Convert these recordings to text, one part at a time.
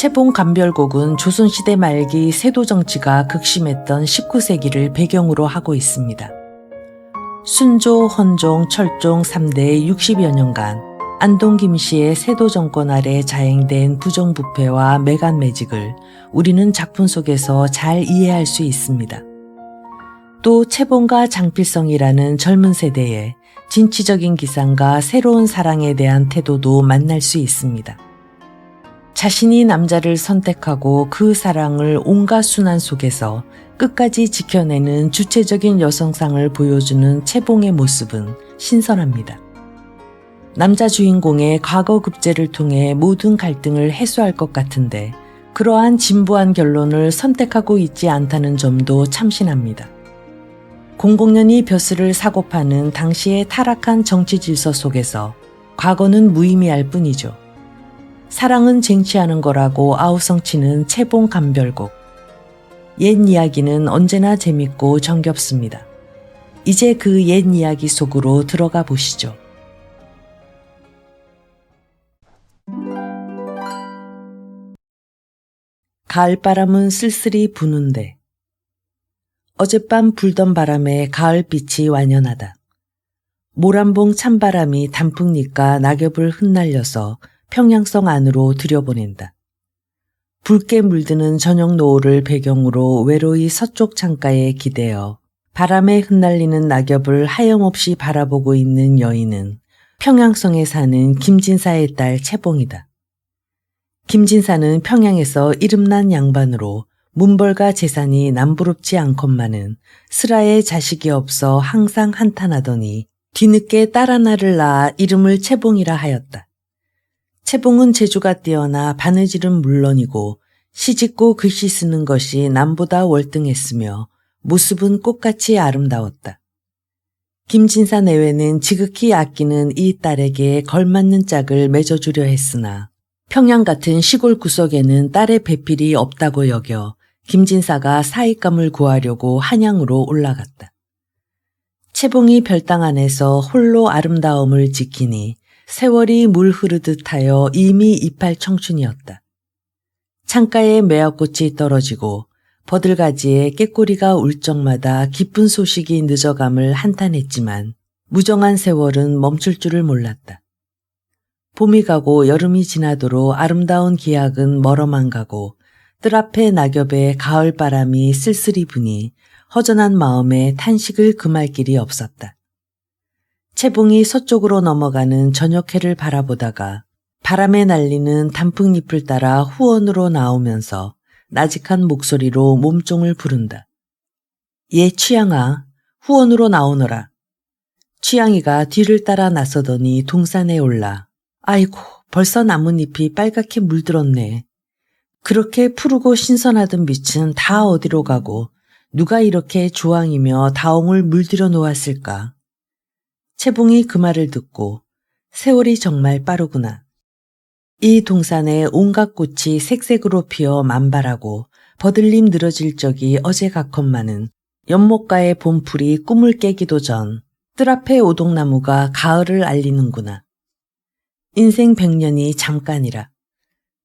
채봉 감별곡은 조선시대 말기 세도 정치가 극심했던 19세기를 배경으로 하고 있습니다. 순조, 헌종, 철종 3대 60여 년간 안동 김씨의 세도 정권 아래 자행된 부정부패와 매간매직을 우리는 작품 속에서 잘 이해할 수 있습니다. 또 채봉과 장필성이라는 젊은 세대의 진취적인 기상과 새로운 사랑에 대한 태도도 만날 수 있습니다. 자신이 남자를 선택하고 그 사랑을 온갖 순환 속에서 끝까지 지켜내는 주체적인 여성상을 보여주는 채봉의 모습은 신선합니다. 남자 주인공의 과거 급제를 통해 모든 갈등을 해소할 것 같은데 그러한 진부한 결론을 선택하고 있지 않다는 점도 참신합니다. 공공연히 벼슬을 사고 파는 당시의 타락한 정치 질서 속에서 과거는 무의미할 뿐이죠. 사랑은 쟁취하는 거라고 아우성치는 채봉 감별곡. 옛 이야기는 언제나 재밌고 정겹습니다. 이제 그 옛 이야기 속으로 들어가 보시죠. 가을바람은 쓸쓸히 부는데 어젯밤 불던 바람에 가을빛이 완연하다. 모란봉 찬바람이 단풍잎과 낙엽을 흩날려서 평양성 안으로 들여보낸다. 붉게 물드는 저녁 노을을 배경으로 외로이 서쪽 창가에 기대어 바람에 흩날리는 낙엽을 하염없이 바라보고 있는 여인은 평양성에 사는 김진사의 딸 채봉이다. 김진사는 평양에서 이름난 양반으로 문벌과 재산이 남부럽지 않건만은 슬아에 자식이 없어 항상 한탄하더니 뒤늦게 딸 하나를 낳아 이름을 채봉이라 하였다. 채봉은 재주가 뛰어나 바느질은 물론이고 시짓고 글씨 쓰는 것이 남보다 월등했으며 모습은 꽃같이 아름다웠다. 김진사 내외는 지극히 아끼는 이 딸에게 걸맞는 짝을 맺어주려 했으나 평양 같은 시골 구석에는 딸의 배필이 없다고 여겨 김진사가 사익감을 구하려고 한양으로 올라갔다. 채봉이 별당 안에서 홀로 아름다움을 지키니 세월이 물 흐르듯 하여 이미 이팔 청춘이었다. 창가에 매화꽃이 떨어지고 버들가지에 깨꼬리가 울 적마다 기쁜 소식이 늦어감을 한탄했지만 무정한 세월은 멈출 줄을 몰랐다. 봄이 가고 여름이 지나도록 아름다운 기약은 멀어만 가고 뜰 앞에 낙엽에 가을바람이 쓸쓸히 부니 허전한 마음에 탄식을 금할 길이 없었다. 채봉이 서쪽으로 넘어가는 저녁해를 바라보다가 바람에 날리는 단풍잎을 따라 후원으로 나오면서 나직한 목소리로 몸종을 부른다. 예, 취향아, 후원으로 나오너라. 취향이가 뒤를 따라 나서더니 동산에 올라 아이고, 벌써 나뭇잎이 빨갛게 물들었네. 그렇게 푸르고 신선하던 빛은 다 어디로 가고 누가 이렇게 주황이며 다홍을 물들여 놓았을까. 채봉이 그 말을 듣고 세월이 정말 빠르구나. 이 동산에 온갖 꽃이 색색으로 피어 만발하고 버들림 늘어질 적이 어제 같건만은 연못가의 봄풀이 꿈을 깨기도 전 뜰 앞의 오동나무가 가을을 알리는구나. 인생 100년이 잠깐이라.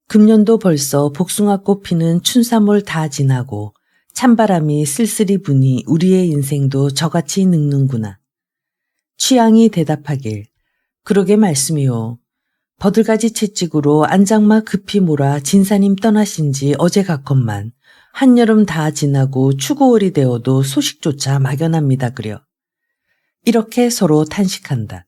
금년도 벌써 복숭아꽃 피는 춘삼월 다 지나고 찬바람이 쓸쓸히 부니 우리의 인생도 저같이 늙는구나. 취향이 대답하길 그러게 말씀이요. 버들가지 채찍으로 안장마 급히 몰아 진사님 떠나신 지 어제 같건만 한여름 다 지나고 추구월이 되어도 소식조차 막연합니다 그려. 이렇게 서로 탄식한다.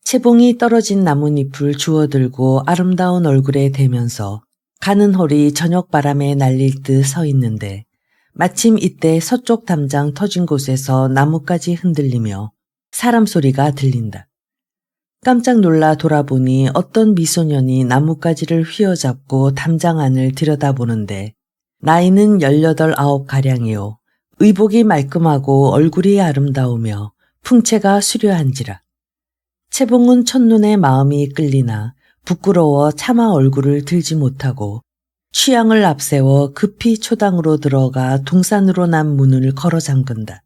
채봉이 떨어진 나뭇잎을 주워들고 아름다운 얼굴에 대면서 가는 허리 저녁 바람에 날릴 듯 서 있는데 마침 이때 서쪽 담장 터진 곳에서 나뭇가지 흔들리며 사람 소리가 들린다. 깜짝 놀라 돌아보니 어떤 미소년이 나뭇가지를 휘어잡고 담장 안을 들여다보는데 나이는 18, 19가량이요. 의복이 말끔하고 얼굴이 아름다우며 풍채가 수려한지라. 채봉은 첫눈에 마음이 끌리나 부끄러워 차마 얼굴을 들지 못하고 취향을 앞세워 급히 초당으로 들어가 동산으로 난 문을 걸어 잠근다.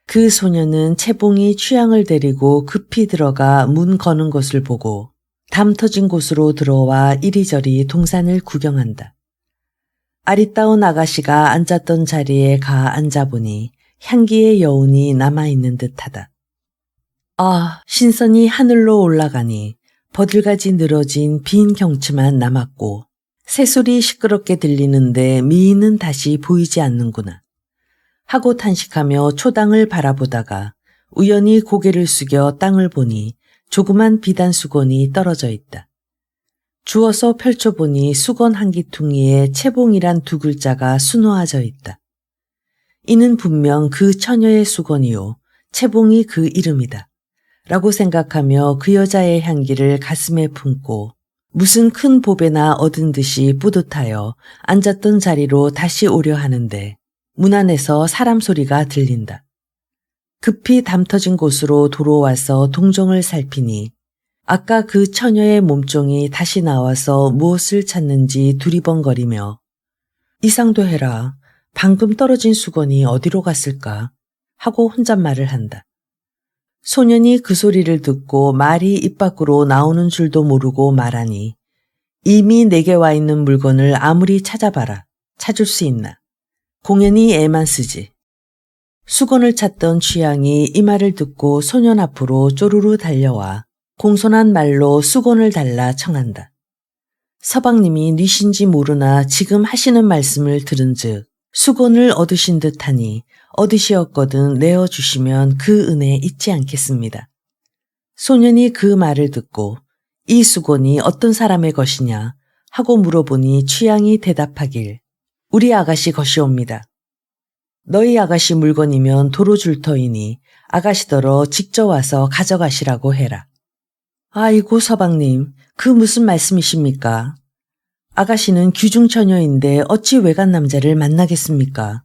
그 소녀는 채봉이 취향을 데리고 급히 들어가 문 거는 것을 보고 담 터진 곳으로 들어와 이리저리 동산을 구경한다. 아리따운 아가씨가 앉았던 자리에 가 앉아보니 향기의 여운이 남아있는 듯하다. 아, 신선이 하늘로 올라가니 버들가지 늘어진 빈 경치만 남았고 새소리 시끄럽게 들리는데 미인은 다시 보이지 않는구나 하고 탄식하며 초당을 바라보다가 우연히 고개를 숙여 땅을 보니 조그만 비단 수건이 떨어져 있다. 주워서 펼쳐보니 수건 한 기퉁이에 채봉이란 두 글자가 수놓아져 있다. 이는 분명 그 처녀의 수건이요 채봉이 그 이름이다 라고 생각하며 그 여자의 향기를 가슴에 품고 무슨 큰 보배나 얻은 듯이 뿌듯하여 앉았던 자리로 다시 오려 하는데 문 안에서 사람 소리가 들린다. 급히 담 터진 곳으로 돌아와서 동정을 살피니 아까 그 처녀의 몸종이 다시 나와서 무엇을 찾는지 두리번거리며 이상도 해라. 방금 떨어진 수건이 어디로 갔을까? 하고 혼잣말을 한다. 소년이 그 소리를 듣고 말이 입 밖으로 나오는 줄도 모르고 말하니 이미 내게 와 있는 물건을 아무리 찾아봐라. 찾을 수 있나? 공연히 애만 쓰지. 수건을 찾던 취향이 이 말을 듣고 소년 앞으로 쪼르르 달려와 공손한 말로 수건을 달라 청한다. 서방님이 뉘신지 모르나 지금 하시는 말씀을 들은즉 수건을 얻으신 듯하니 얻으시었거든 내어주시면 그 은혜 잊지 않겠습니다. 소년이 그 말을 듣고 이 수건이 어떤 사람의 것이냐 하고 물어보니 취향이 대답하길 우리 아가씨 것이옵니다. 너희 아가씨 물건이면 도로 줄 터이니 아가씨더러 직접 와서 가져가시라고 해라. 아이고 서방님, 그 무슨 말씀이십니까? 아가씨는 귀중처녀인데 어찌 외간 남자를 만나겠습니까?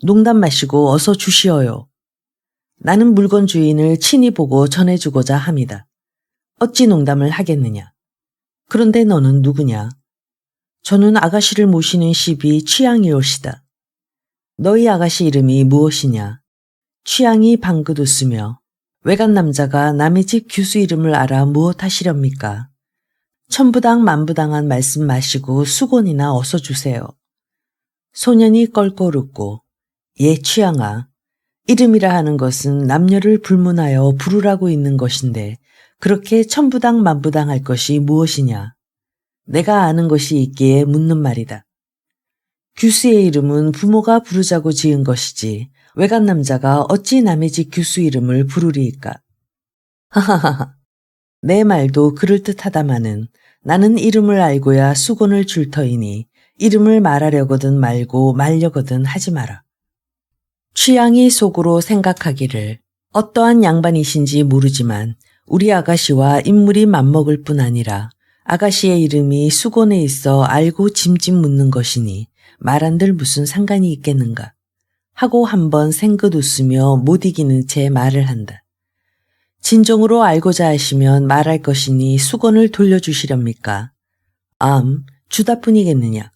농담 마시고 어서 주시어요. 나는 물건 주인을 친히 보고 전해주고자 합니다. 어찌 농담을 하겠느냐? 그런데 너는 누구냐? 저는 아가씨를 모시는 시비 취향이올시다. 너희 아가씨 이름이 무엇이냐? 취향이 방긋 웃으며 외간 남자가 남의 집 규수 이름을 알아 무엇하시렵니까? 천부당 만부당한 말씀 마시고 수건이나 어서 주세요. 소년이 껄껄 웃고 예 취향아, 이름이라 하는 것은 남녀를 불문하여 부르라고 있는 것인데 그렇게 천부당 만부당할 것이 무엇이냐? 내가 아는 것이 있기에 묻는 말이다. 규수의 이름은 부모가 부르자고 지은 것이지 외간 남자가 어찌 남의 집 규수 이름을 부르리이까? 하하하하. 내 말도 그럴듯하다마는 나는 이름을 알고야 수건을 줄 터이니 이름을 말하려거든 말고 말려거든 하지 마라. 취향이 속으로 생각하기를 어떠한 양반이신지 모르지만 우리 아가씨와 인물이 맞먹을 뿐 아니라 아가씨의 이름이 수건에 있어 알고 짐짓 묻는 것이니 말한들 무슨 상관이 있겠는가 하고 한번 생긋 웃으며 못 이기는 채 말을 한다. 진정으로 알고자 하시면 말할 것이니 수건을 돌려주시렵니까? 주다뿐이겠느냐.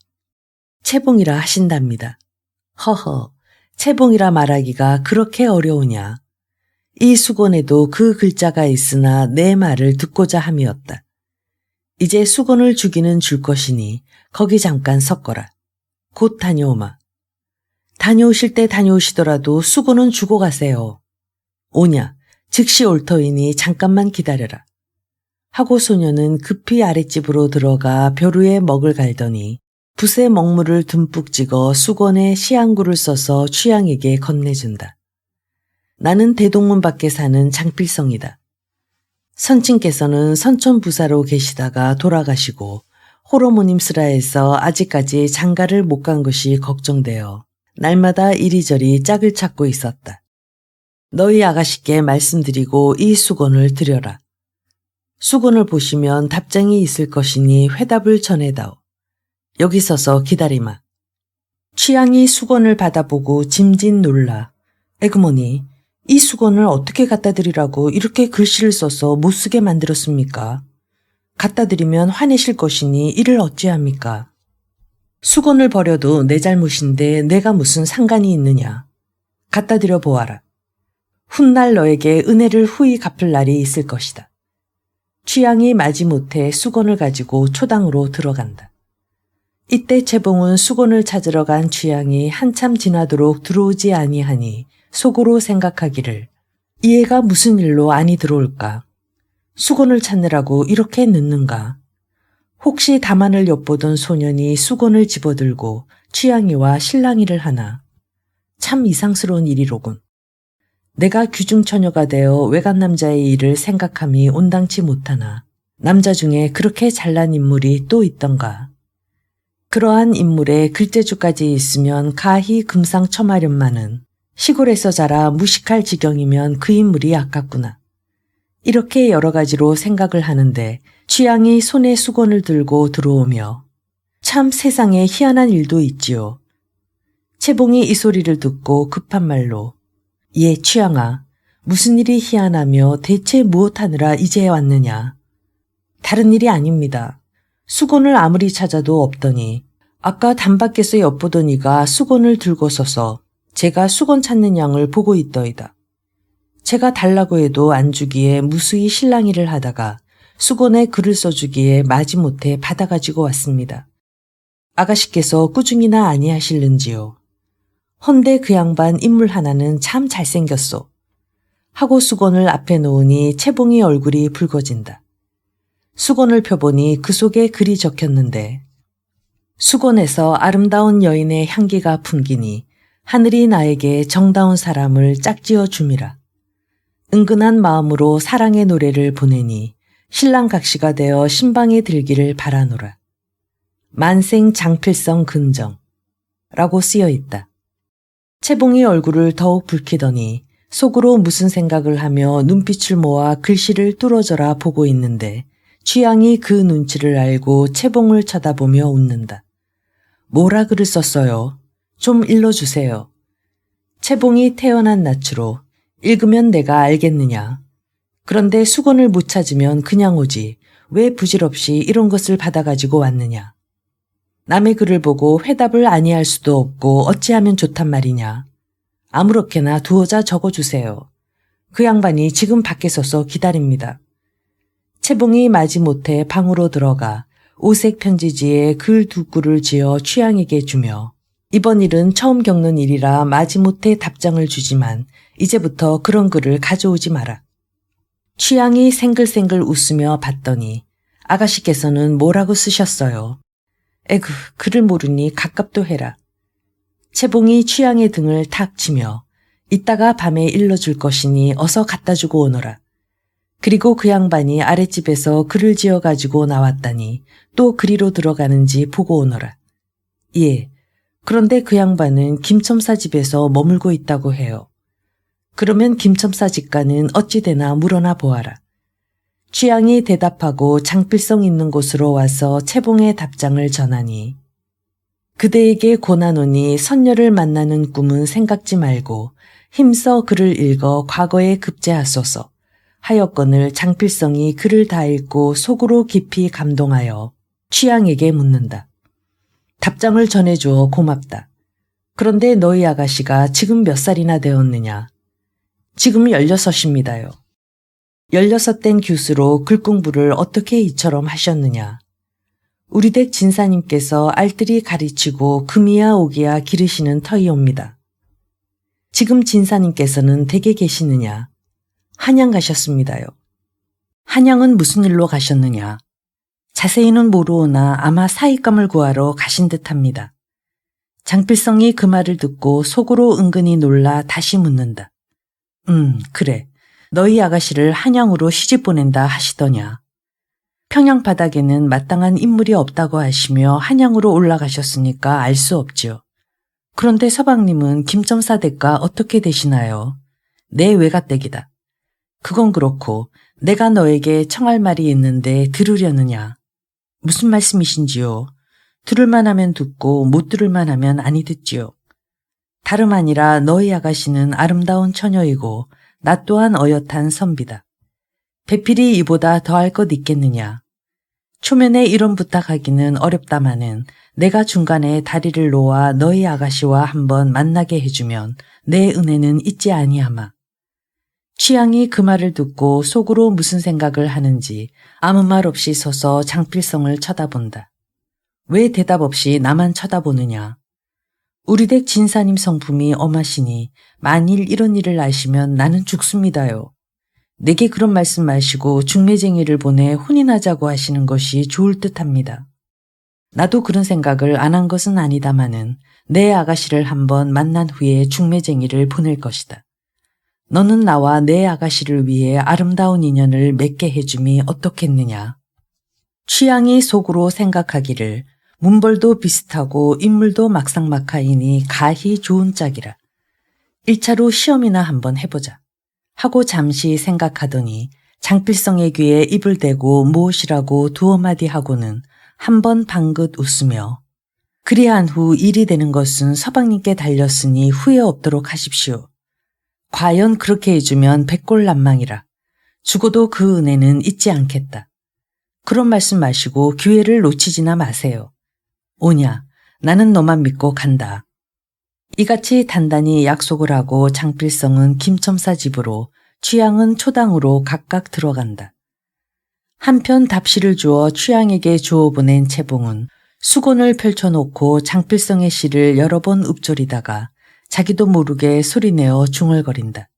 채봉이라 하신답니다. 허허, 채봉이라 말하기가 그렇게 어려우냐. 이 수건에도 그 글자가 있으나 내 말을 듣고자 함이었다. 이제 수건을 주기는 줄 것이니 거기 잠깐 섰거라. 곧 다녀오마. 다녀오실 때 다녀오시더라도 수건은 주고 가세요. 오냐, 즉시 올 터이니 잠깐만 기다려라. 하고 소녀는 급히 아랫집으로 들어가 벼루에 먹을 갈더니 붓에 먹물을 듬뿍 찍어 수건에 시한구를 써서 취향에게 건네준다. 나는 대동문 밖에 사는 장필성이다. 선친께서는 선천부사로 계시다가 돌아가시고 호러모님스라에서 아직까지 장가를 못 간 것이 걱정되어 날마다 이리저리 짝을 찾고 있었다. 너희 아가씨께 말씀드리고 이 수건을 드려라. 수건을 보시면 답장이 있을 것이니 회답을 전해다오. 여기 서서 기다리마. 취향이 수건을 받아보고 짐짓 놀라. 에그머니, 이 수건을 어떻게 갖다 드리라고 이렇게 글씨를 써서 못 쓰게 만들었습니까? 갖다 드리면 화내실 것이니 이를 어찌합니까? 수건을 버려도 내 잘못인데 내가 무슨 상관이 있느냐. 갖다 드려 보아라. 훗날 너에게 은혜를 후히 갚을 날이 있을 것이다. 취향이 마지못해 수건을 가지고 초당으로 들어간다. 이때 채봉은 수건을 찾으러 간 취향이 한참 지나도록 들어오지 아니하니 속으로 생각하기를 이 애가 무슨 일로 안이 들어올까? 수건을 찾느라고 이렇게 늦는가? 혹시 다만을 엿보던 소년이 수건을 집어들고 취향이와 실랑이를 하나? 참 이상스러운 일이로군. 내가 귀중처녀가 되어 외간 남자의 일을 생각함이 온당치 못하나 남자 중에 그렇게 잘난 인물이 또 있던가. 그러한 인물에 글재주까지 있으면 가히 금상첨화련만은 시골에서 자라 무식할 지경이면 그 인물이 아깝구나. 이렇게 여러 가지로 생각을 하는데 취향이 손에 수건을 들고 들어오며 참 세상에 희한한 일도 있지요. 채봉이 이 소리를 듣고 급한 말로 예, 취향아, 무슨 일이 희한하며 대체 무엇하느라 이제 왔느냐? 다른 일이 아닙니다. 수건을 아무리 찾아도 없더니 아까 단밖에서 엿보던 이가 수건을 들고 서서 제가 수건 찾는 양을 보고 있더이다. 제가 달라고 해도 안 주기에 무수히 실랑이를 하다가 수건에 글을 써주기에 마지못해 받아가지고 왔습니다. 아가씨께서 꾸중이나 아니하실는지요. 헌데 그 양반 인물 하나는 참 잘생겼소. 하고 수건을 앞에 놓으니 채봉이 얼굴이 붉어진다. 수건을 펴보니 그 속에 글이 적혔는데 수건에서 아름다운 여인의 향기가 풍기니 하늘이 나에게 정다운 사람을 짝지어 줌이라. 은근한 마음으로 사랑의 노래를 보내니 신랑 각시가 되어 신방에 들기를 바라노라. 만생 장필성 근정 라고 쓰여 있다. 채봉이 얼굴을 더욱 붉히더니 속으로 무슨 생각을 하며 눈빛을 모아 글씨를 뚫어져라 보고 있는데 취향이 그 눈치를 알고 채봉을 쳐다보며 웃는다. 뭐라 글을 썼어요? 좀 일러주세요. 채봉이 태어난 낯으로 읽으면 내가 알겠느냐. 그런데 수건을 못 찾으면 그냥 오지. 왜 부질없이 이런 것을 받아가지고 왔느냐. 남의 글을 보고 회답을 아니할 수도 없고 어찌하면 좋단 말이냐. 아무렇게나 두어자 적어주세요. 그 양반이 지금 밖에 서서 기다립니다. 채봉이 마지못해 방으로 들어가 오색 편지지에 글 두 구를 지어 취향에게 주며 이번 일은 처음 겪는 일이라 마지못해 답장을 주지만 이제부터 그런 글을 가져오지 마라. 취향이 생글생글 웃으며 봤더니 아가씨께서는 뭐라고 쓰셨어요? 에그, 글을 모르니 가깝도 해라. 채봉이 취향의 등을 탁 치며 이따가 밤에 일러줄 것이니 어서 갖다 주고 오너라. 그리고 그 양반이 아랫집에서 글을 지어가지고 나왔다니 또 그리로 들어가는지 보고 오너라. 예, 그런데 그 양반은 김첨사 집에서 머물고 있다고 해요. 그러면 김첨사 집가는 어찌 되나 물어나 보아라. 취향이 대답하고 장필성 있는 곳으로 와서 채봉의 답장을 전하니 그대에게 고나노니 선녀를 만나는 꿈은 생각지 말고 힘써 글을 읽어 과거에 급제하소서 하였거늘 장필성이 글을 다 읽고 속으로 깊이 감동하여 취향에게 묻는다. 답장을 전해주어 고맙다. 그런데 너희 아가씨가 지금 몇 살이나 되었느냐? 지금 16입니다요. 16된 규수로 글 공부를 어떻게 이처럼 하셨느냐. 우리 댁 진사님께서 알뜰히 가르치고 금이야 오기야 기르시는 터이옵니다. 지금 진사님께서는 댁에 계시느냐. 한양 가셨습니다요. 한양은 무슨 일로 가셨느냐. 자세히는 모르오나 아마 사익감을 구하러 가신 듯합니다. 장필성이 그 말을 듣고 속으로 은근히 놀라 다시 묻는다. 그래. 너희 아가씨를 한양으로 시집 보낸다 하시더냐. 평양 바닥에는 마땅한 인물이 없다고 하시며 한양으로 올라가셨으니까 알 수 없지요. 그런데 서방님은 김첨사 댁과 어떻게 되시나요? 내 외갓댁이다. 그건 그렇고 내가 너에게 청할 말이 있는데 들으려느냐. 무슨 말씀이신지요? 들을만 하면 듣고 못 들을만 하면 아니 듣지요. 다름 아니라 너희 아가씨는 아름다운 처녀이고 나 또한 어엿한 선비다. 배필이 이보다 더할 것 있겠느냐. 초면에 이런 부탁하기는 어렵다마는 내가 중간에 다리를 놓아 너희 아가씨와 한번 만나게 해주면 내 은혜는 잊지 아니하마. 취향이 그 말을 듣고 속으로 무슨 생각을 하는지 아무 말 없이 서서 장필성을 쳐다본다. 왜 대답 없이 나만 쳐다보느냐. 우리 댁 진사님 성품이 엄하시니 만일 이런 일을 아시면 나는 죽습니다요. 내게 그런 말씀 마시고 중매쟁이를 보내 혼인하자고 하시는 것이 좋을 듯합니다. 나도 그런 생각을 안 한 것은 아니다마는 내 아가씨를 한번 만난 후에 중매쟁이를 보낼 것이다. 너는 나와 내 아가씨를 위해 아름다운 인연을 맺게 해줌이 어떻겠느냐. 취향이 속으로 생각하기를 문벌도 비슷하고 인물도 막상막하이니 가히 좋은 짝이라. 1차로 시험이나 한번 해보자. 하고 잠시 생각하더니 장필성의 귀에 입을 대고 무엇이라고 두어 마디 하고는 한번 방긋 웃으며 그리한 후 일이 되는 것은 서방님께 달렸으니 후회 없도록 하십시오. 과연 그렇게 해주면 백골난망이라. 죽어도 그 은혜는 잊지 않겠다. 그런 말씀 마시고 기회를 놓치지나 마세요. 오냐, 나는 너만 믿고 간다. 이같이 단단히 약속을 하고 장필성은 김첨사 집으로, 취향은 초당으로 각각 들어간다. 한편 답시를 주어 취향에게 주어 보낸 채봉은 수건을 펼쳐놓고 장필성의 시를 여러 번 읊조리다가 자기도 모르게 소리내어 중얼거린다.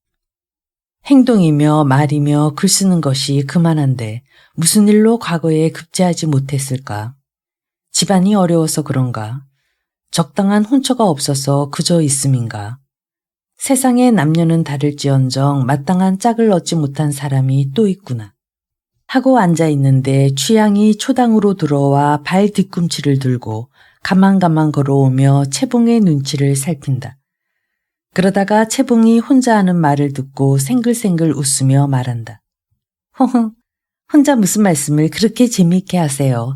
행동이며 말이며 글 쓰는 것이 그만한데 무슨 일로 과거에 급제하지 못했을까? 집안이 어려워서 그런가? 적당한 혼처가 없어서 그저 있음인가? 세상의 남녀는 다를지언정 마땅한 짝을 얻지 못한 사람이 또 있구나. 하고 앉아있는데 취향이 초당으로 들어와 발 뒤꿈치를 들고 가만가만 걸어오며 채봉의 눈치를 살핀다. 그러다가 채봉이 혼자 하는 말을 듣고 생글생글 웃으며 말한다. 허허, 혼자 무슨 말씀을 그렇게 재미있게 하세요.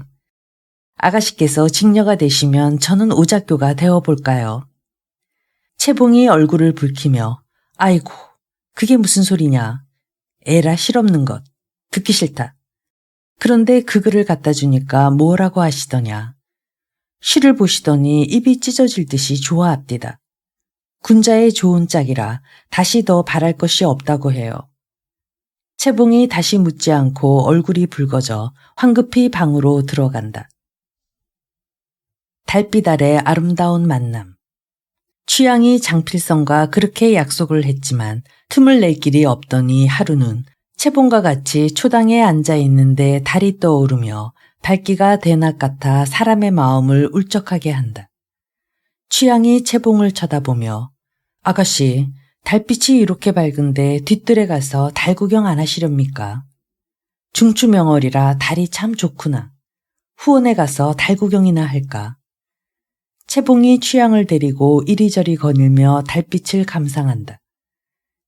아가씨께서 직녀가 되시면 저는 오작교가 되어볼까요? 채봉이 얼굴을 붉히며 아이고, 그게 무슨 소리냐. 에라 실없는 것. 듣기 싫다. 그런데 그 글을 갖다 주니까 뭐라고 하시더냐. 시를 보시더니 입이 찢어질 듯이 좋아합디다. 군자의 좋은 짝이라 다시 더 바랄 것이 없다고 해요. 채봉이 다시 묻지 않고 얼굴이 붉어져 황급히 방으로 들어간다. 달빛 아래 아름다운 만남. 취향이 장필성과 그렇게 약속을 했지만 틈을 낼 길이 없더니 하루는 채봉과 같이 초당에 앉아 있는데 달이 떠오르며 밝기가 대낮 같아 사람의 마음을 울적하게 한다. 취향이 채봉을 쳐다보며 아가씨, 달빛이 이렇게 밝은데 뒤뜰에 가서 달 구경 안 하시렵니까? 중추명월이라 달이 참 좋구나. 후원에 가서 달 구경이나 할까? 채봉이 취향을 데리고 이리저리 거닐며 달빛을 감상한다.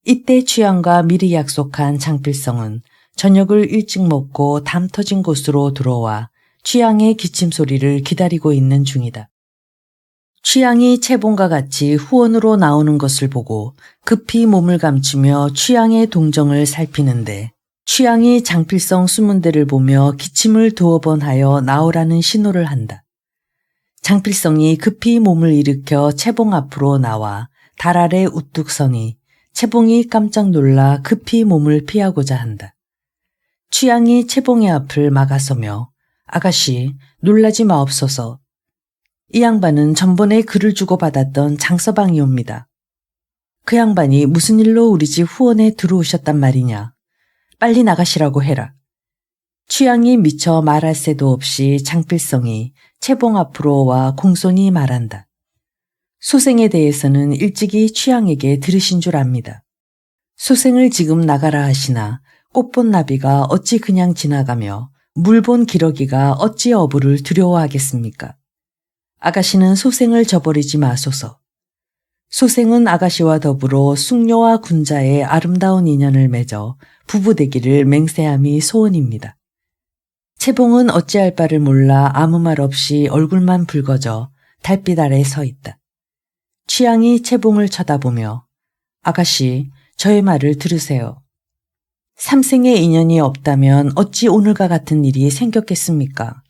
이때 취향과 미리 약속한 장필성은 저녁을 일찍 먹고 담 터진 곳으로 들어와 취향의 기침 소리를 기다리고 있는 중이다. 취향이 채봉과 같이 후원으로 나오는 것을 보고 급히 몸을 감추며 취향의 동정을 살피는데 취향이 장필성 숨은 데를 보며 기침을 두어 번 하여 나오라는 신호를 한다. 장필성이 급히 몸을 일으켜 채봉 앞으로 나와 달 아래 우뚝 서니 채봉이 깜짝 놀라 급히 몸을 피하고자 한다. 취향이 채봉의 앞을 막아서며 아가씨 놀라지 마옵소서. 이 양반은 전번에 글을 주고받았던 장서방이옵니다. 그 양반이 무슨 일로 우리 집 후원에 들어오셨단 말이냐. 빨리 나가시라고 해라. 취향이 미처 말할 새도 없이 장필성이 채봉 앞으로 와 공손히 말한다. 소생에 대해서는 일찍이 취향에게 들으신 줄 압니다. 소생을 지금 나가라 하시나 꽃본 나비가 어찌 그냥 지나가며 물본 기러기가 어찌 어부를 두려워하겠습니까? 아가씨는 소생을 저버리지 마소서. 소생은 아가씨와 더불어 숙녀와 군자의 아름다운 인연을 맺어 부부되기를 맹세함이 소원입니다. 채봉은 어찌할 바를 몰라 아무 말 없이 얼굴만 붉어져 달빛 아래 서 있다. 취향이 채봉을 쳐다보며 아가씨, 저의 말을 들으세요. 삼생의 인연이 없다면 어찌 오늘과 같은 일이 생겼겠습니까?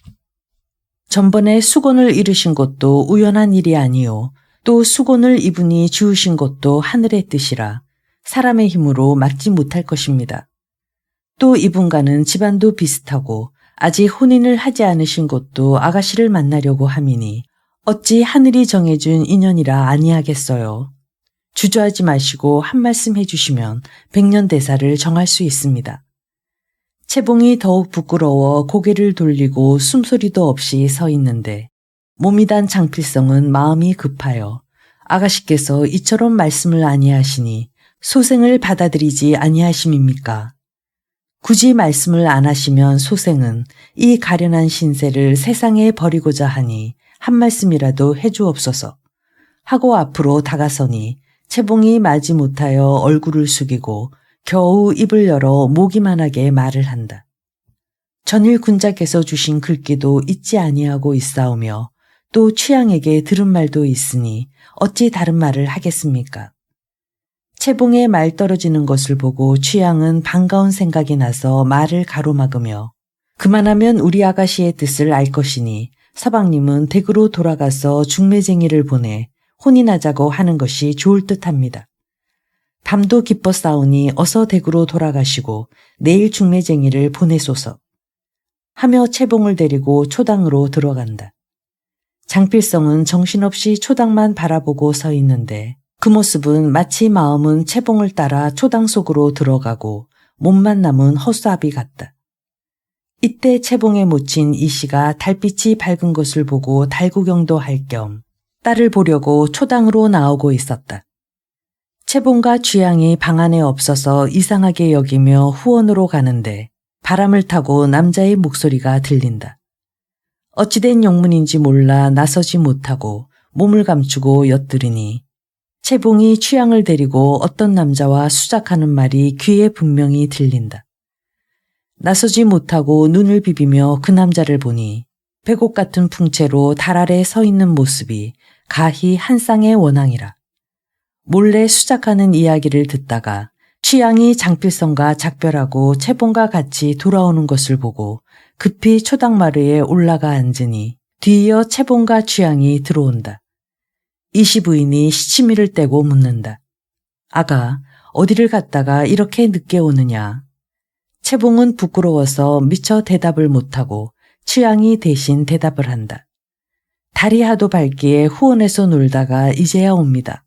전번에 수건을 잃으신 것도 우연한 일이 아니요. 또 수건을 이분이 주우신 것도 하늘의 뜻이라 사람의 힘으로 막지 못할 것입니다. 또 이분과는 집안도 비슷하고 아직 혼인을 하지 않으신 것도 아가씨를 만나려고 함이니 어찌 하늘이 정해준 인연이라 아니하겠어요. 주저하지 마시고 한 말씀 해주시면 백년대사를 정할 수 있습니다. 채봉이 더욱 부끄러워 고개를 돌리고 숨소리도 없이 서 있는데 몸이 단 장필성은 마음이 급하여 아가씨께서 이처럼 말씀을 아니하시니 소생을 받아들이지 아니하심입니까? 굳이 말씀을 안 하시면 소생은 이 가련한 신세를 세상에 버리고자 하니 한 말씀이라도 해주옵소서 하고 앞으로 다가서니 채봉이 마지 못하여 얼굴을 숙이고 겨우 입을 열어 모기만하게 말을 한다. 전일 군자께서 주신 글귀도 잊지 아니하고 있사오며 또 취향에게 들은 말도 있으니 어찌 다른 말을 하겠습니까? 채봉의 말 떨어지는 것을 보고 취향은 반가운 생각이 나서 말을 가로막으며 그만하면 우리 아가씨의 뜻을 알 것이니 서방님은 댁으로 돌아가서 중매쟁이를 보내 혼인하자고 하는 것이 좋을 듯합니다. 담도 기뻐 싸우니 어서 댁으로 돌아가시고 내일 중매쟁이를 보내소서 하며 채봉을 데리고 초당으로 들어간다. 장필성은 정신없이 초당만 바라보고 서 있는데 그 모습은 마치 마음은 채봉을 따라 초당 속으로 들어가고 몸만 남은 허수아비 같다. 이때 채봉에 묻힌 이씨가 달빛이 밝은 것을 보고 달구경도 할 겸 딸을 보려고 초당으로 나오고 있었다. 채봉과 취향이 방 안에 없어서 이상하게 여기며 후원으로 가는데 바람을 타고 남자의 목소리가 들린다. 어찌된 영문인지 몰라 나서지 못하고 몸을 감추고 엿들으니 채봉이 취향을 데리고 어떤 남자와 수작하는 말이 귀에 분명히 들린다. 나서지 못하고 눈을 비비며 그 남자를 보니 백옥 같은 풍채로 달 아래 서 있는 모습이 가히 한 쌍의 원앙이라. 몰래 수작하는 이야기를 듣다가 취향이 장필성과 작별하고 채봉과 같이 돌아오는 것을 보고 급히 초당마루에 올라가 앉으니 뒤이어 채봉과 취향이 들어온다. 이씨 부인이 시치미를 떼고 묻는다. 아가, 어디를 갔다가 이렇게 늦게 오느냐? 채봉은 부끄러워서 미처 대답을 못하고 취향이 대신 대답을 한다. 달이 하도 밝기에 후원에서 놀다가 이제야 옵니다.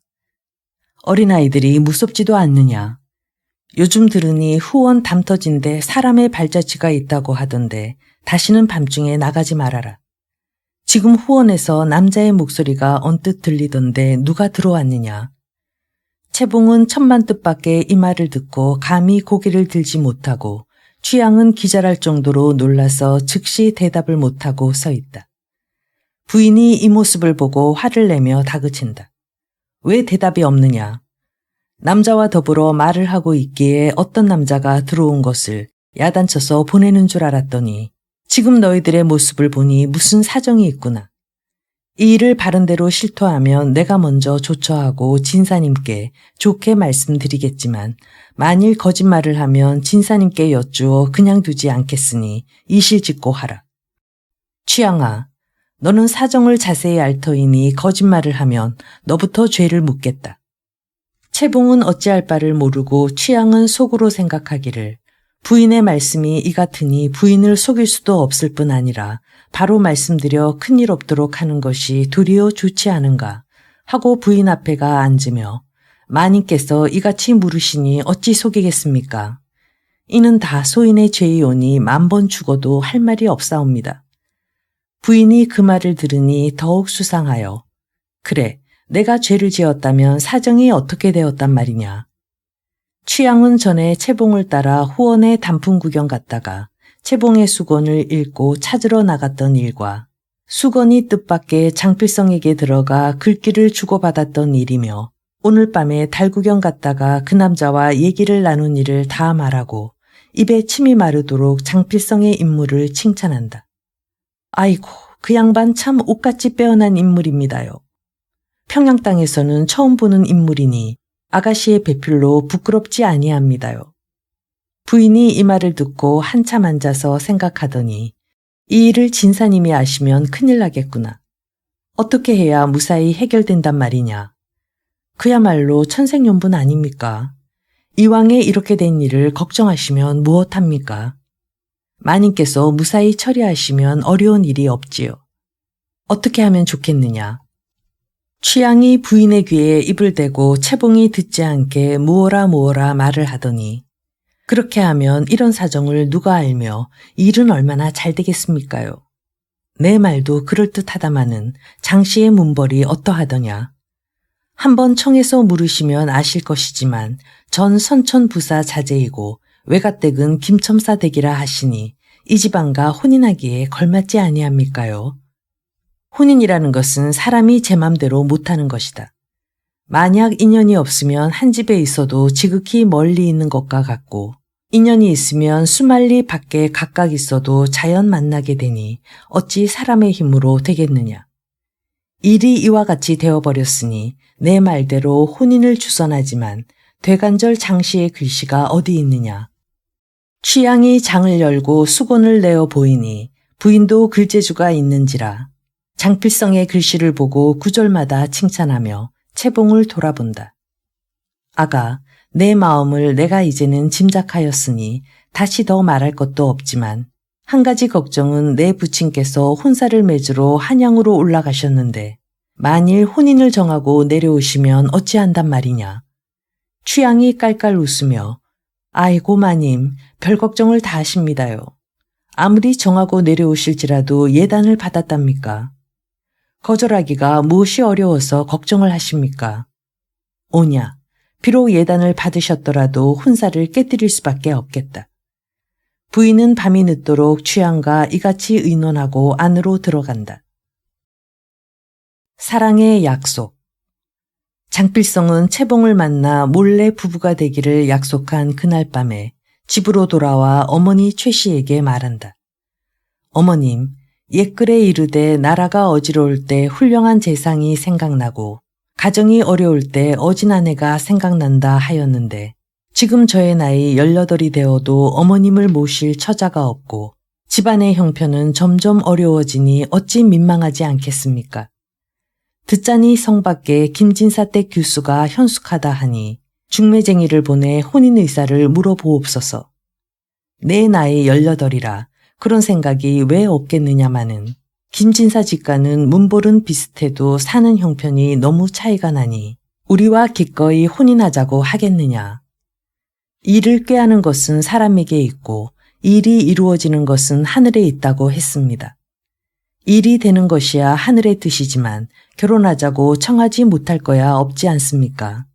어린아이들이 무섭지도 않느냐? 요즘 들으니 후원 담 터진 데 사람의 발자취가 있다고 하던데 다시는 밤중에 나가지 말아라. 지금 후원에서 남자의 목소리가 언뜻 들리던데 누가 들어왔느냐? 채봉은 천만 뜻밖의 이 말을 듣고 감히 고개를 들지 못하고 취향은 기절할 정도로 놀라서 즉시 대답을 못하고 서 있다. 부인이 이 모습을 보고 화를 내며 다그친다. 왜 대답이 없느냐? 남자와 더불어 말을 하고 있기에 어떤 남자가 들어온 것을 야단쳐서 보내는 줄 알았더니 지금 너희들의 모습을 보니 무슨 사정이 있구나. 이 일을 바른대로 실토하면 내가 먼저 조처하고 진사님께 좋게 말씀드리겠지만 만일 거짓말을 하면 진사님께 여쭈어 그냥 두지 않겠으니 이실직고 하라. 취향아, 너는 사정을 자세히 알 터이니 거짓말을 하면 너부터 죄를 묻겠다. 채봉은 어찌할 바를 모르고 취향은 속으로 생각하기를 부인의 말씀이 이 같으니 부인을 속일 수도 없을 뿐 아니라 바로 말씀드려 큰일 없도록 하는 것이 도리어 좋지 않은가 하고 부인 앞에 가 앉으며 마님께서 이같이 물으시니 어찌 속이겠습니까? 이는 다 소인의 죄이오니 만번 죽어도 할 말이 없사옵니다. 부인이 그 말을 들으니 더욱 수상하여 그래, 내가 죄를 지었다면 사정이 어떻게 되었단 말이냐. 취향은 전에 채봉을 따라 후원의 단풍 구경 갔다가 채봉의 수건을 읽고 찾으러 나갔던 일과 수건이 뜻밖의 장필성에게 들어가 글귀를 주고받았던 일이며 오늘 밤에 달구경 갔다가 그 남자와 얘기를 나눈 일을 다 말하고 입에 침이 마르도록 장필성의 인물을 칭찬한다. 아이고, 그 양반 참 옷같이 빼어난 인물입니다요. 평양 땅에서는 처음 보는 인물이니 아가씨의 배필로 부끄럽지 아니합니다요. 부인이 이 말을 듣고 한참 앉아서 생각하더니 이 일을 진사님이 아시면 큰일 나겠구나. 어떻게 해야 무사히 해결된단 말이냐. 그야말로 천생연분 아닙니까? 이왕에 이렇게 된 일을 걱정하시면 무엇합니까? 마님께서 무사히 처리하시면 어려운 일이 없지요. 어떻게 하면 좋겠느냐? 취향이 부인의 귀에 입을 대고 채봉이 듣지 않게 무어라 말을 하더니 그렇게 하면 이런 사정을 누가 알며 일은 얼마나 잘 되겠습니까요? 내 말도 그럴듯하다마는 장씨의 문벌이 어떠하더냐? 한번 청해서 물으시면 아실 것이지만 전 선천부사 자제이고 외가댁은 김첨사 댁이라 하시니 이 집안과 혼인하기에 걸맞지 아니합니까요? 혼인이라는 것은 사람이 제 맘대로 못하는 것이다. 만약 인연이 없으면 한 집에 있어도 지극히 멀리 있는 것과 같고 인연이 있으면 수만리 밖에 각각 있어도 자연 만나게 되니 어찌 사람의 힘으로 되겠느냐. 일이 이와 같이 되어버렸으니 내 말대로 혼인을 주선하지만 되간절 장씨의 글씨가 어디 있느냐. 취향이 장을 열고 수건을 내어 보이니 부인도 글재주가 있는지라 장필성의 글씨를 보고 구절마다 칭찬하며 채봉을 돌아본다. 아가, 내 마음을 내가 이제는 짐작하였으니 다시 더 말할 것도 없지만 한 가지 걱정은 내 부친께서 혼사를 맺으러 한양으로 올라가셨는데 만일 혼인을 정하고 내려오시면 어찌한단 말이냐. 취향이 깔깔 웃으며 아이고 마님, 별 걱정을 다 하십니다요. 아무리 정하고 내려오실지라도 예단을 받았답니까? 거절하기가 무엇이 어려워서 걱정을 하십니까? 오냐, 비록 예단을 받으셨더라도 혼사를 깨뜨릴 수밖에 없겠다. 부인은 밤이 늦도록 취향과 이같이 의논하고 안으로 들어간다. 사랑의 약속. 장필성은 채봉을 만나 몰래 부부가 되기를 약속한 그날 밤에 집으로 돌아와 어머니 최 씨에게 말한다. 어머님, 옛글에 이르되 나라가 어지러울 때 훌륭한 재상이 생각나고 가정이 어려울 때 어진 아내가 생각난다 하였는데 지금 저의 나이 18이 되어도 어머님을 모실 처자가 없고 집안의 형편은 점점 어려워지니 어찌 민망하지 않겠습니까? 듣자니 성 밖에 김진사댁 교수가 현숙하다 하니 중매쟁이를 보내 혼인 의사를 물어보옵소서. 내 나이 18이라 그런 생각이 왜 없겠느냐마는 김진사 집과는 문벌은 비슷해도 사는 형편이 너무 차이가 나니 우리와 기꺼이 혼인하자고 하겠느냐. 일을 꾀하는 것은 사람에게 있고 일이 이루어지는 것은 하늘에 있다고 했습니다. 일이 되는 것이야 하늘의 뜻이지만 결혼하자고 청하지 못할 거야 없지 않습니까?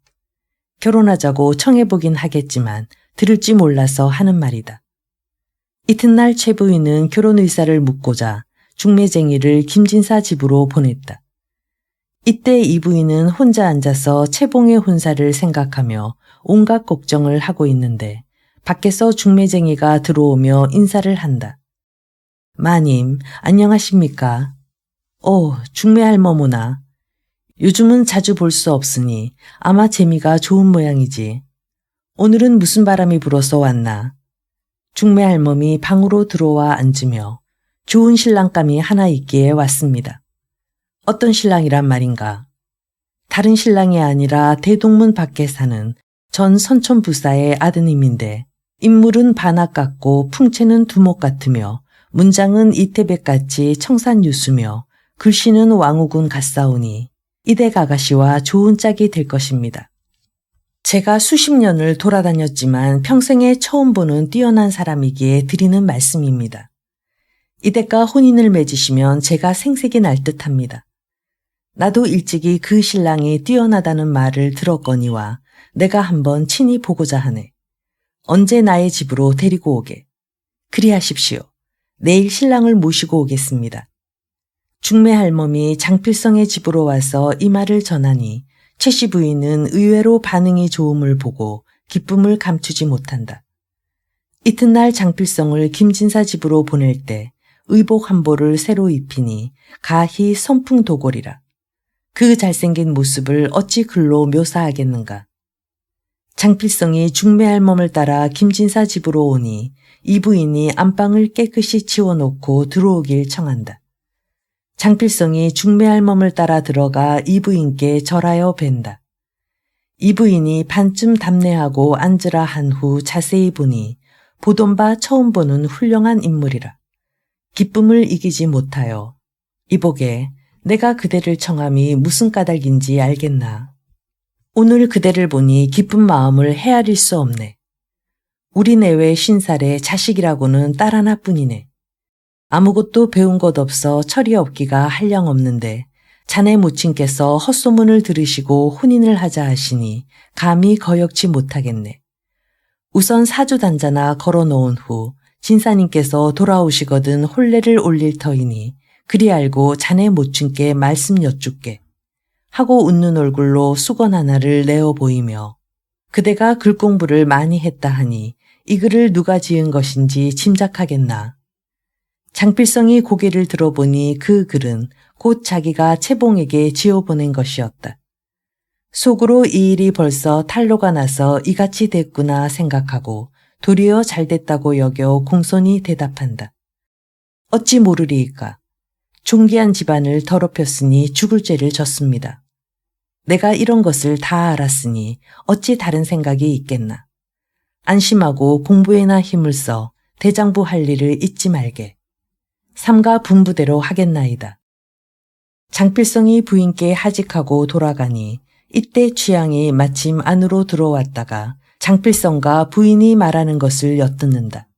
결혼하자고 청해보긴 하겠지만 들을지 몰라서 하는 말이다. 이튿날 최 부인은 결혼 의사를 묻고자 중매쟁이를 김진사 집으로 보냈다. 이때 이 부인은 혼자 앉아서 채봉의 혼사를 생각하며 온갖 걱정을 하고 있는데 밖에서 중매쟁이가 들어오며 인사를 한다. 마님, 안녕하십니까? 중매할머무나. 요즘은 자주 볼 수 없으니 아마 재미가 좋은 모양이지. 오늘은 무슨 바람이 불어서 왔나? 중매할멈이 방으로 들어와 앉으며 좋은 신랑감이 하나 있기에 왔습니다. 어떤 신랑이란 말인가? 다른 신랑이 아니라 대동문 밖에 사는 전 선천부사의 아드님인데 인물은 반악 같고 풍채는 두목 같으며 문장은 이태백같이 청산유수며 글씨는 왕후군 같사오니 이댁 아가씨와 좋은 짝이 될 것입니다. 제가 수십 년을 돌아다녔지만 평생에 처음 보는 뛰어난 사람이기에 드리는 말씀입니다. 이댁과 혼인을 맺으시면 제가 생색이 날 듯합니다. 나도 일찍이 그 신랑이 뛰어나다는 말을 들었거니와 내가 한번 친히 보고자 하네. 언제 나의 집으로 데리고 오게. 그리하십시오. 내일 신랑을 모시고 오겠습니다. 중매할멈이 장필성의 집으로 와서 이 말을 전하니 최씨 부인은 의외로 반응이 좋음을 보고 기쁨을 감추지 못한다. 이튿날 장필성을 김진사 집으로 보낼 때 의복 한 벌을 새로 입히니 가히 선풍도골이라. 그 잘생긴 모습을 어찌 글로 묘사하겠는가. 장필성이 중매할멈을 따라 김진사 집으로 오니 이 부인이 안방을 깨끗이 치워놓고 들어오길 청한다. 장필성이 중매할멈을 따라 들어가 이 부인께 절하여 뵌다. 이 부인이 반쯤 답례하고 앉으라 한 후 자세히 보니 보던 바 처음 보는 훌륭한 인물이라. 기쁨을 이기지 못하여 이보게 내가 그대를 청함이 무슨 까닭인지 알겠나. 오늘 그대를 보니 기쁜 마음을 헤아릴 수 없네. 우리 내외 50살의 자식이라고는 딸 하나뿐이네. 아무것도 배운 것 없어 철이 없기가 한량 없는데 자네 모친께서 헛소문을 들으시고 혼인을 하자 하시니 감히 거역치 못하겠네. 우선 사주단자나 걸어놓은 후 진사님께서 돌아오시거든 혼례를 올릴 터이니 그리 알고 자네 모친께 말씀 여쭙게 하고 웃는 얼굴로 수건 하나를 내어 보이며 그대가 글 공부를 많이 했다 하니 이 글을 누가 지은 것인지 짐작하겠나. 장필성이 고개를 들어보니 그 글은 곧 자기가 채봉에게 지어보낸 것이었다. 속으로 이 일이 벌써 탄로가 나서 이같이 됐구나 생각하고 도리어 잘됐다고 여겨 공손히 대답한다. 어찌 모르리이까. 존귀한 집안을 더럽혔으니 죽을 죄를 졌습니다. 내가 이런 것을 다 알았으니 어찌 다른 생각이 있겠나. 안심하고 공부에나 힘을 써 대장부 할 일을 잊지 말게. 삼가 분부대로 하겠나이다. 장필성이 부인께 하직하고 돌아가니 이때 취향이 마침 안으로 들어왔다가 장필성과 부인이 말하는 것을 엿듣는다.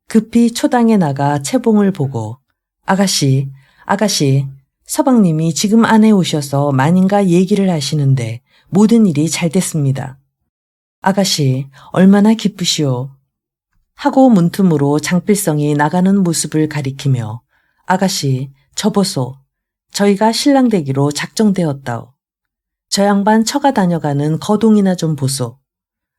급히 초당에 나가 채봉을 보고 아가씨, 서방님이 지금 안에 오셔서 마님과 얘기를 하시는데 모든 일이 잘 됐습니다. 아가씨, 얼마나 기쁘시오. 하고 문틈으로 장필성이 나가는 모습을 가리키며 아가씨, 저 보소. 저희가 신랑 되기로 작정되었다오. 저 양반 처가 다녀가는 거동이나 좀 보소.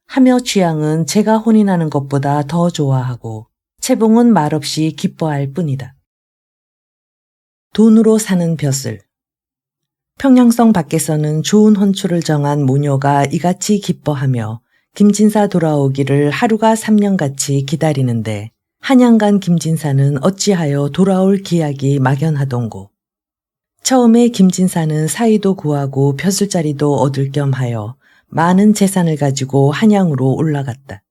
하며 취향은 제가 혼인하는 것보다 더 좋아하고 채봉은 말없이 기뻐할 뿐이다. 돈으로 사는 벼슬. 평양성 밖에서는 좋은 혼초를 정한 모녀가 이같이 기뻐하며 김진사 돌아오기를 하루가 3년같이 기다리는데 한양간 김진사는 어찌하여 돌아올 기약이 막연하던고. 처음에 김진사는 사위도 구하고 벼슬자리도 얻을 겸하여 많은 재산을 가지고 한양으로 올라갔다.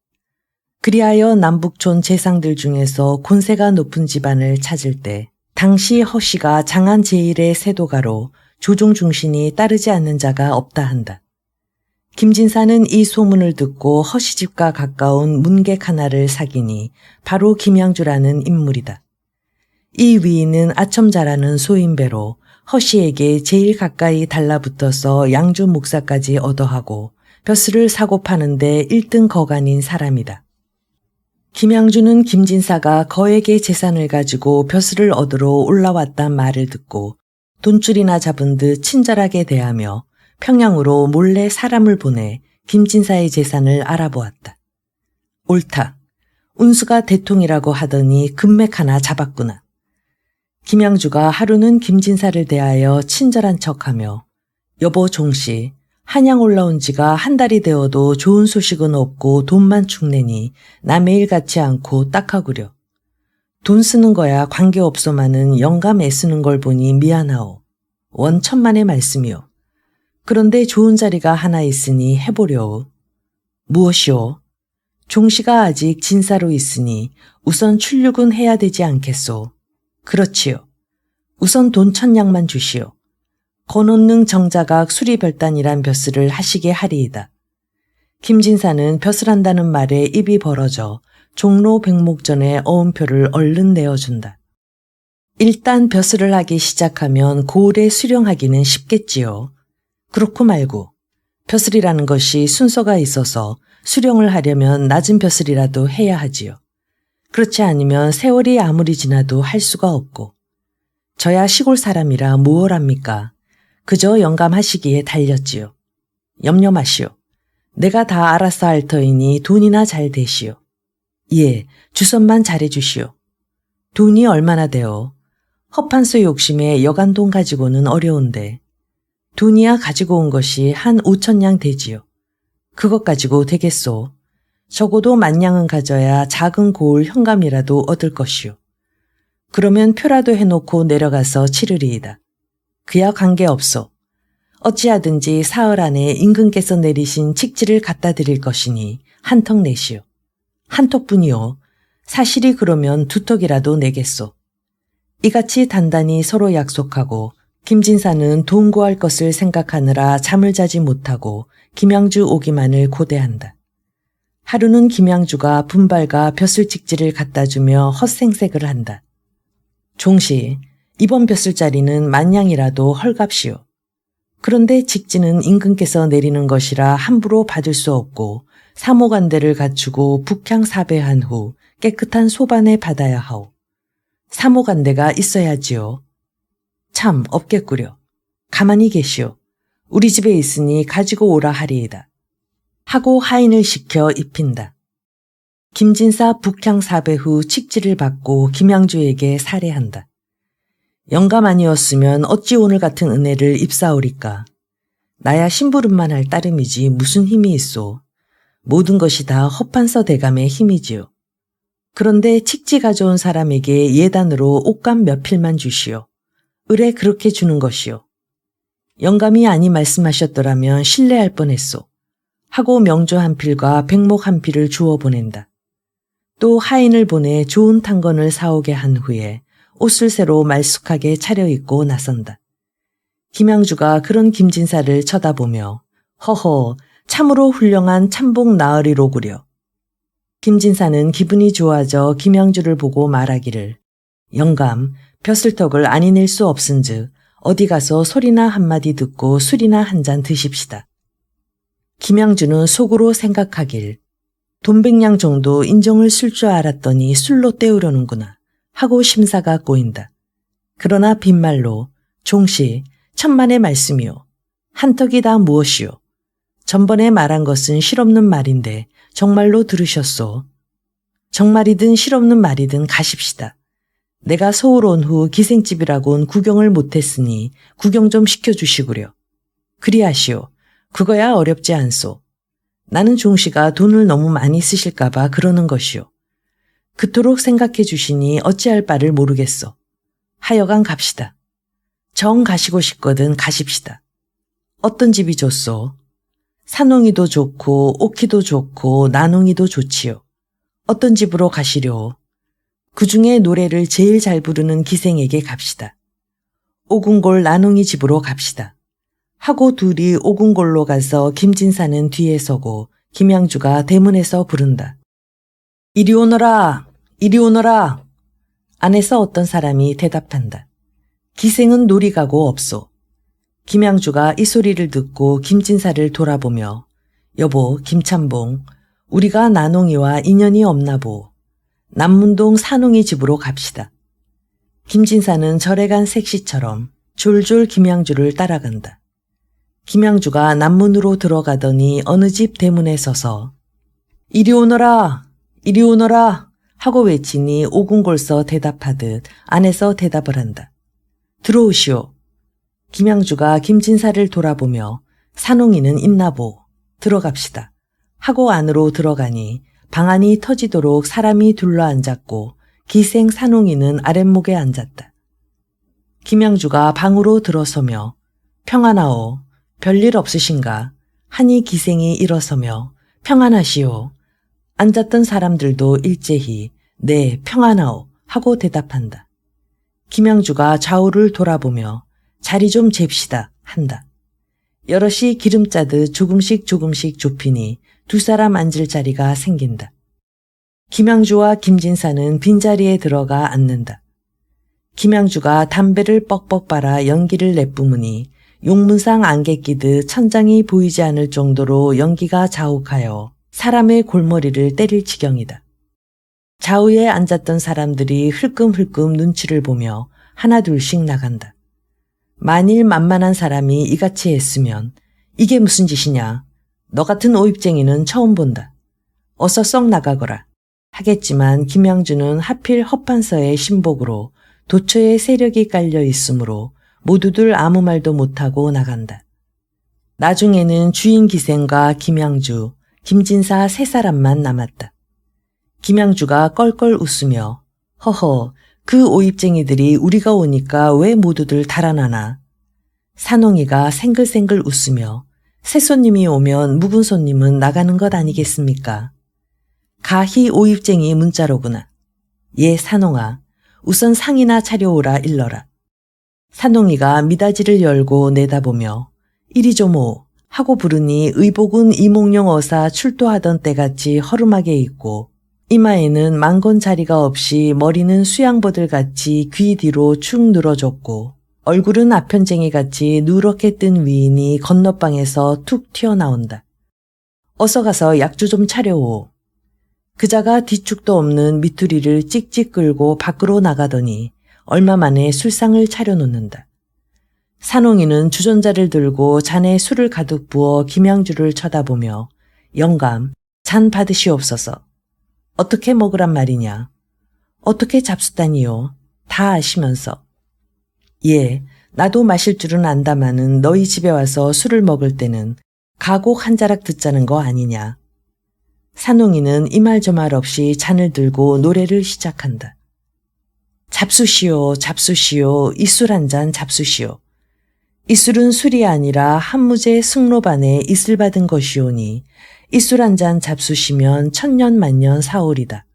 그리하여 남북촌 재상들 중에서 곤세가 높은 집안을 찾을 때 당시 허씨가 장안 제1의 세도가로 조종 중신이 따르지 않는 자가 없다 한다. 김진사는 이 소문을 듣고 허씨 집과 가까운 문객 하나를 사귀니 바로 김양주라는 인물이다. 이 위인은 아첨 잘하는 소인배로 허씨에게 제일 가까이 달라붙어서 양주 목사까지 얻어하고 벼슬을 사고 파는데 1등 거간인 사람이다. 김양주는 김진사가 거액의 재산을 가지고 벼슬을 얻으러 올라왔단 말을 듣고 돈줄이나 잡은 듯 친절하게 대하며 평양으로 몰래 사람을 보내 김진사의 재산을 알아보았다. 옳다. 운수가 대통이라고 하더니 금맥 하나 잡았구나. 김양주가 하루는 김진사를 대하여 친절한 척하며 여보 종씨, 한양 올라온 지가 한 달이 되어도 좋은 소식은 없고 돈만 축내니 남의 일 같지 않고 딱하구려. 돈 쓰는 거야 관계없소마는 영감 애쓰는 걸 보니 미안하오. 원 천만의 말씀이오. 그런데 좋은 자리가 하나 있으니 해보려오. 무엇이오? 종씨가 아직 진사로 있으니 우선 출륙은 해야 되지 않겠소. 그렇지요. 우선 돈 1000냥만 주시오. 건원능 정자각 수리별단이란 벼슬을 하시게 하리이다. 김진사는 벼슬한다는 말에 입이 벌어져 종로 백목전에 어음표를 얼른 내어준다. 일단 벼슬을 하기 시작하면 고을에 수령하기는 쉽겠지요. 그렇고 말고 벼슬이라는 것이 순서가 있어서 수령을 하려면 낮은 벼슬이라도 해야 하지요. 그렇지 않으면 세월이 아무리 지나도 할 수가 없고 저야 시골 사람이라 무얼 합니까? 그저 영감하시기에 달렸지요. 염려 마시오. 내가 다 알아서 할 터이니 돈이나 잘 되시오. 예, 주선만 잘해주시오. 돈이 얼마나 되어? 허판소 욕심에 여간돈 가지고는 어려운데 돈이야 가지고 온 것이 한 5,000냥 되지요. 그것 가지고 되겠소. 적어도 10,000냥은 가져야 작은 고을 현감이라도 얻을 것이오. 그러면 표라도 해놓고 내려가서 치르리이다. 그야 관계없소. 어찌하든지 사흘 안에 임금께서 내리신 칙지를 갖다 드릴 것이니 한턱 내시오. 한턱뿐이요. 사실이 그러면 두턱이라도 내겠소. 이같이 단단히 서로 약속하고 김진사는 돈 구할 것을 생각하느라 잠을 자지 못하고 김양주 오기만을 고대한다. 하루는 김양주가 분발과 벼슬찍지를 갖다 주며 헛생색을 한다. 종시, 이번 벼슬자리는 만냥이라도 헐값이오. 그런데 직지는 임금께서 내리는 것이라 함부로 받을 수 없고 사모관대를 갖추고 북향사배한 후 깨끗한 소반에 받아야 하오. 사모관대가 있어야지요. 참 없겠구려. 가만히 계시오. 우리 집에 있으니 가지고 오라 하리이다. 하고 하인을 시켜 입힌다. 김진사 북향사배 후 칙지를 받고 김양주에게 살해한다. 영감 아니었으면 어찌 오늘 같은 은혜를 입사오리까. 나야 심부름만 할 따름이지 무슨 힘이 있소. 모든 것이 다 허판서 대감의 힘이지요. 그런데 칙지 가져온 사람에게 예단으로 옷감 몇 필만 주시오. 의뢰 그렇게 주는 것이요. 영감이 아니 말씀하셨더라면 신뢰할 뻔했소. 하고 명조 한 필과 백목 한 필을 주워 보낸다. 또 하인을 보내 좋은 탄건을 사오게 한 후에 옷을 새로 말쑥하게 차려입고 나선다. 김양주가 그런 김진사를 쳐다보며 허허 참으로 훌륭한 참복 나으리로구려. 김진사는 기분이 좋아져 김양주를 보고 말하기를 영감 벼슬턱을 아니 낼 수 없은즉 어디 가서 소리나 한마디 듣고 술이나 한 잔 드십시다. 김양주는 속으로 생각하길 돈 100냥 정도 인정을 쓸 줄 알았더니 술로 때우려는구나 하고 심사가 꼬인다. 그러나 빈말로 종시 천만의 말씀이요. 한턱이 다 무엇이요. 전번에 말한 것은 실없는 말인데 정말로 들으셨소. 정말이든 실없는 말이든 가십시다. 내가 서울 온 후 기생집이라곤 구경을 못했으니 구경 좀 시켜주시구려. 그리하시오. 그거야 어렵지 않소. 나는 종씨가 돈을 너무 많이 쓰실까봐 그러는 것이오. 그토록 생각해 주시니 어찌할 바를 모르겠소. 하여간 갑시다. 정 가시고 싶거든 가십시다. 어떤 집이 좋소? 산홍이도 좋고 옥희도 좋고 나농이도 좋지요. 어떤 집으로 가시려? 그 중에 노래를 제일 잘 부르는 기생에게 갑시다. 오궁골 나농이 집으로 갑시다. 하고 둘이 오궁골로 가서 김진사는 뒤에 서고 김양주가 대문에서 부른다. 이리 오너라! 이리 오너라! 안에서 어떤 사람이 대답한다. 기생은 놀이 가고 없소. 김양주가 이 소리를 듣고 김진사를 돌아보며 여보 김참봉 우리가 나농이와 인연이 없나 보. 남문동 산홍이 집으로 갑시다. 김진사는 절에 간 색시처럼 졸졸 김양주를 따라간다. 김양주가 남문으로 들어가더니 어느 집 대문에 서서 이리 오너라! 이리 오너라! 하고 외치니 오궁골서 대답하듯 안에서 대답을 한다. 들어오시오. 김양주가 김진사를 돌아보며 산홍이는 있나보. 들어갑시다. 하고 안으로 들어가니 방 안이 터지도록 사람이 둘러앉았고 기생 산홍이는 아랫목에 앉았다. 김양주가 방으로 들어서며 평안하오. 별일 없으신가? 하니 기생이 일어서며 평안하시오. 앉았던 사람들도 일제히 네 평안하오 하고 대답한다. 김양주가 좌우를 돌아보며 자리 좀 잽시다 한다. 여럿이 기름 짜듯 조금씩 좁히니 두 사람 앉을 자리가 생긴다. 김양주와 김진사는 빈자리에 들어가 앉는다. 김양주가 담배를 뻑뻑 빨아 연기를 내뿜으니 용문상 안개 끼듯 천장이 보이지 않을 정도로 연기가 자욱하여 사람의 골머리를 때릴 지경이다. 좌우에 앉았던 사람들이 흘끔흘끔 눈치를 보며 하나둘씩 나간다. 만일 만만한 사람이 이같이 했으면 이게 무슨 짓이냐. 너 같은 오입쟁이는 처음 본다. 어서 썩 나가거라. 하겠지만 김양주는 하필 허판서의 신복으로 도처에 세력이 깔려 있으므로 모두들 아무 말도 못하고 나간다. 나중에는 주인 기생과 김양주, 김진사 세 사람만 남았다. 김양주가 껄껄 웃으며 허허 그 오입쟁이들이 우리가 오니까 왜 모두들 달아나나. 산홍이가 생글생글 웃으며 새 손님이 오면 묵은 손님은 나가는 것 아니겠습니까? 가히 오입쟁이 문자로구나. 예, 산홍아, 우선 상이나 차려오라 일러라. 산홍이가 미닫이를 열고 내다보며 이리 좀 오 하고 부르니 의복은 이몽룡 어사 출도하던 때같이 허름하게 입고 이마에는 망건자리가 없이 머리는 수양버들같이 귀 뒤로 축 늘어졌고 얼굴은 아편쟁이같이 누렇게 뜬 위인이 건너방에서 툭 튀어나온다. 어서 가서 약주 좀 차려오. 그자가 뒤축도 없는 미투리를 찍찍 끌고 밖으로 나가더니 얼마 만에 술상을 차려놓는다. 산홍이는 주전자를 들고 잔에 술을 가득 부어 김양주를 쳐다보며 영감, 잔 받으시옵소서. 어떻게 먹으란 말이냐. 어떻게 잡수다니요. 다 아시면서. 예, 나도 마실 줄은 안다마는 너희 집에 와서 술을 먹을 때는 가곡 한 자락 듣자는 거 아니냐. 산홍이는 이 말 저 말 없이 잔을 들고 노래를 시작한다. 잡수시오, 잡수시오, 이 술 한 잔 잡수시오. 이 술은 술이 아니라 한무제 승로반에 이슬 받은 것이오니 이 술 한 잔 잡수시면 천년 만년 사오리다.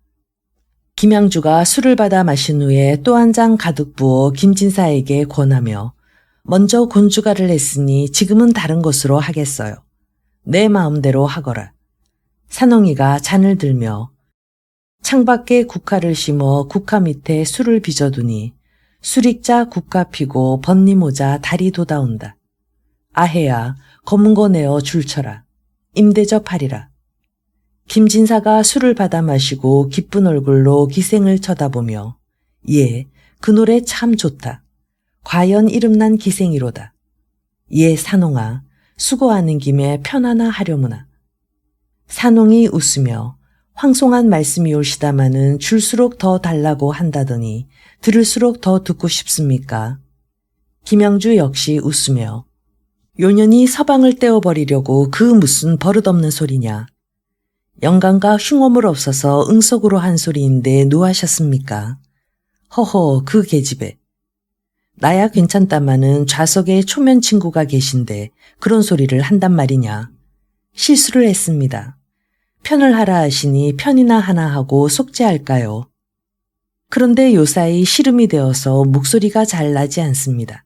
김양주가 술을 받아 마신 후에 또 한 잔 가득 부어 김진사에게 권하며 먼저 곤주가를 했으니 지금은 다른 것으로 하겠어요. 내 마음대로 하거라. 산홍이가 잔을 들며 창밖에 국화를 심어 국화 밑에 술을 빚어두니 수릭자 국화 피고 번니 모자 다리 돋아온다. 아해야 검은 거 내어 줄 쳐라. 임대접 하리라. 김진사가 술을 받아 마시고 기쁜 얼굴로 기생을 쳐다보며 예, 그 노래 참 좋다. 과연 이름난 기생이로다. 예, 산홍아, 수고하는 김에 편 하나 하려무나. 산홍이 웃으며 황송한 말씀이올시다마는 줄수록 더 달라고 한다더니 들을수록 더 듣고 싶습니까? 김양주 역시 웃으며 요년이 서방을 떼어버리려고 그 무슨 버릇없는 소리냐. 영감과 흉오물 없어서 응석으로 한 소리인데 누하셨습니까? 허허, 그 계집애. 나야 괜찮다마는 좌석에 초면 친구가 계신데 그런 소리를 한단 말이냐. 실수를 했습니다. 편을 하라 하시니 편이나 하나 하고 속죄할까요? 그런데 요사이 시름이 되어서 목소리가 잘 나지 않습니다.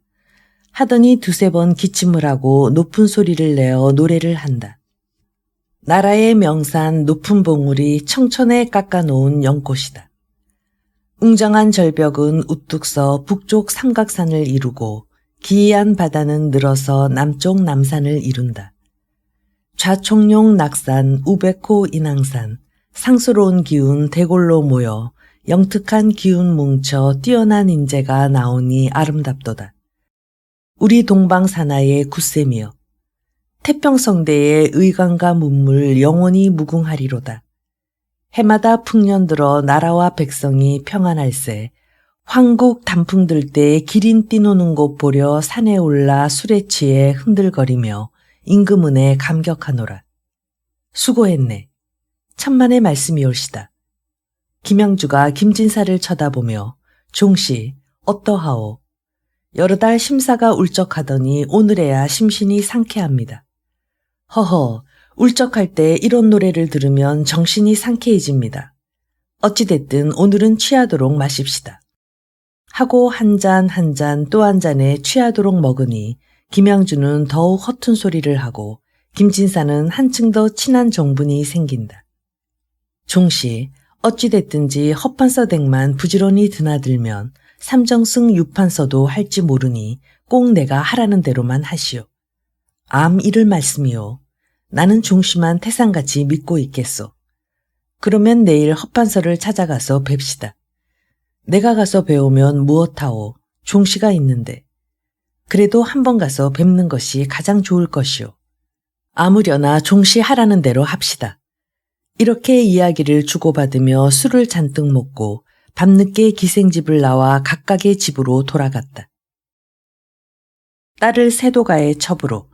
하더니 두세 번 기침을 하고 높은 소리를 내어 노래를 한다. 나라의 명산 높은 봉우리 청천에 깎아놓은 연꽃이다. 웅장한 절벽은 우뚝 서 북쪽 삼각산을 이루고 기이한 바다는 늘어서 남쪽 남산을 이룬다. 좌총룡 낙산, 우백호 인왕산, 상스러운 기운 대골로 모여 영특한 기운 뭉쳐 뛰어난 인재가 나오니 아름답도다. 우리 동방 사나이의 굳셈이여. 태평성대의 의관과 문물 영원히 무궁하리로다. 해마다 풍년 들어 나라와 백성이 평안할세. 황국 단풍 들 때 기린 뛰노는 곳 보려 산에 올라 술에 취해 흔들거리며 임금은에 감격하노라. 수고했네. 천만의 말씀이올시다. 김양주가 김진사를 쳐다보며 종씨 어떠하오. 여러 달 심사가 울적하더니 오늘에야 심신이 상쾌합니다. 허허, 울적할 때 이런 노래를 들으면 정신이 상쾌해집니다. 어찌됐든 오늘은 취하도록 마십시다. 하고 한 잔 한 잔 또 한 잔에 취하도록 먹으니 김양주는 더욱 허튼 소리를 하고 김진사는 한층 더 친한 정분이 생긴다. 종씨, 어찌됐든지 허판서댁만 부지런히 드나들면 삼정승 유판서도 할지 모르니 꼭 내가 하라는 대로만 하시오. 암 이를 말씀이오. 나는 종씨만 태산같이 믿고 있겠소. 그러면 내일 허판서를 찾아가서 뵙시다. 내가 가서 배우면 무엇하오. 종씨가 있는데. 그래도 한번 가서 뵙는 것이 가장 좋을 것이오. 아무려나 종씨 하라는 대로 합시다. 이렇게 이야기를 주고받으며 술을 잔뜩 먹고 밤늦게 기생집을 나와 각각의 집으로 돌아갔다. 딸을 세도가의 첩으로.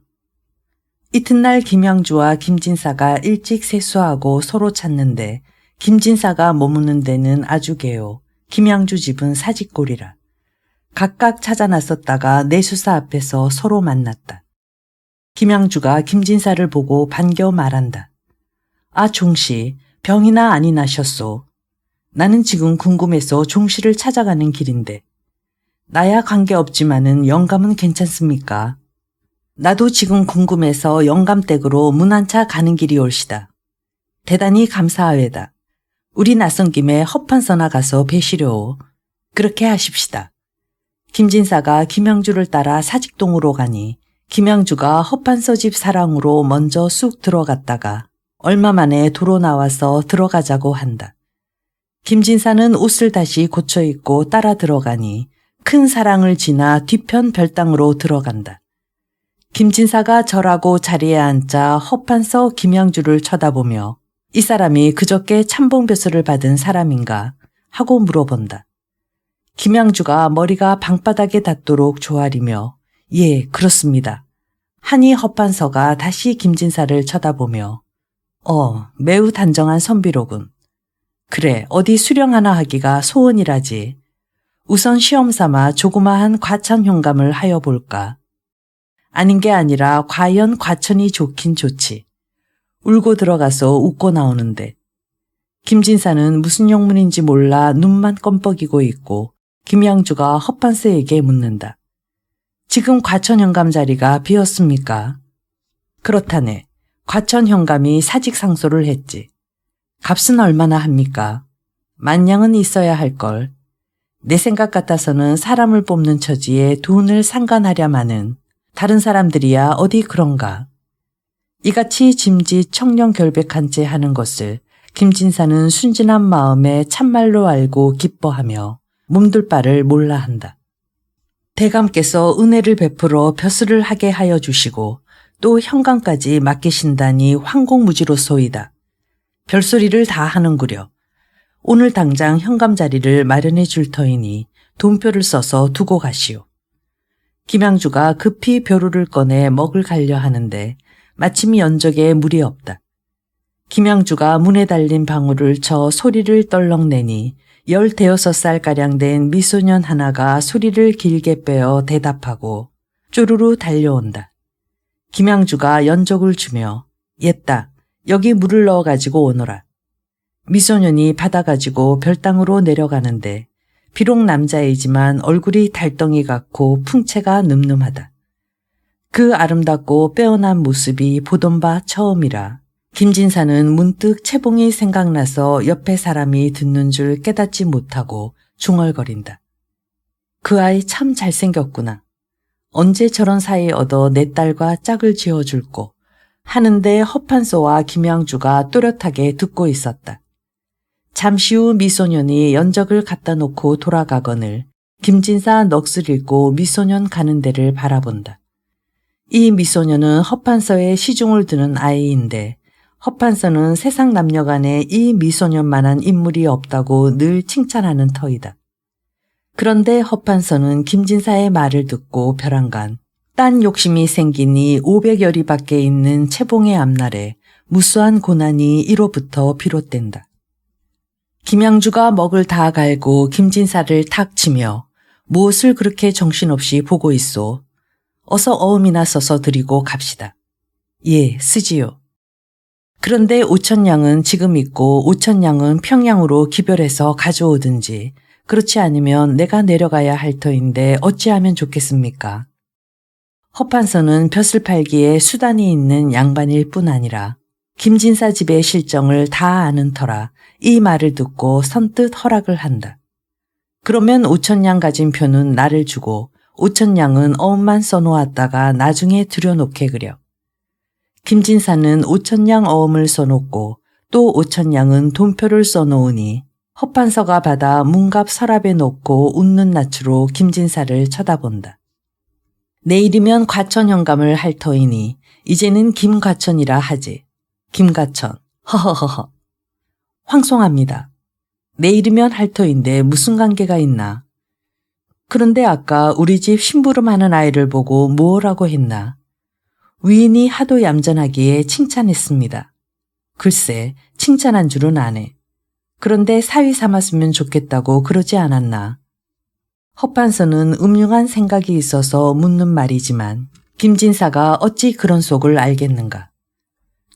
이튿날 김양주와 김진사가 일찍 세수하고 서로 찾는데 김진사가 머무는 데는 아주 개요. 김양주 집은 사직골이라. 각각 찾아 나섰다가 내수사 앞에서 서로 만났다. 김양주가 김진사를 보고 반겨 말한다. 아, 종씨, 병이나 안이 나셨소. 나는 지금 궁금해서 종씨를 찾아가는 길인데. 나야 관계없지만은 영감은 괜찮습니까? 나도 지금 궁금해서 영감댁으로 문 한 차 가는 길이 올시다. 대단히 감사하외다. 우리 낯선 김에 허판서나 가서 뵈시려오. 그렇게 하십시다. 김진사가 김양주를 따라 사직동으로 가니 김양주가 허판서 집 사랑으로 먼저 쑥 들어갔다가 얼마 만에 도로 나와서 들어가자고 한다. 김진사는 옷을 다시 고쳐 입고 따라 들어가니 큰 사랑을 지나 뒤편 별당으로 들어간다. 김진사가 절하고 자리에 앉자 허판서 김양주를 쳐다보며 이 사람이 그저께 참봉벼슬을 받은 사람인가 하고 물어본다. 김양주가 머리가 방바닥에 닿도록 조아리며 예, 그렇습니다. 하니 허판서가 다시 김진사를 쳐다보며 매우 단정한 선비로군. 그래, 어디 수령 하나 하기가 소원이라지. 우선 시험 삼아 조그마한 과천 현감을 하여 볼까. 아닌 게 아니라 과연 과천이 좋긴 좋지. 울고 들어가서 웃고 나오는데. 김진사는 무슨 영문인지 몰라 눈만 껌뻑이고 있고 김양주가 허판서에게 묻는다. 지금 과천 현감 자리가 비었습니까? 그렇다네. 과천 현감이 사직 상소를 했지. 값은 얼마나 합니까? 만냥은 있어야 할걸. 내 생각 같아서는 사람을 뽑는 처지에 돈을 상관하랴마는 다른 사람들이야 어디 그런가. 이같이 짐짓 청렴결백한 채 하는 것을 김진사는 순진한 마음에 참말로 알고 기뻐하며 몸둘 바를 몰라 한다. 대감께서 은혜를 베풀어 벼슬을 하게 하여 주시고 또 현감까지 맡기신다니 황공무지로소이다. 별소리를 다 하는구려. 오늘 당장 현감 자리를 마련해 줄 터이니 돈표를 써서 두고 가시오. 김양주가 급히 벼루를 꺼내 먹을 가려 하는데 마침 연적에 물이 없다. 김양주가 문에 달린 방울을 쳐 소리를 떨렁내니 15살 된 미소년 하나가 소리를 길게 빼어 대답하고 쪼르르 달려온다. 김양주가 연적을 주며 옛다. 여기 물을 넣어가지고 오너라. 미소년이 받아가지고 별당으로 내려가는데 비록 남자이지만 얼굴이 달덩이 같고 풍채가 늠름하다. 그 아름답고 빼어난 모습이 보던 바 처음이라 김진사는 문득 채봉이 생각나서 옆에 사람이 듣는 줄 깨닫지 못하고 중얼거린다. 그 아이 참 잘생겼구나. 언제 저런 사이 얻어 내 딸과 짝을 지어줄꼬 하는데 허판서와 김양주가 또렷하게 듣고 있었다. 잠시 후 미소년이 연적을 갖다 놓고 돌아가거늘 김진사 넋을 잃고 미소년 가는 데를 바라본다. 이 미소년은 허판서의 시중을 드는 아이인데 허판서는 세상 남녀 간에 이 미소년만한 인물이 없다고 늘 칭찬하는 터이다. 그런데 허판서는 김진사의 말을 듣고 벼랑간 딴 욕심이 생기니 500여리 밖에 있는 채봉의 앞날에 무수한 고난이 이로부터 비롯된다. 김양주가 먹을 다 갈고 김진사를 탁 치며 무엇을 그렇게 정신없이 보고 있소. 어서 어음이나 써서 드리고 갑시다. 예, 쓰지요. 그런데 5천냥은 지금 있고 5천냥은 평양으로 기별해서 가져오든지 그렇지 않으면 내가 내려가야 할 터인데 어찌하면 좋겠습니까? 허판서는 벼슬 팔기에 수단이 있는 양반일 뿐 아니라 김진사 집의 실정을 다 아는 터라 이 말을 듣고 선뜻 허락을 한다. 그러면 5천냥 가진 표는 나를 주고 5천냥은 어음만 써놓았다가 나중에 들여놓게 그려. 김진사는 5천냥 어음을 써놓고 또 5천냥은 돈표를 써놓으니 허판서가 받아 문갑 서랍에 놓고 웃는 낯으로 김진사를 쳐다본다. 내일이면 과천 현감을 할 터이니 이제는 김과천이라 하지. 김과천, 허허허허. 황송합니다. 내일이면 할 터인데 무슨 관계가 있나. 그런데 아까 우리 집 심부름하는 아이를 보고 뭐라고 했나. 위인이 하도 얌전하기에 칭찬했습니다. 글쎄, 칭찬한 줄은 안 해. 그런데 사위 삼았으면 좋겠다고 그러지 않았나. 허판서는 음흉한 생각이 있어서 묻는 말이지만 김진사가 어찌 그런 속을 알겠는가.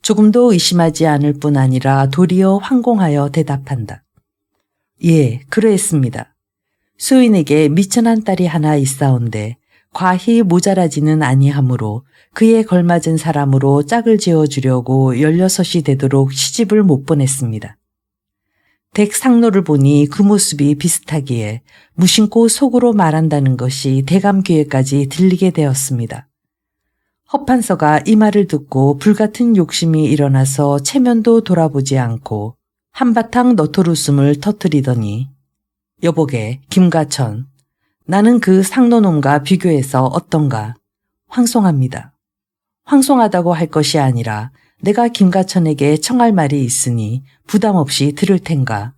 조금도 의심하지 않을 뿐 아니라 도리어 황공하여 대답한다. 예, 그러했습니다. 소인에게 미천한 딸이 하나 있사온데 과히 모자라지는 아니하므로 그에 걸맞은 사람으로 짝을 지어주려고 16이 되도록 시집을 못 보냈습니다. 댁 상노를 보니 그 모습이 비슷하기에 무심코 속으로 말한다는 것이 대감 귀에까지 들리게 되었습니다. 허판서가 이 말을 듣고 불같은 욕심이 일어나서 체면도 돌아보지 않고 한바탕 너토르숨을 터뜨리더니 여보게 김가천, 나는 그 상노놈과 비교해서 어떤가 황송합니다. 황송하다고 할 것이 아니라 내가 김가천에게 청할 말이 있으니 부담 없이 들을 텐가.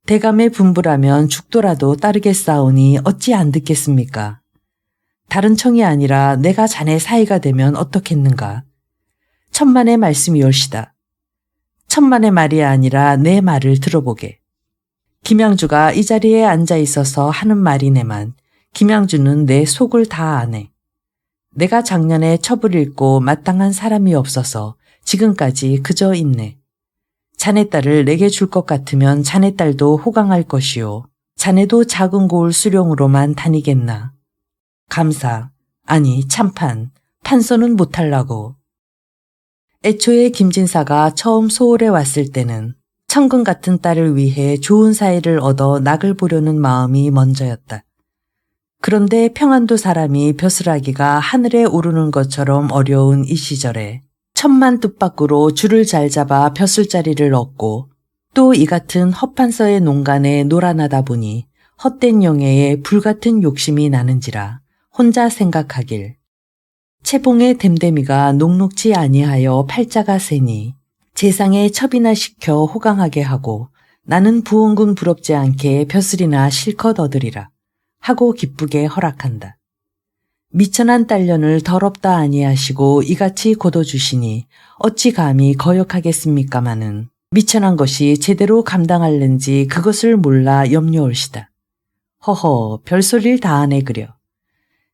대감의 분부라면 죽더라도 따르겠사오니 어찌 안 듣겠습니까? 다른 청이 아니라 내가 자네 사이가 되면 어떻겠는가. 천만의 말씀이올시다. 천만의 말이 아니라 내 말을 들어보게. 김양주가 이 자리에 앉아 있어서 하는 말이네만 김양주는 내 속을 다 아네. 내가 작년에 첩을 읽고 마땅한 사람이 없어서 지금까지 그저 있네. 자네 딸을 내게 줄 것 같으면 자네 딸도 호강할 것이요. 자네도 작은 고을 수령으로만 다니겠나. 감사, 아니 참판, 판서는 못하려고. 애초에 김진사가 처음 소홀에 왔을 때는 천금 같은 딸을 위해 좋은 사이를 얻어 낙을 보려는 마음이 먼저였다. 그런데 평안도 사람이 벼슬하기가 하늘에 오르는 것처럼 어려운 이 시절에 천만 뜻밖으로 줄을 잘 잡아 벼슬자리를 얻고 또 이 같은 허판서의 농간에 놀아나다 보니 헛된 영예에 불같은 욕심이 나는지라 혼자 생각하길. 채봉의 댐댐이가 녹록지 아니하여 팔자가 세니 재상에 첩이나 시켜 호강하게 하고 나는 부원군 부럽지 않게 벼슬이나 실컷 얻으리라 하고 기쁘게 허락한다. 미천한 딸년을 더럽다 아니하시고 이같이 거둬주시니 어찌 감히 거역하겠습니까마는 미천한 것이 제대로 감당할는지 그것을 몰라 염려올시다. 허허, 별소리를 다 하네 그려.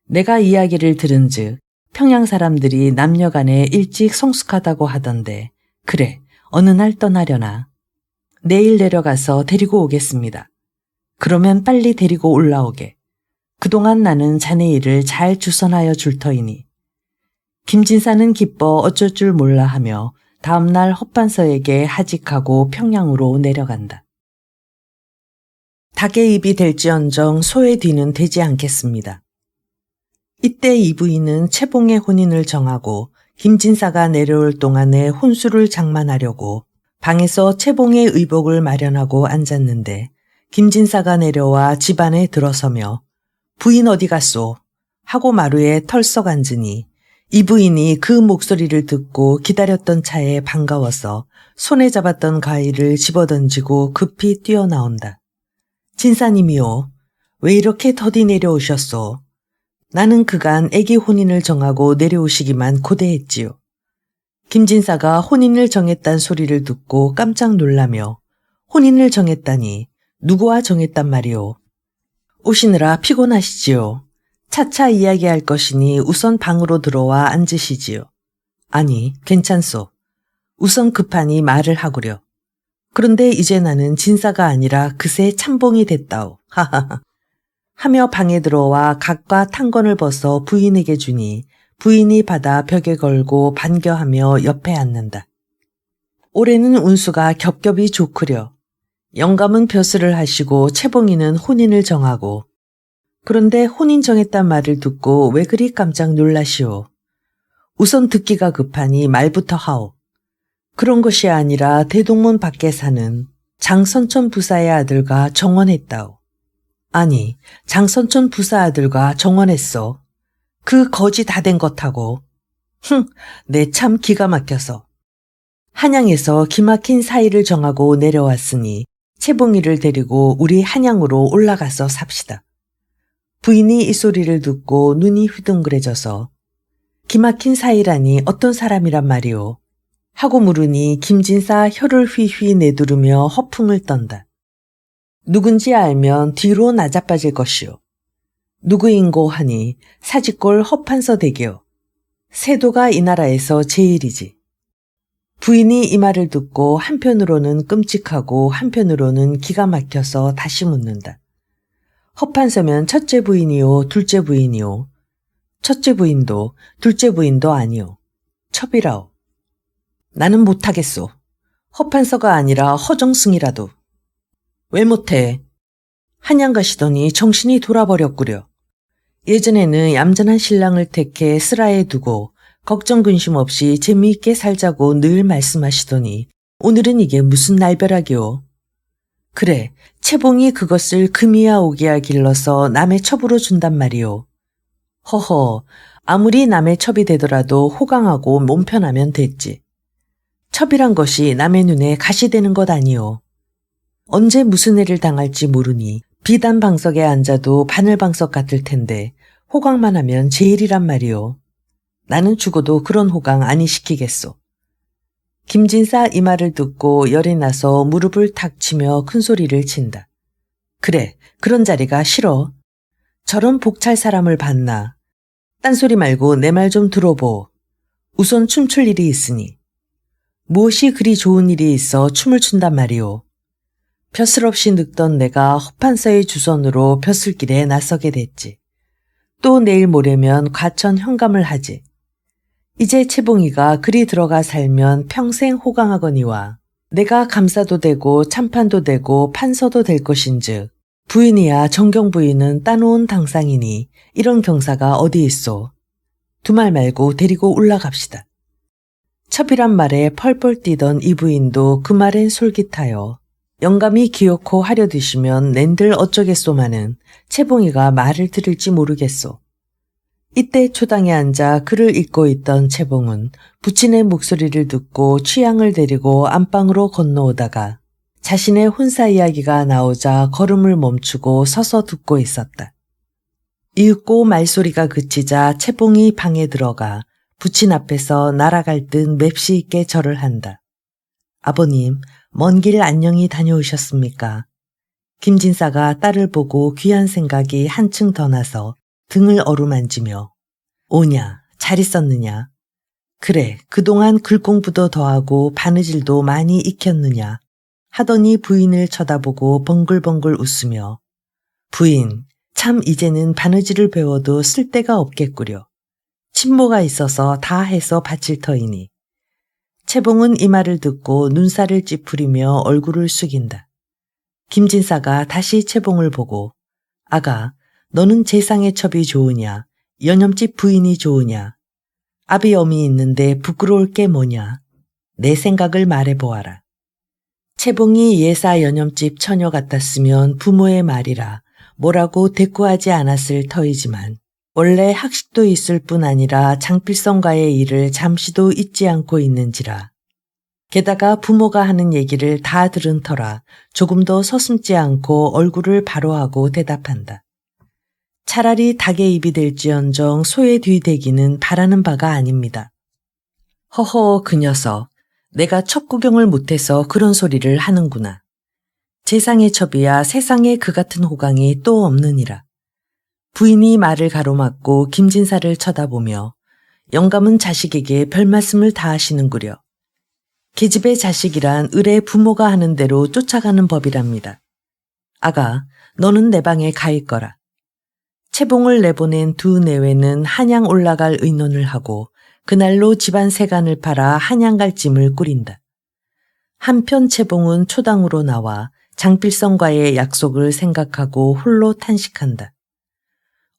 내가 이야기를 들은즉 평양 사람들이 남녀간에 일찍 성숙하다고 하던데 그래, 어느 날 떠나려나. 내일 내려가서 데리고 오겠습니다. 그러면 빨리 데리고 올라오게. 그동안 나는 자네 일을 잘 주선하여 줄 터이니. 김진사는 기뻐 어쩔 줄 몰라 하며 다음날 허판서에게 하직하고 평양으로 내려간다. 닭의 입이 될지언정 소의 뒤는 되지 않겠습니다. 이때 이 부인은 채봉의 혼인을 정하고 김진사가 내려올 동안에 혼수를 장만하려고 방에서 채봉의 의복을 마련하고 앉았는데 김진사가 내려와 집안에 들어서며 부인 어디 갔소? 하고 마루에 털썩 앉으니 이 부인이 그 목소리를 듣고 기다렸던 차에 반가워서 손에 잡았던 가위를 집어던지고 급히 뛰어나온다. 진사님이요. 왜 이렇게 더디 내려오셨소? 나는 그간 애기 혼인을 정하고 내려오시기만 고대했지요. 김진사가 혼인을 정했단 소리를 듣고 깜짝 놀라며 혼인을 정했다니 누구와 정했단 말이오? 오시느라 피곤하시지요. 차차 이야기할 것이니 우선 방으로 들어와 앉으시지요. 아니, 괜찮소. 우선 급하니 말을 하구려. 그런데 이제 나는 진사가 아니라 그새 참봉이 됐다오. 하하하. 하며 방에 들어와 각과 탄건을 벗어 부인에게 주니 부인이 받아 벽에 걸고 반겨하며 옆에 앉는다. 올해는 운수가 겹겹이 좋구려. 영감은 벼슬을 하시고 채봉이는 혼인을 정하고 그런데 혼인 정했단 말을 듣고 왜 그리 깜짝 놀라시오. 우선 듣기가 급하니 말부터 하오. 그런 것이 아니라 대동문 밖에 사는 장선천 부사의 아들과 정원했다오. 아니, 장선천 부사 아들과 정원했어. 그 거지 다 된 것하고. 내 참 기가 막혀서. 한양에서 기막힌 사이를 정하고 내려왔으니 채봉이를 데리고 우리 한양으로 올라가서 삽시다. 부인이 이 소리를 듣고 눈이 휘둥그레져서 기막힌 사이라니 어떤 사람이란 말이오? 하고 물으니 김진사 혀를 휘휘 내두르며 허풍을 떤다. 누군지 알면 뒤로 나자빠질 것이오. 누구인고 하니 사직골 허판서 대기요. 세도가 이 나라에서 제일이지. 부인이 이 말을 듣고 한편으로는 끔찍하고 한편으로는 기가 막혀서 다시 묻는다. 허판서면 첫째 부인이요, 둘째 부인이요. 첫째 부인도 둘째 부인도 아니요. 첩이라오. 나는 못하겠소. 허판서가 아니라 허정승이라도. 왜 못해? 한양 가시더니 정신이 돌아버렸구려. 예전에는 얌전한 신랑을 택해 슬하에 두고 걱정 근심 없이 재미있게 살자고 늘 말씀하시더니 오늘은 이게 무슨 날벼락이오. 그래, 채봉이 그것을 금이야 오기야 길러서 남의 첩으로 준단 말이오. 허허, 아무리 남의 첩이 되더라도 호강하고 몸 편하면 됐지. 첩이란 것이 남의 눈에 가시되는 것 아니오. 언제 무슨 애를 당할지 모르니 비단 방석에 앉아도 바늘방석 같을 텐데 호강만 하면 제일이란 말이오. 나는 죽어도 그런 호강 아니 시키겠소. 김진사 이 말을 듣고 열이 나서 무릎을 탁 치며 큰 소리를 친다. 그래, 그런 자리가 싫어. 저런 복찰 사람을 봤나. 딴소리 말고 내 말 좀 들어보. 우선 춤출 일이 있으니. 무엇이 그리 좋은 일이 있어 춤을 춘단 말이오. 벼슬없이 늙던 내가 허판서의 주선으로 벼슬길에 나서게 됐지. 또 내일 모레면 과천 현감을 하지. 이제 채봉이가 그리 들어가 살면 평생 호강하거니와 내가 감사도 되고 참판도 되고 판서도 될 것인즉 부인이야 정경 부인은 따놓은 당상이니 이런 경사가 어디 있소. 두 말 말고 데리고 올라갑시다. 첩이란 말에 펄펄 뛰던 이 부인도 그 말엔 솔깃하여 영감이 기어코 하려 드시면 낸들 어쩌겠소마는 채봉이가 말을 들을지 모르겠소. 이때 초당에 앉아 글을 읽고 있던 채봉은 부친의 목소리를 듣고 취향을 데리고 안방으로 건너오다가 자신의 혼사 이야기가 나오자 걸음을 멈추고 서서 듣고 있었다. 이윽고 말소리가 그치자 채봉이 방에 들어가 부친 앞에서 날아갈 듯 맵시 있게 절을 한다. 아버님, 먼 길 안녕히 다녀오셨습니까? 김진사가 딸을 보고 귀한 생각이 한층 더 나서 등을 어루만지며 오냐, 잘 있었느냐? 그래, 그동안 글공부도 더하고 바느질도 많이 익혔느냐? 하더니 부인을 쳐다보고 벙글벙글 웃으며 부인, 참 이제는 바느질을 배워도 쓸데가 없겠구려. 친모가 있어서 다 해서 바칠 터이니. 채봉은 이 말을 듣고 눈살을 찌푸리며 얼굴을 숙인다. 김진사가 다시 채봉을 보고 아가, 너는 재상의 첩이 좋으냐? 연염집 부인이 좋으냐? 아비 엄이 있는데 부끄러울 게 뭐냐? 내 생각을 말해보아라. 채봉이 예사 연염집 처녀 같았으면 부모의 말이라 뭐라고 대꾸하지 않았을 터이지만 원래 학식도 있을 뿐 아니라 장필성과의 일을 잠시도 잊지 않고 있는지라. 게다가 부모가 하는 얘기를 다 들은 터라 조금도 서슴지 않고 얼굴을 바로 하고 대답한다. 차라리 닭의 입이 될지언정 소의 뒤 되기는 바라는 바가 아닙니다. 허허 그 녀석, 내가 첩구경을 못해서 그런 소리를 하는구나. 재상의 첩이야 세상에 그 같은 호강이 또 없느니라. 부인이 말을 가로막고 김진사를 쳐다보며 영감은 자식에게 별말씀을 다 하시는구려. 계집의 자식이란 을의 부모가 하는 대로 쫓아가는 법이랍니다. 아가, 너는 내 방에 가 있거라. 채봉을 내보낸 두 내외는 한양 올라갈 의논을 하고 그날로 집안 세간을 팔아 한양 갈 짐을 꾸린다. 한편 채봉은 초당으로 나와 장필성과의 약속을 생각하고 홀로 탄식한다.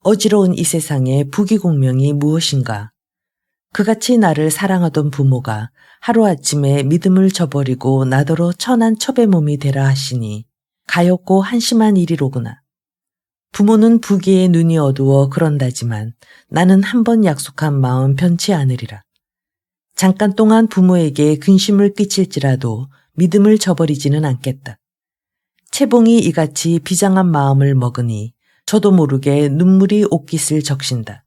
어지러운 이 세상에 부귀공명이 무엇인가. 그같이 나를 사랑하던 부모가 하루아침에 믿음을 저버리고 나더러 천한 첩의 몸이 되라 하시니 가엾고 한심한 일이로구나. 부모는 부귀에 눈이 어두워 그런다지만 나는 한번 약속한 마음 변치 않으리라. 잠깐 동안 부모에게 근심을 끼칠지라도 믿음을 저버리지는 않겠다. 채봉이 이같이 비장한 마음을 먹으니 저도 모르게 눈물이 옷깃을 적신다.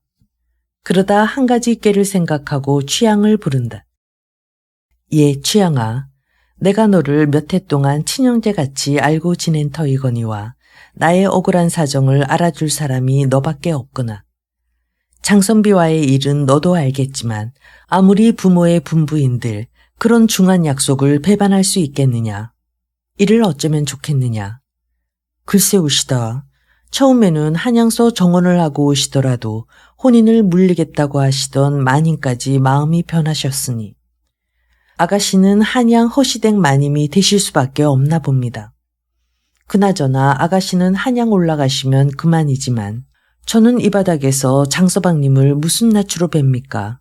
그러다 한 가지 꾀를 생각하고 취향을 부른다. 예, 취향아. 내가 너를 몇 해 동안 친형제같이 알고 지낸 터이거니와 나의 억울한 사정을 알아줄 사람이 너밖에 없구나. 장선비와의 일은 너도 알겠지만 아무리 부모의 분부인들 그런 중한 약속을 배반할 수 있겠느냐. 이를 어쩌면 좋겠느냐. 글쎄 오시다. 처음에는 한양서 정원을 하고 오시더라도 혼인을 물리겠다고 하시던 마님까지 마음이 변하셨으니 아가씨는 한양 허시댁 마님이 되실 수밖에 없나 봅니다. 그나저나 아가씨는 한양 올라가시면 그만이지만 저는 이 바닥에서 장서방님을 무슨 낯으로 뵙니까?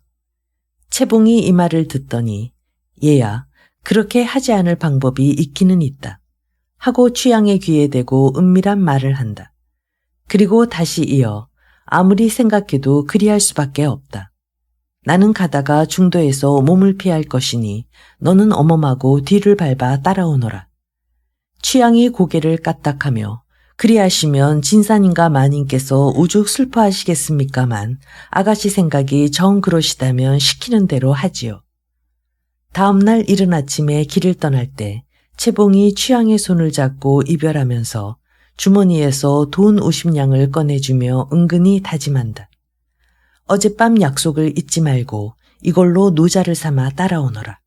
채봉이 이 말을 듣더니 얘야 그렇게 하지 않을 방법이 있기는 있다. 하고 취향의 귀에 대고 은밀한 말을 한다. 그리고 다시 이어 아무리 생각해도 그리할 수밖에 없다. 나는 가다가 중도에서 몸을 피할 것이니 너는 어멈하고 뒤를 밟아 따라오너라. 취향이 고개를 까딱하며 그리하시면 진사님과 마님께서 오죽 슬퍼하시겠습니까만 아가씨 생각이 정 그러시다면 시키는 대로 하지요. 다음날 이른 아침에 길을 떠날 때 채봉이 취향의 손을 잡고 이별하면서 주머니에서 돈 50냥을 꺼내주며 은근히 다짐한다. 어젯밤 약속을 잊지 말고 이걸로 노자를 삼아 따라오너라.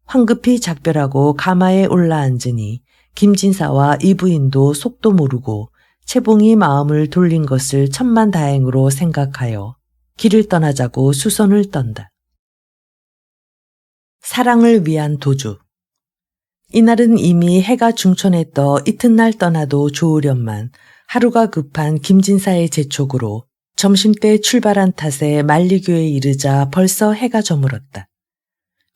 황급히 작별하고 가마에 올라앉으니 김진사와 이 부인도 속도 모르고 채봉이 마음을 돌린 것을 천만다행으로 생각하여 길을 떠나자고 수선을 떤다. 사랑을 위한 도주. 이날은 이미 해가 중천에 떠 이튿날 떠나도 좋으련만 하루가 급한 김진사의 재촉으로 점심때 출발한 탓에 만리교에 이르자 벌써 해가 저물었다.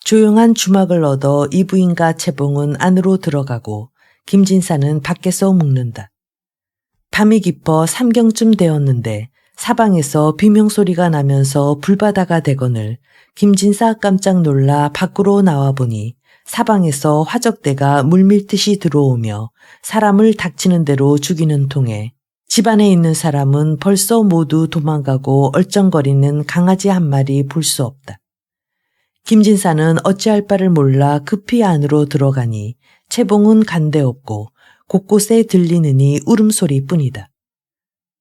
조용한 주막을 얻어 이 부인과 채봉은 안으로 들어가고 김진사는 밖에서 묵는다. 밤이 깊어 3경쯤 되었는데 사방에서 비명소리가 나면서 불바다가 되거늘 김진사 깜짝 놀라 밖으로 나와보니 사방에서 화적대가 물밀듯이 들어오며 사람을 닥치는 대로 죽이는 통에 집안에 있는 사람은 벌써 모두 도망가고 얼쩡거리는 강아지 한 마리 볼 수 없다. 김진사는 어찌할 바를 몰라 급히 안으로 들어가니 채봉은 간데없고 곳곳에 들리느니 울음소리뿐이다.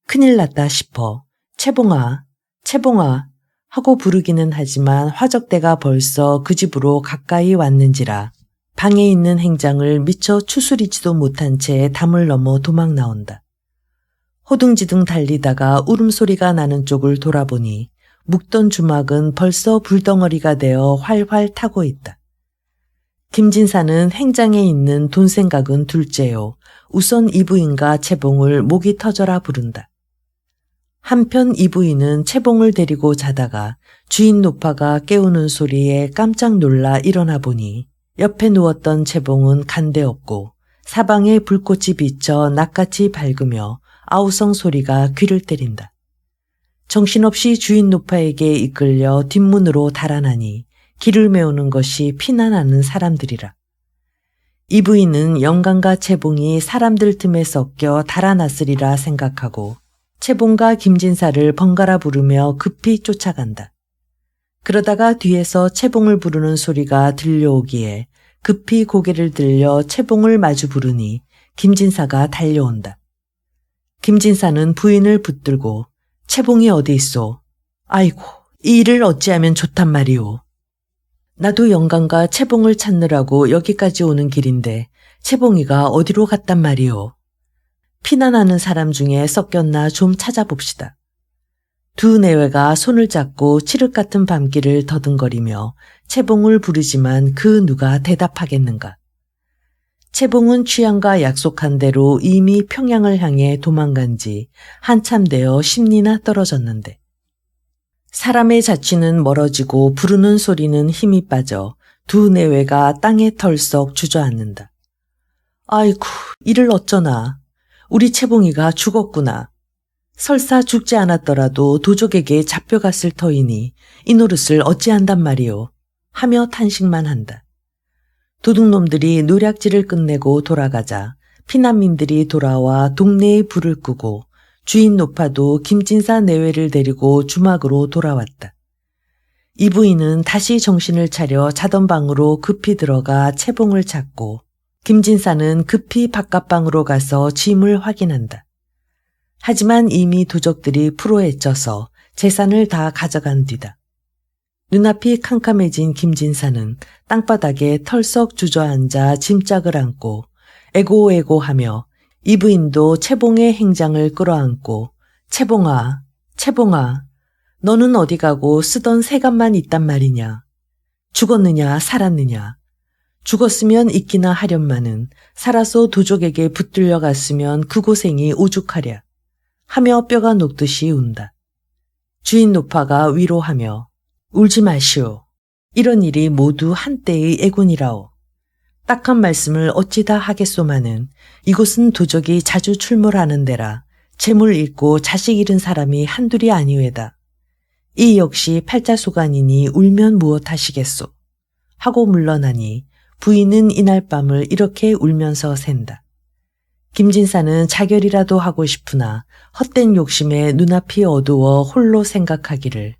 큰일 났다 싶어 채봉아, 채봉아 하고 부르기는 하지만 화적대가 벌써 그 집으로 가까이 왔는지라 방에 있는 행장을 미처 추스리지도 못한 채 담을 넘어 도망 나온다. 호둥지둥 달리다가 울음소리가 나는 쪽을 돌아보니 묵던 주막은 벌써 불덩어리가 되어 활활 타고 있다. 김진사는 행장에 있는 돈 생각은 둘째요. 우선 이 부인과 채봉을 목이 터져라 부른다. 한편 이 부인은 채봉을 데리고 자다가 주인 노파가 깨우는 소리에 깜짝 놀라 일어나 보니 옆에 누웠던 채봉은 간데없고 사방에 불꽃이 비쳐 낯같이 밝으며 아우성 소리가 귀를 때린다. 정신없이 주인 노파에게 이끌려 뒷문으로 달아나니 길을 메우는 것이 피난하는 사람들이라. 이 부인은 영감과 채봉이 사람들 틈에 섞여 달아났으리라 생각하고 채봉과 김진사를 번갈아 부르며 급히 쫓아간다. 그러다가 뒤에서 채봉을 부르는 소리가 들려오기에 급히 고개를 들려 채봉을 마주 부르니 김진사가 달려온다. 김진사는 부인을 붙들고 채봉이 어디 있소? 아이고, 이 일을 어찌하면 좋단 말이오. 나도 영감과 채봉을 찾느라고 여기까지 오는 길인데 채봉이가 어디로 갔단 말이오. 피난하는 사람 중에 섞였나 좀 찾아봅시다. 두 내외가 손을 잡고 칠흑 같은 밤길을 더듬거리며 채봉을 부르지만 그 누가 대답하겠는가. 채봉은 취향과 약속한 대로 이미 평양을 향해 도망간 지 한참 되어 10리나 떨어졌는데 사람의 자취는 멀어지고 부르는 소리는 힘이 빠져 두 내외가 땅에 털썩 주저앉는다. 아이고, 이를 어쩌나. 우리 채봉이가 죽었구나. 설사 죽지 않았더라도 도적에게 잡혀갔을 터이니 이 노릇을 어찌한단 말이오. 하며 탄식만 한다. 도둑놈들이 노략질을 끝내고 돌아가자 피난민들이 돌아와 동네에 불을 끄고 주인 노파도 김진사 내외를 데리고 주막으로 돌아왔다. 이 부인은 다시 정신을 차려 자던 방으로 급히 들어가 채봉을 찾고 김진사는 급히 바깥방으로 가서 짐을 확인한다. 하지만 이미 도적들이 프로에 쪄서 재산을 다 가져간 뒤다. 눈앞이 캄캄해진 김진사는 땅바닥에 털썩 주저앉아 짐짝을 안고 에고에고하며 이부인도 채봉의 행장을 끌어안고 채봉아, 채봉아, 너는 어디 가고 쓰던 세간만 있단 말이냐. 죽었느냐 살았느냐. 죽었으면 있기나 하련마는 살아서 도적에게 붙들려 갔으면 그 고생이 오죽하랴. 하며 뼈가 녹듯이 운다. 주인 노파가 위로하며 울지 마시오. 이런 일이 모두 한때의 애군이라오. 딱한 말씀을 어찌 다 하겠소마는 이곳은 도적이 자주 출몰하는 데라 재물 잃고 자식 잃은 사람이 한둘이 아니외다. 이 역시 팔자소간이니 울면 무엇하시겠소. 하고 물러나니 부인은 이날 밤을 이렇게 울면서 샌다. 김진사는 자결이라도 하고 싶으나 헛된 욕심에 눈앞이 어두워 홀로 생각하기를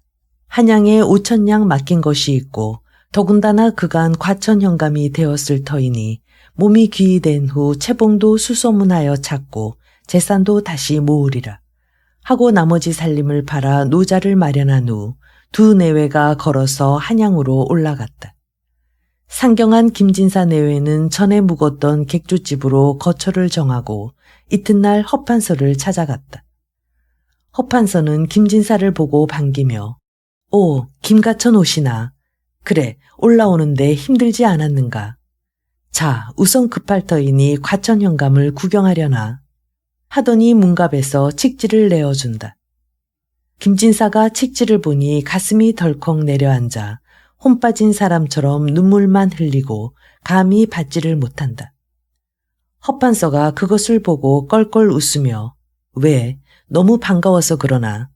한양에 5,000냥 맡긴 것이 있고 더군다나 그간 과천 현감이 되었을 터이니 몸이 귀이된 후 채봉도 수소문하여 찾고 재산도 다시 모으리라 하고 나머지 살림을 팔아 노자를 마련한 후 두 내외가 걸어서 한양으로 올라갔다. 상경한 김진사 내외는 전에 묵었던 객주집으로 거처를 정하고 이튿날 허판서를 찾아갔다. 허판서는 김진사를 보고 반기며 오, 김가천 오시나. 그래, 올라오는데 힘들지 않았는가. 자, 우선 급할 터이니 과천 현감을 구경하려나. 하더니 문갑에서 칡지를 내어준다. 김진사가 칡지를 보니 가슴이 덜컥 내려앉아 혼 빠진 사람처럼 눈물만 흘리고 감히 받지를 못한다. 허판서가 그것을 보고 껄껄 웃으며 왜, 너무 반가워서 그러나.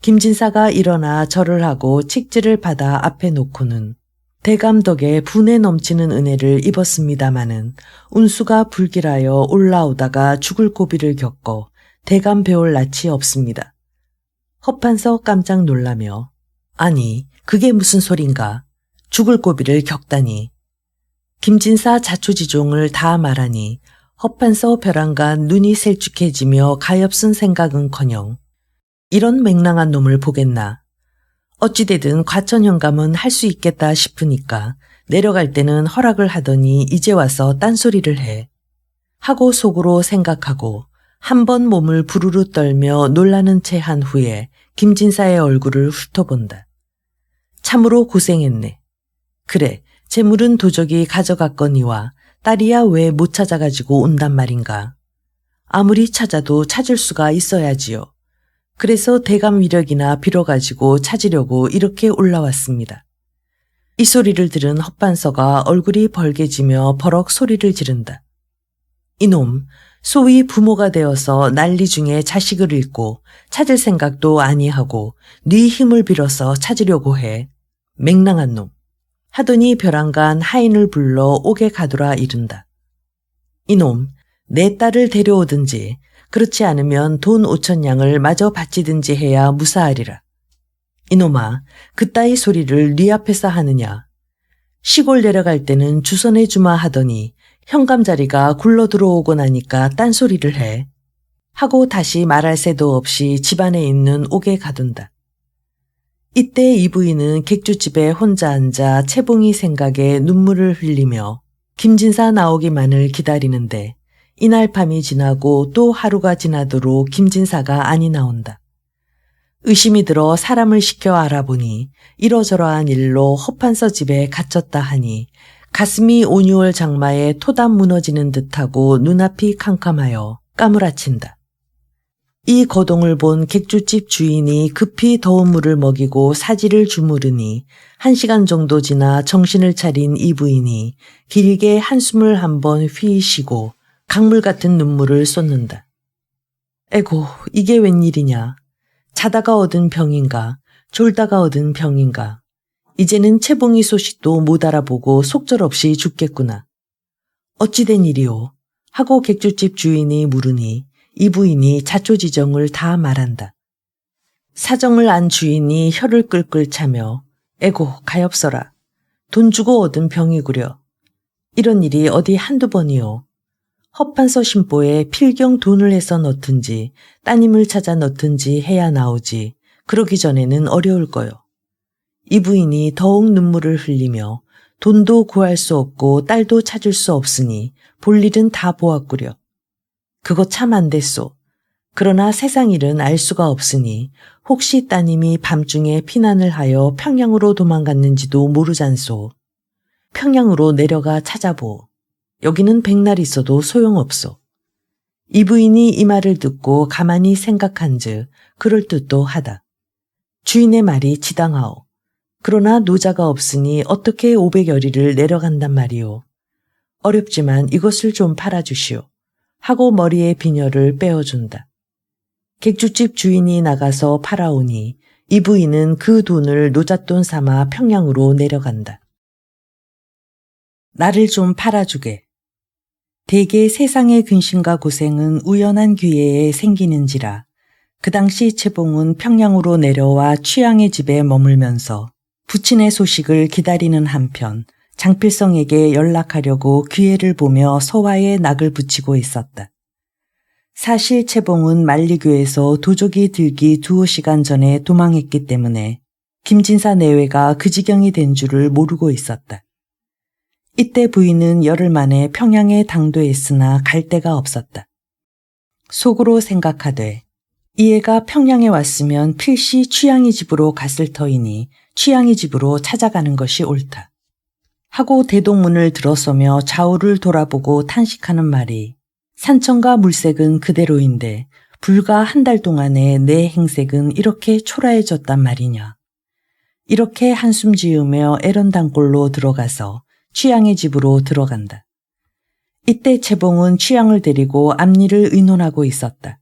김진사가 일어나 절을 하고 칡지를 받아 앞에 놓고는 대감 덕에 분에 넘치는 은혜를 입었습니다마는 운수가 불길하여 올라오다가 죽을 고비를 겪어 대감 배울 낯이 없습니다. 허판서 깜짝 놀라며 아니 그게 무슨 소린가. 죽을 고비를 겪다니. 김진사 자초지종을 다 말하니 허판서 벼랑간 눈이 셀쭉해지며 가엾은 생각은커녕 이런 맹랑한 놈을 보겠나. 어찌되든 과천 현감은 할 수 있겠다 싶으니까 내려갈 때는 허락을 하더니 이제 와서 딴소리를 해. 하고 속으로 생각하고 한 번 몸을 부르르 떨며 놀라는 채 한 후에 김진사의 얼굴을 훑어본다. 참으로 고생했네. 그래, 재물은 도적이 가져갔거니와 딸이야 왜 못 찾아가지고 온단 말인가. 아무리 찾아도 찾을 수가 있어야지요. 그래서 대감 위력이나 빌어가지고 찾으려고 이렇게 올라왔습니다. 이 소리를 들은 헛반서가 얼굴이 벌개지며 버럭 소리를 지른다. 이놈, 소위 부모가 되어서 난리 중에 자식을 잃고 찾을 생각도 아니하고 네 힘을 빌어서 찾으려고 해. 맹랑한 놈. 하더니 벼랑간 하인을 불러 옥에 가두라 이른다. 이놈, 내 딸을 데려오든지 그렇지 않으면 돈 5,000냥을 마저 바치든지 해야 무사하리라. 이놈아, 그따위 소리를 네 앞에서 하느냐. 시골 내려갈 때는 주선해 주마 하더니 현감 자리가 굴러 들어오고 나니까 딴소리를 해. 하고 다시 말할 새도 없이 집안에 있는 옥에 가둔다. 이때 이 부인은 객주집에 혼자 앉아 채봉이 생각에 눈물을 흘리며 김진사 나오기만을 기다리는데 이날 밤이 지나고 또 하루가 지나도록 김진사가 아니 나온다. 의심이 들어 사람을 시켜 알아보니 이러저러한 일로 허판서 집에 갇혔다 하니 가슴이 5,6월 장마에 토담 무너지는 듯하고 눈앞이 캄캄하여 까무라친다. 이 거동을 본 객주집 주인이 급히 더운 물을 먹이고 사지를 주무르니 1시간 정도 지나 정신을 차린 이 부인이 길게 한숨을 한번 휘 쉬고 강물 같은 눈물을 쏟는다. 에고, 이게 웬일이냐. 자다가 얻은 병인가, 졸다가 얻은 병인가. 이제는 채봉이 소식도 못 알아보고 속절없이 죽겠구나. 어찌된 일이오? 하고 객주집 주인이 물으니 이 부인이 자초지정을 다 말한다. 사정을 안 주인이 혀를 끌끌 차며 에고 가엾어라. 돈 주고 얻은 병이구려. 이런 일이 어디 한두 번이요. 헛판서 심보에 필경 돈을 해서 넣든지 따님을 찾아 넣든지 해야 나오지. 그러기 전에는 어려울 거요. 이 부인이 더욱 눈물을 흘리며 돈도 구할 수 없고 딸도 찾을 수 없으니 볼 일은 다 보았구려. 그거 참 안 됐소. 그러나 세상 일은 알 수가 없으니 혹시 따님이 밤중에 피난을 하여 평양으로 도망갔는지도 모르잖소. 평양으로 내려가 찾아보. 여기는 백날 있어도 소용없소. 이 부인이 이 말을 듣고 가만히 생각한즉 그럴듯도 하다. 주인의 말이 지당하오. 그러나 노자가 없으니 어떻게 500여리를 내려간단 말이오. 어렵지만 이것을 좀 팔아주시오. 하고 머리에 비녀를 빼어준다. 객주집 주인이 나가서 팔아오니 이 부인은 그 돈을 노잣돈 삼아 평양으로 내려간다. 나를 좀 팔아주게. 대개 세상의 근심과 고생은 우연한 기회에 생기는지라 그 당시 채봉은 평양으로 내려와 취향의 집에 머물면서 부친의 소식을 기다리는 한편 장필성에게 연락하려고 기회를 보며 서화에 낙을 붙이고 있었다. 사실 채봉은 만리교에서 도적이 들기 2시간 전에 도망했기 때문에 김진사 내외가 그 지경이 된 줄을 모르고 있었다. 이때 부인은 열흘 만에 평양에 당도했으나 갈 데가 없었다. 속으로 생각하되 이 애가 평양에 왔으면 필시 취향이 집으로 갔을 터이니 취향이 집으로 찾아가는 것이 옳다. 하고 대동문을 들어서며 좌우를 돌아보고 탄식하는 말이 산천과 물색은 그대로인데 불과 한 달 동안에 내 행색은 이렇게 초라해졌단 말이냐. 이렇게 한숨 지으며 애런단골로 들어가서 취향의 집으로 들어간다. 이때 채봉은 취향을 데리고 앞일을 의논하고 있었다.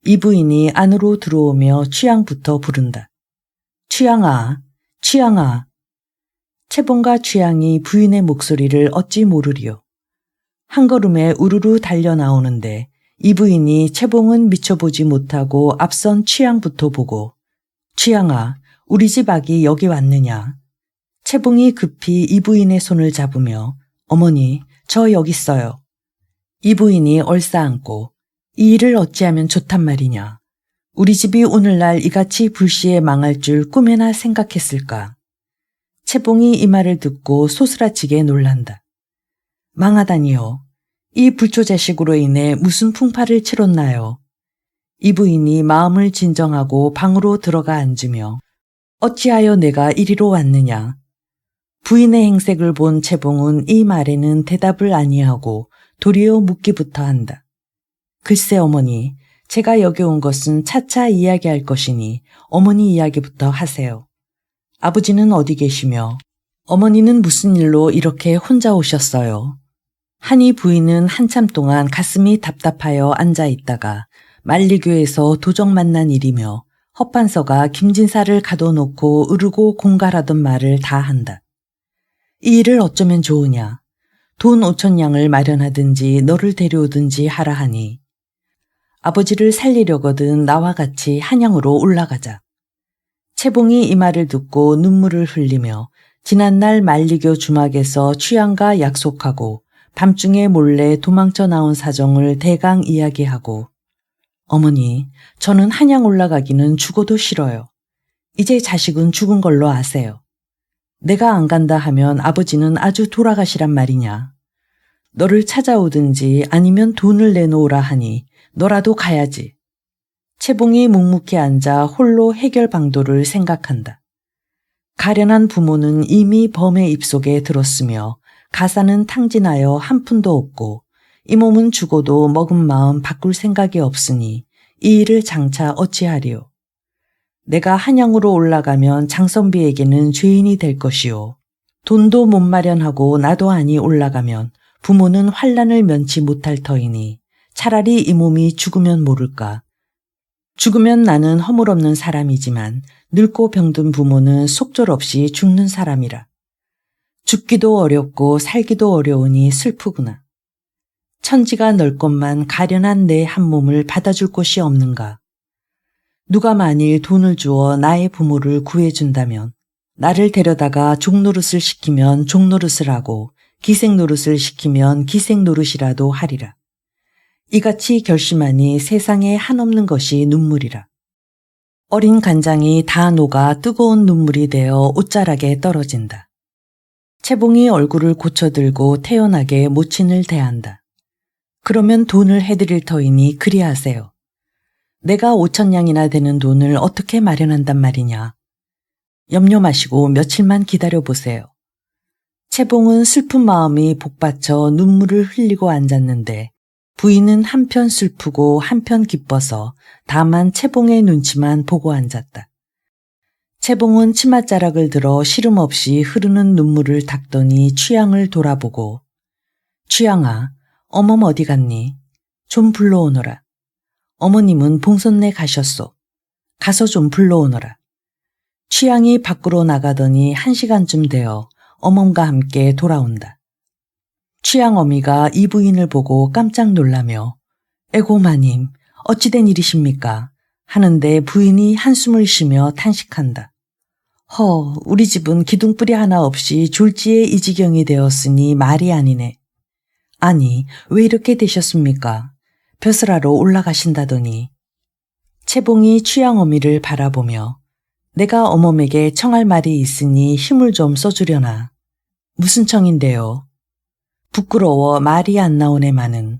이 부인이 안으로 들어오며 취향부터 부른다. 취향아, 취향아. 채봉과 취향이 부인의 목소리를 어찌 모르리요. 한 걸음에 우르르 달려 나오는데 이 부인이 채봉은 미쳐보지 못하고 앞선 취향부터 보고 취향아, 우리 집 아기 여기 왔느냐. 채봉이 급히 이 부인의 손을 잡으며 어머니, 저 여기 있어요. 이 부인이 얼싸안고 이 일을 어찌하면 좋단 말이냐. 우리 집이 오늘날 이같이 불시에 망할 줄 꿈에나 생각했을까. 채봉이 이 말을 듣고 소스라치게 놀란다. 망하다니요. 이 불초자식으로 인해 무슨 풍파를 치렀나요. 이 부인이 마음을 진정하고 방으로 들어가 앉으며 어찌하여 내가 이리로 왔느냐. 부인의 행색을 본 채봉은 이 말에는 대답을 아니하고 도리어 묻기부터 한다. 글쎄 어머니, 제가 여기 온 것은 차차 이야기할 것이니 어머니 이야기부터 하세요. 아버지는 어디 계시며 어머니는 무슨 일로 이렇게 혼자 오셨어요? 하니 부인은 한참 동안 가슴이 답답하여 앉아 있다가 만리교에서 도적 만난 일이며 헛판서가 김진사를 가둬놓고 으르고 공갈하던 말을 다 한다. 이 일을 어쩌면 좋으냐. 돈 5,000냥을 마련하든지 너를 데려오든지 하라 하니 아버지를 살리려거든 나와 같이 한양으로 올라가자. 채봉이 이 말을 듣고 눈물을 흘리며 지난날 만리교 주막에서 취향과 약속하고 밤중에 몰래 도망쳐 나온 사정을 대강 이야기하고 어머니, 저는 한양 올라가기는 죽어도 싫어요. 이제 자식은 죽은 걸로 아세요. 내가 안 간다 하면 아버지는 아주 돌아가시란 말이냐. 너를 찾아오든지 아니면 돈을 내놓으라 하니 너라도 가야지. 채봉이 묵묵히 앉아 홀로 해결 방도를 생각한다. 가련한 부모는 이미 범의 입속에 들었으며 가사는 탕진하여 한 푼도 없고 이 몸은 죽어도 먹은 마음 바꿀 생각이 없으니 이 일을 장차 어찌하리요. 내가 한양으로 올라가면 장선비에게는 죄인이 될 것이요. 돈도 못 마련하고 나도 아니 올라가면 부모는 환난을 면치 못할 터이니 차라리 이 몸이 죽으면 모를까. 죽으면 나는 허물없는 사람이지만 늙고 병든 부모는 속절없이 죽는 사람이라. 죽기도 어렵고 살기도 어려우니 슬프구나. 천지가 넓건만 가련한 내 한 몸을 받아줄 곳이 없는가. 누가 만일 돈을 주어 나의 부모를 구해준다면 나를 데려다가 종노릇을 시키면 종노릇을 하고 기생 노릇을 시키면 기생 노릇이라도 하리라. 이같이 결심하니 세상에 한없는 것이 눈물이라. 어린 간장이 다 녹아 뜨거운 눈물이 되어 옷자락에 떨어진다. 채봉이 얼굴을 고쳐들고 태연하게 모친을 대한다. 그러면 돈을 해드릴 터이니 그리하세요. 내가 5천냥이나 되는 돈을 어떻게 마련한단 말이냐. 염려 마시고 며칠만 기다려보세요. 채봉은 슬픈 마음이 복받쳐 눈물을 흘리고 앉았는데 부인은 한편 슬프고 한편 기뻐서 다만 채봉의 눈치만 보고 앉았다. 채봉은 치맛자락을 들어 시름 없이 흐르는 눈물을 닦더니 취향을 돌아보고 취향아, 어멈 어디 갔니? 좀 불러오너라. 어머님은 봉선내 가셨소. 가서 좀 불러오너라. 취향이 밖으로 나가더니 1시간쯤 되어 어멈과 함께 돌아온다. 취향 어미가 이 부인을 보고 깜짝 놀라며 에고 마님 어찌된 일이십니까? 하는데 부인이 한숨을 쉬며 탄식한다. 우리 집은 기둥뿌리 하나 없이 졸지에 이 지경이 되었으니 말이 아니네. 아니 왜 이렇게 되셨습니까? 벼슬하러 올라가신다더니. 채봉이 취향 어미를 바라보며 내가 어멈에게 청할 말이 있으니 힘을 좀 써주려나. 무슨 청인데요? 부끄러워 말이 안 나오네마는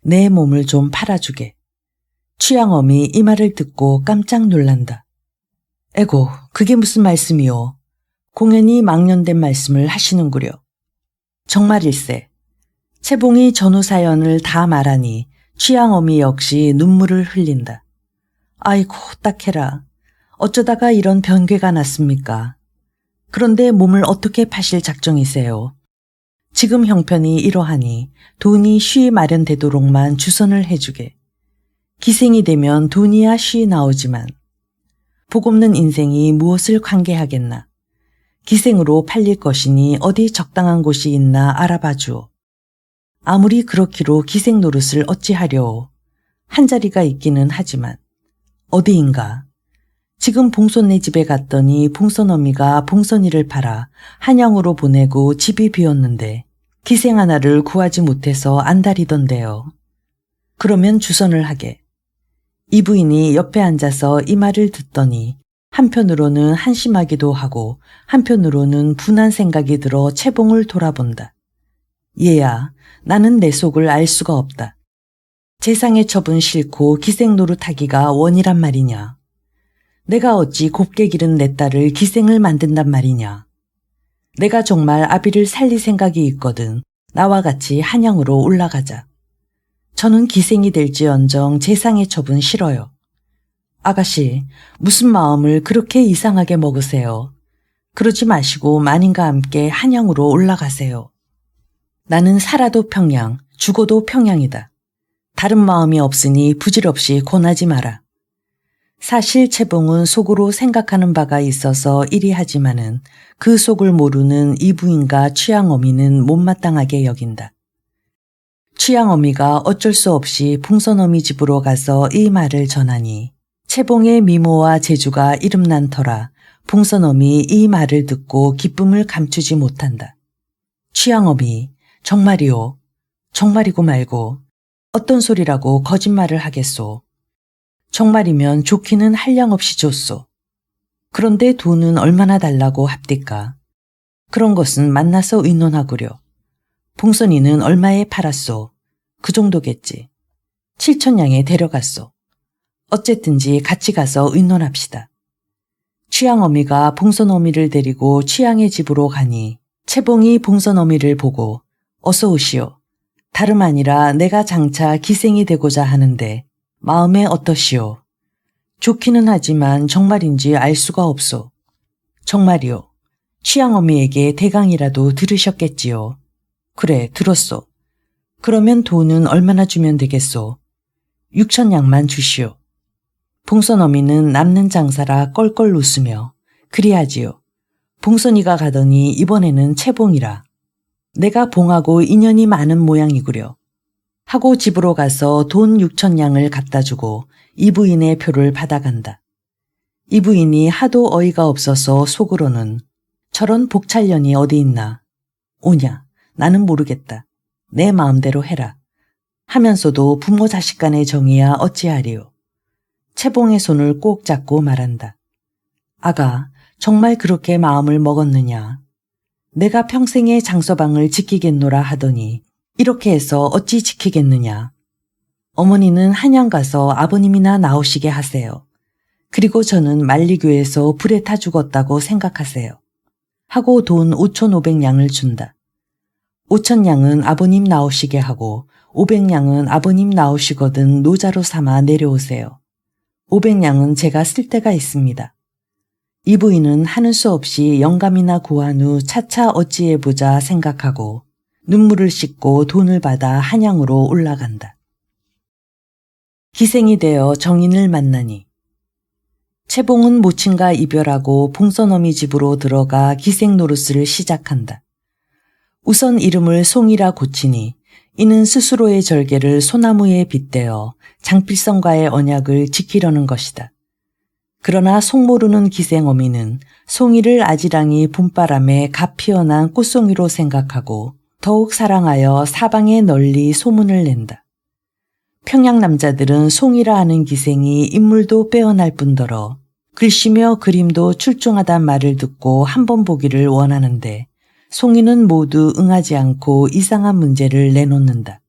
내 몸을 좀 팔아주게. 취향엄이 이 말을 듣고 깜짝 놀란다. 에고, 그게 무슨 말씀이오? 공연히 망년된 말씀을 하시는구려. 정말일세. 채봉이 전후 사연을 다 말하니 취향엄이 역시 눈물을 흘린다. 아이고, 딱해라. 어쩌다가 이런 변괴가 났습니까? 그런데 몸을 어떻게 파실 작정이세요? 지금 형편이 이러하니 돈이 쉬이 마련되도록만 주선을 해주게. 기생이 되면 돈이야 쉬이 나오지만 복없는 인생이 무엇을 관계하겠나. 기생으로 팔릴 것이니 어디 적당한 곳이 있나 알아봐 주오. 아무리 그렇기로 기생 노릇을 어찌하려오. 한 자리가 있기는 하지만 어디인가. 지금 봉선네 집에 갔더니 봉선어미가 봉선이를 팔아 한양으로 보내고 집이 비었는데 기생 하나를 구하지 못해서 안달이던데요. 그러면 주선을 하게. 이 부인이 옆에 앉아서 이 말을 듣더니 한편으로는 한심하기도 하고 한편으로는 분한 생각이 들어 채봉을 돌아본다. 얘야, 나는 내 속을 알 수가 없다. 재상의 첩은 싫고 기생 노릇하기가 원이란 말이냐. 내가 어찌 곱게 기른 내 딸을 기생을 만든단 말이냐. 내가 정말 아비를 살릴 생각이 있거든 나와 같이 한양으로 올라가자. 저는 기생이 될지언정 재상의 첩은 싫어요. 아가씨, 무슨 마음을 그렇게 이상하게 먹으세요? 그러지 마시고 마님과 함께 한양으로 올라가세요. 나는 살아도 평양, 죽어도 평양이다. 다른 마음이 없으니 부질없이 권하지 마라. 사실 채봉은 속으로 생각하는 바가 있어서 이리 하지만은 그 속을 모르는 이 부인과 취향어미는 못마땅하게 여긴다. 취향어미가 어쩔 수 없이 봉선어미 집으로 가서 이 말을 전하니 채봉의 미모와 재주가 이름난 터라 봉선어미 이 말을 듣고 기쁨을 감추지 못한다. 취향어미, 정말이오. 정말이고 말고 어떤 소리라고 거짓말을 하겠소. 정말이면 좋기는 한량없이 줬소. 그런데 돈은 얼마나 달라고 합디까? 그런 것은 만나서 의논하구려. 봉선이는 얼마에 팔았소? 그 정도겠지. 7천냥에 데려갔소. 어쨌든지 같이 가서 의논합시다. 취향어미가 봉선어미를 데리고 취향의 집으로 가니 채봉이 봉선어미를 보고 어서 오시오. 다름 아니라 내가 장차 기생이 되고자 하는데 마음에 어떠시오? 좋기는 하지만 정말인지 알 수가 없소. 정말이오. 취향어미에게 대강이라도 들으셨겠지요. 그래, 들었소. 그러면 돈은 얼마나 주면 되겠소? 6천냥만 주시오. 봉선어미는 남는 장사라 껄껄 웃으며 그리하지요. 봉선이가 가더니 이번에는 채봉이라. 내가 봉하고 인연이 많은 모양이구려. 하고 집으로 가서 돈 6천냥을 갖다 주고 이 부인의 표를 받아간다. 이 부인이 하도 어이가 없어서 속으로는 저런 복찰년이 어디 있나. 오냐, 나는 모르겠다. 내 마음대로 해라. 하면서도 부모 자식 간의 정이야 어찌하리요. 채봉의 손을 꼭 잡고 말한다. 아가, 정말 그렇게 마음을 먹었느냐. 내가 평생의 장서방을 지키겠노라 하더니 이렇게 해서 어찌 지키겠느냐. 어머니는 한양 가서 아버님이나 나오시게 하세요. 그리고 저는 만리교에서 불에 타 죽었다고 생각하세요. 하고 돈 5,500냥을 준다. 5,000냥은 아버님 나오시게 하고 500냥은 아버님 나오시거든 노자로 삼아 내려오세요. 500냥은 제가 쓸 데가 있습니다. 이 부인은 하는 수 없이 영감이나 구한 후 차차 어찌해보자 생각하고 눈물을 씻고 돈을 받아 한양으로 올라간다. 기생이 되어 정인을 만나니 채봉은 모친과 이별하고 봉선어미 집으로 들어가 기생 노릇을 시작한다. 우선 이름을 송이라 고치니 이는 스스로의 절개를 소나무에 빗대어 장필성과의 언약을 지키려는 것이다. 그러나 속 모르는 기생어미는 송이를 아지랑이 봄바람에 갓 피어난 꽃송이로 생각하고 더욱 사랑하여 사방에 널리 소문을 낸다. 평양 남자들은 송이라 하는 기생이 인물도 빼어날 뿐더러 글씨며 그림도 출중하단 말을 듣고 한번 보기를 원하는데 송이는 모두 응하지 않고 이상한 문제를 내놓는다.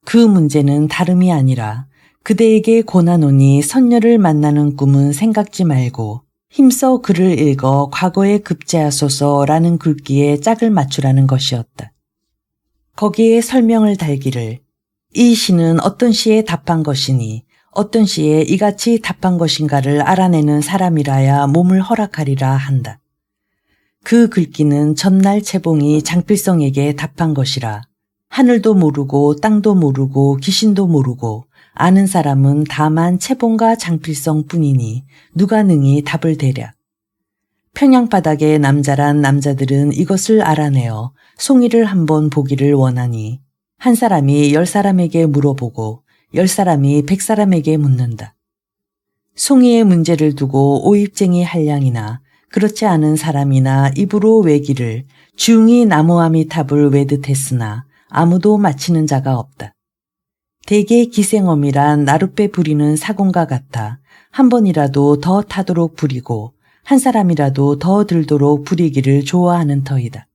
그 문제는 다름이 아니라 그대에게 고난오니 선녀를 만나는 꿈은 생각지 말고 힘써 글을 읽어 과거에 급제하소서라는 글귀에 짝을 맞추라는 것이었다. 거기에 설명을 달기를 이 시는 어떤 시에 답한 것이니 어떤 시에 이같이 답한 것인가를 알아내는 사람이라야 몸을 허락하리라 한다. 그 글귀는 전날 채봉이 장필성에게 답한 것이라 하늘도 모르고 땅도 모르고 귀신도 모르고 아는 사람은 다만 채봉과 장필성 뿐이니 누가 능히 답을 대랴. 평양 바닥의 남자란 남자들은 이것을 알아내어 송이를 한번 보기를 원하니 한 사람이 10사람에게 물어보고 10사람이 100사람에게 묻는다. 송이의 문제를 두고 오입쟁이 한량이나 그렇지 않은 사람이나 입으로 외기를 중이 나무아미탑을 외듯 했으나 아무도 맞히는 자가 없다. 대개 기생엄이란 나룻배 부리는 사공과 같아 한 번이라도 더 타도록 부리고 한 사람이라도 더 들도록 부리기를 좋아하는 터이다.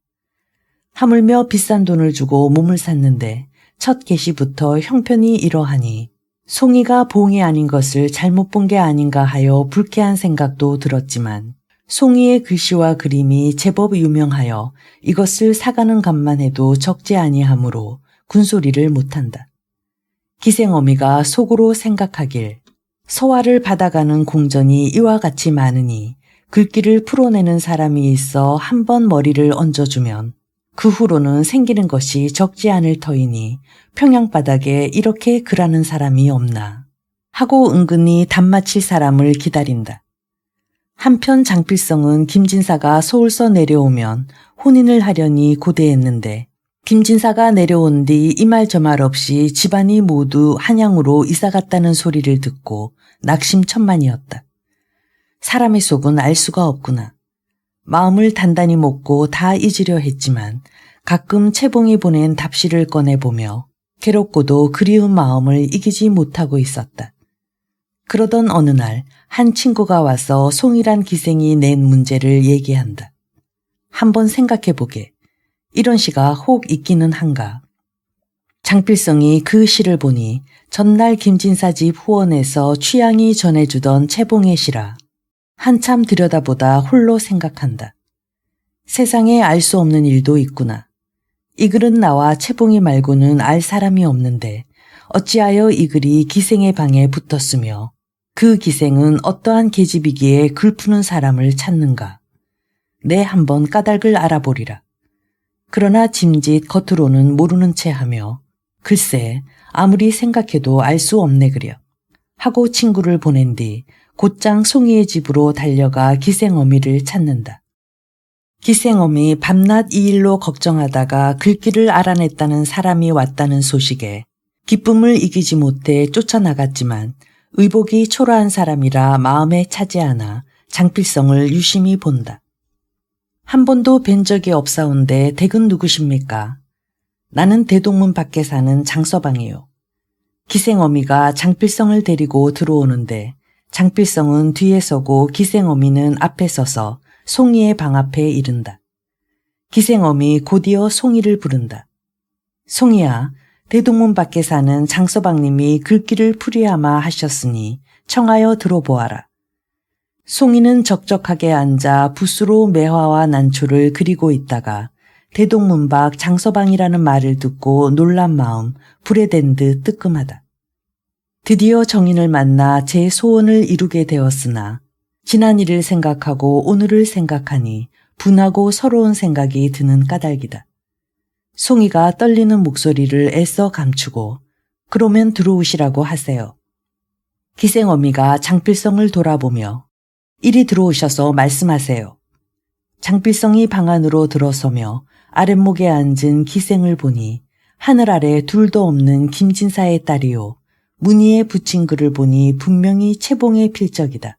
하물며 비싼 돈을 주고 몸을 샀는데 첫 계시부터 형편이 이러하니 송이가 봉이 아닌 것을 잘못 본 게 아닌가 하여 불쾌한 생각도 들었지만 송이의 글씨와 그림이 제법 유명하여 이것을 사가는 값만 해도 적지 아니하므로 군소리를 못한다. 기생어미가 속으로 생각하길 서화를 받아가는 공전이 이와 같이 많으니 글귀를 풀어내는 사람이 있어 한 번 머리를 얹어주면 그 후로는 생기는 것이 적지 않을 터이니 평양바닥에 이렇게 글하는 사람이 없나 하고 은근히 답맞힐 사람을 기다린다. 한편 장필성은 김진사가 서울서 내려오면 혼인을 하려니 고대했는데 김진사가 내려온 뒤 이 말 저 말 없이 집안이 모두 한양으로 이사갔다는 소리를 듣고 낙심천만이었다. 사람의 속은 알 수가 없구나. 마음을 단단히 먹고 다 잊으려 했지만 가끔 채봉이 보낸 답시를 꺼내보며 괴롭고도 그리운 마음을 이기지 못하고 있었다. 그러던 어느 날 한 친구가 와서 송이란 기생이 낸 문제를 얘기한다. 한번 생각해보게. 이런 시가 혹 있기는 한가. 장필성이 그 시를 보니 전날 김진사 집 후원에서 취향이 전해주던 채봉의 시라 한참 들여다보다 홀로 생각한다. 세상에 알 수 없는 일도 있구나. 이 글은 나와 채봉이 말고는 알 사람이 없는데 어찌하여 이 글이 기생의 방에 붙었으며 그 기생은 어떠한 계집이기에 글 푸는 사람을 찾는가. 내 한번 까닭을 알아보리라. 그러나 짐짓 겉으로는 모르는 채 하며 글쎄 아무리 생각해도 알 수 없네 그려 하고 친구를 보낸 뒤 곧장 송이의 집으로 달려가 기생어미를 찾는다. 기생어미 밤낮 이 일로 걱정하다가 글귀를 알아냈다는 사람이 왔다는 소식에 기쁨을 이기지 못해 쫓아나갔지만 의복이 초라한 사람이라 마음에 차지 않아 장필성을 유심히 본다. 한 번도 뵌 적이 없사온데 댁은 누구십니까? 나는 대동문 밖에 사는 장서방이요. 기생어미가 장필성을 데리고 들어오는데 장필성은 뒤에 서고 기생어미는 앞에 서서 송이의 방 앞에 이른다. 기생어미 곧이어 송이를 부른다. 송이야, 대동문 밖에 사는 장서방님이 글귀를 풀이하마 하셨으니 청하여 들어보아라. 송이는 적적하게 앉아 붓으로 매화와 난초를 그리고 있다가 대동문 밖 장서방이라는 말을 듣고 놀란 마음 불에 댄 듯 뜨끔하다. 드디어 정인을 만나 제 소원을 이루게 되었으나 지난 일을 생각하고 오늘을 생각하니 분하고 서러운 생각이 드는 까닭이다. 송이가 떨리는 목소리를 애써 감추고 그러면 들어오시라고 하세요. 기생어미가 장필성을 돌아보며 이리 들어오셔서 말씀하세요. 장필성이 방 안으로 들어서며 아랫목에 앉은 기생을 보니 하늘 아래 둘도 없는 김진사의 딸이요. 무늬에 붙인 글을 보니 분명히 채봉의 필적이다.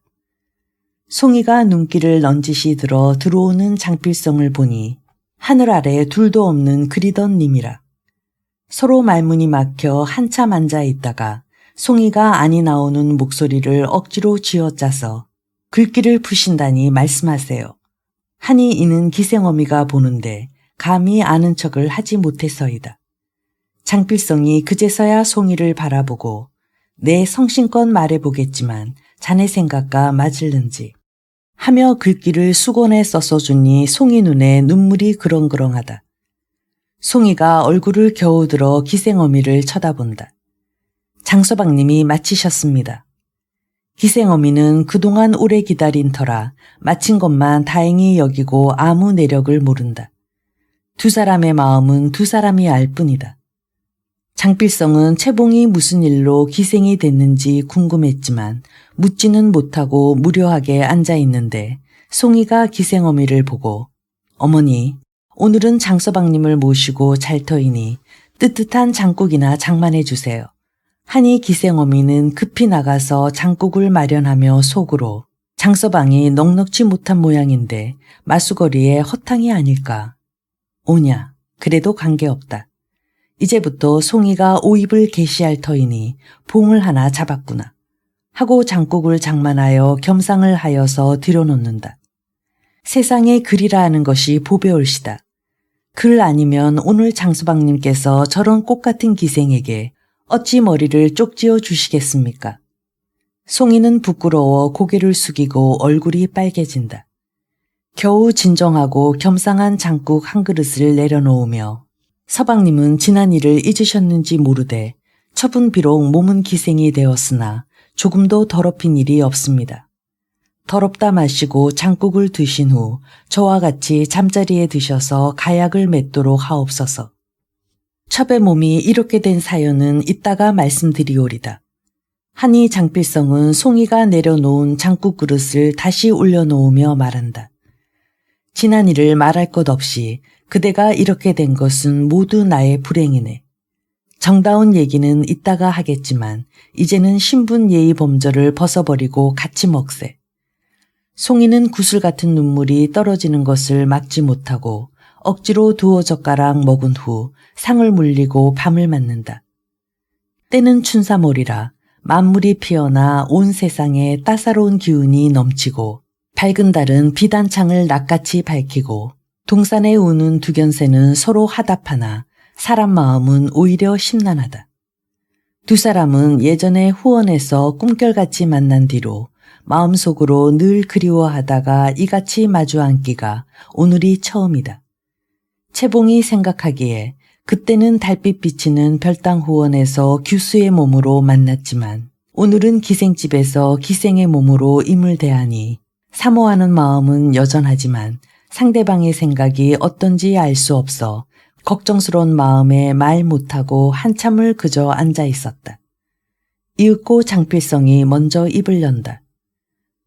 송이가 눈길을 넌지시 들어 들어오는 장필성을 보니 하늘 아래 둘도 없는 글이던 님이라. 서로 말문이 막혀 한참 앉아 있다가 송이가 안이 나오는 목소리를 억지로 쥐어짜서 글귀를 푸신다니 말씀하세요. 하니 이는 기생어미가 보는데 감히 아는 척을 하지 못해서이다. 장필성이 그제서야 송이를 바라보고 내 성심껏 말해보겠지만 자네 생각과 맞을는지 하며 글귀를 수건에 써서 주니 송이 눈에 눈물이 그렁그렁하다. 송이가 얼굴을 겨우 들어 기생어미를 쳐다본다. 장서방님이 마치셨습니다. 기생어미는 그동안 오래 기다린 터라 마친 것만 다행히 여기고 아무 내력을 모른다. 두 사람의 마음은 두 사람이 알 뿐이다. 장필성은 채봉이 무슨 일로 기생이 됐는지 궁금했지만 묻지는 못하고 무료하게 앉아 있는데 송이가 기생어미를 보고 어머니, 오늘은 장서방님을 모시고 잘 터이니 뜨뜻한 장국이나 장만해 주세요. 하니 기생어미는 급히 나가서 장국을 마련하며 속으로 장서방이 넉넉지 못한 모양인데 마수거리에 허탕이 아닐까. 오냐, 그래도 관계없다. 이제부터 송이가 오입을 개시할 터이니 봉을 하나 잡았구나. 하고 장국을 장만하여 겸상을 하여서 들여놓는다. 세상에 글이라 하는 것이 보배올시다. 글 아니면 오늘 장서방님께서 저런 꽃같은 기생에게 어찌 머리를 쪽지어 주시겠습니까? 송이는 부끄러워 고개를 숙이고 얼굴이 빨개진다. 겨우 진정하고 겸상한 장국 한 그릇을 내려놓으며 서방님은 지난 일을 잊으셨는지 모르되 첩은 비록 몸은 기생이 되었으나 조금도 더럽힌 일이 없습니다. 더럽다 마시고 장국을 드신 후 저와 같이 잠자리에 드셔서 가약을 맺도록 하옵소서. 첩의 몸이 이렇게 된 사연은 이따가 말씀드리오리다. 하니 장필성은 송이가 내려놓은 장국 그릇을 다시 올려놓으며 말한다. 지난 일을 말할 것 없이 그대가 이렇게 된 것은 모두 나의 불행이네. 정다운 얘기는 이따가 하겠지만 이제는 신분 예의 범절을 벗어버리고 같이 먹세. 송이는 구슬 같은 눈물이 떨어지는 것을 막지 못하고 억지로 두어 젓가락 먹은 후 상을 물리고 밤을 맞는다. 때는 춘삼월이라 만물이 피어나 온 세상에 따사로운 기운이 넘치고 밝은 달은 비단창을 낱같이 밝히고 동산에 우는 두견새는 서로 화답하나 사람 마음은 오히려 심란하다. 두 사람은 예전에 후원에서 꿈결같이 만난 뒤로 마음속으로 늘 그리워하다가 이같이 마주 앉기가 오늘이 처음이다. 채봉이 생각하기에 그때는 달빛 비치는 별당 후원에서 규수의 몸으로 만났지만 오늘은 기생집에서 기생의 몸으로 임을 대하니 사모하는 마음은 여전하지만 상대방의 생각이 어떤지 알 수 없어 걱정스러운 마음에 말 못하고 한참을 그저 앉아 있었다. 이윽고 장필성이 먼저 입을 연다.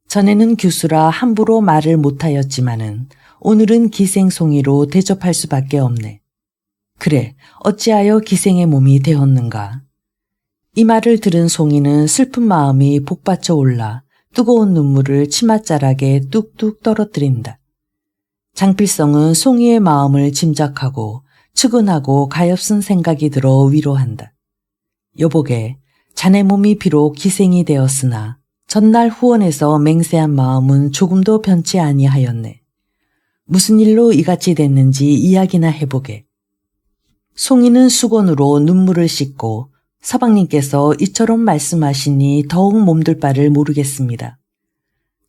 전에는 규수라 함부로 말을 못하였지만은 오늘은 기생송이로 대접할 수밖에 없네. 그래, 어찌하여 기생의 몸이 되었는가. 이 말을 들은 송이는 슬픈 마음이 복받쳐 올라 뜨거운 눈물을 치맛자락에 뚝뚝 떨어뜨린다. 장필성은 송이의 마음을 짐작하고 측은하고 가엾은 생각이 들어 위로한다. 여보게, 자네 몸이 비록 기생이 되었으나 전날 후원에서 맹세한 마음은 조금도 변치 아니하였네. 무슨 일로 이같이 됐는지 이야기나 해보게. 송이는 수건으로 눈물을 씻고 서방님께서 이처럼 말씀하시니 더욱 몸둘 바를 모르겠습니다.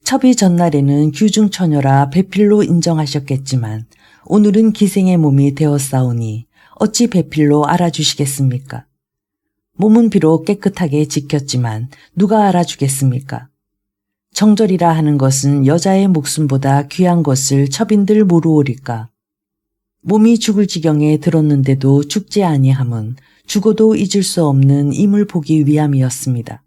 첩이 전날에는 규중처녀라 배필로 인정하셨겠지만 오늘은 기생의 몸이 되었사오니 어찌 배필로 알아주시겠습니까? 몸은 비록 깨끗하게 지켰지만 누가 알아주겠습니까? 정절이라 하는 것은 여자의 목숨보다 귀한 것을 첩인들 모르오리까? 몸이 죽을 지경에 들었는데도 죽지 아니함은 죽어도 잊을 수 없는 임을 보기 위함이었습니다.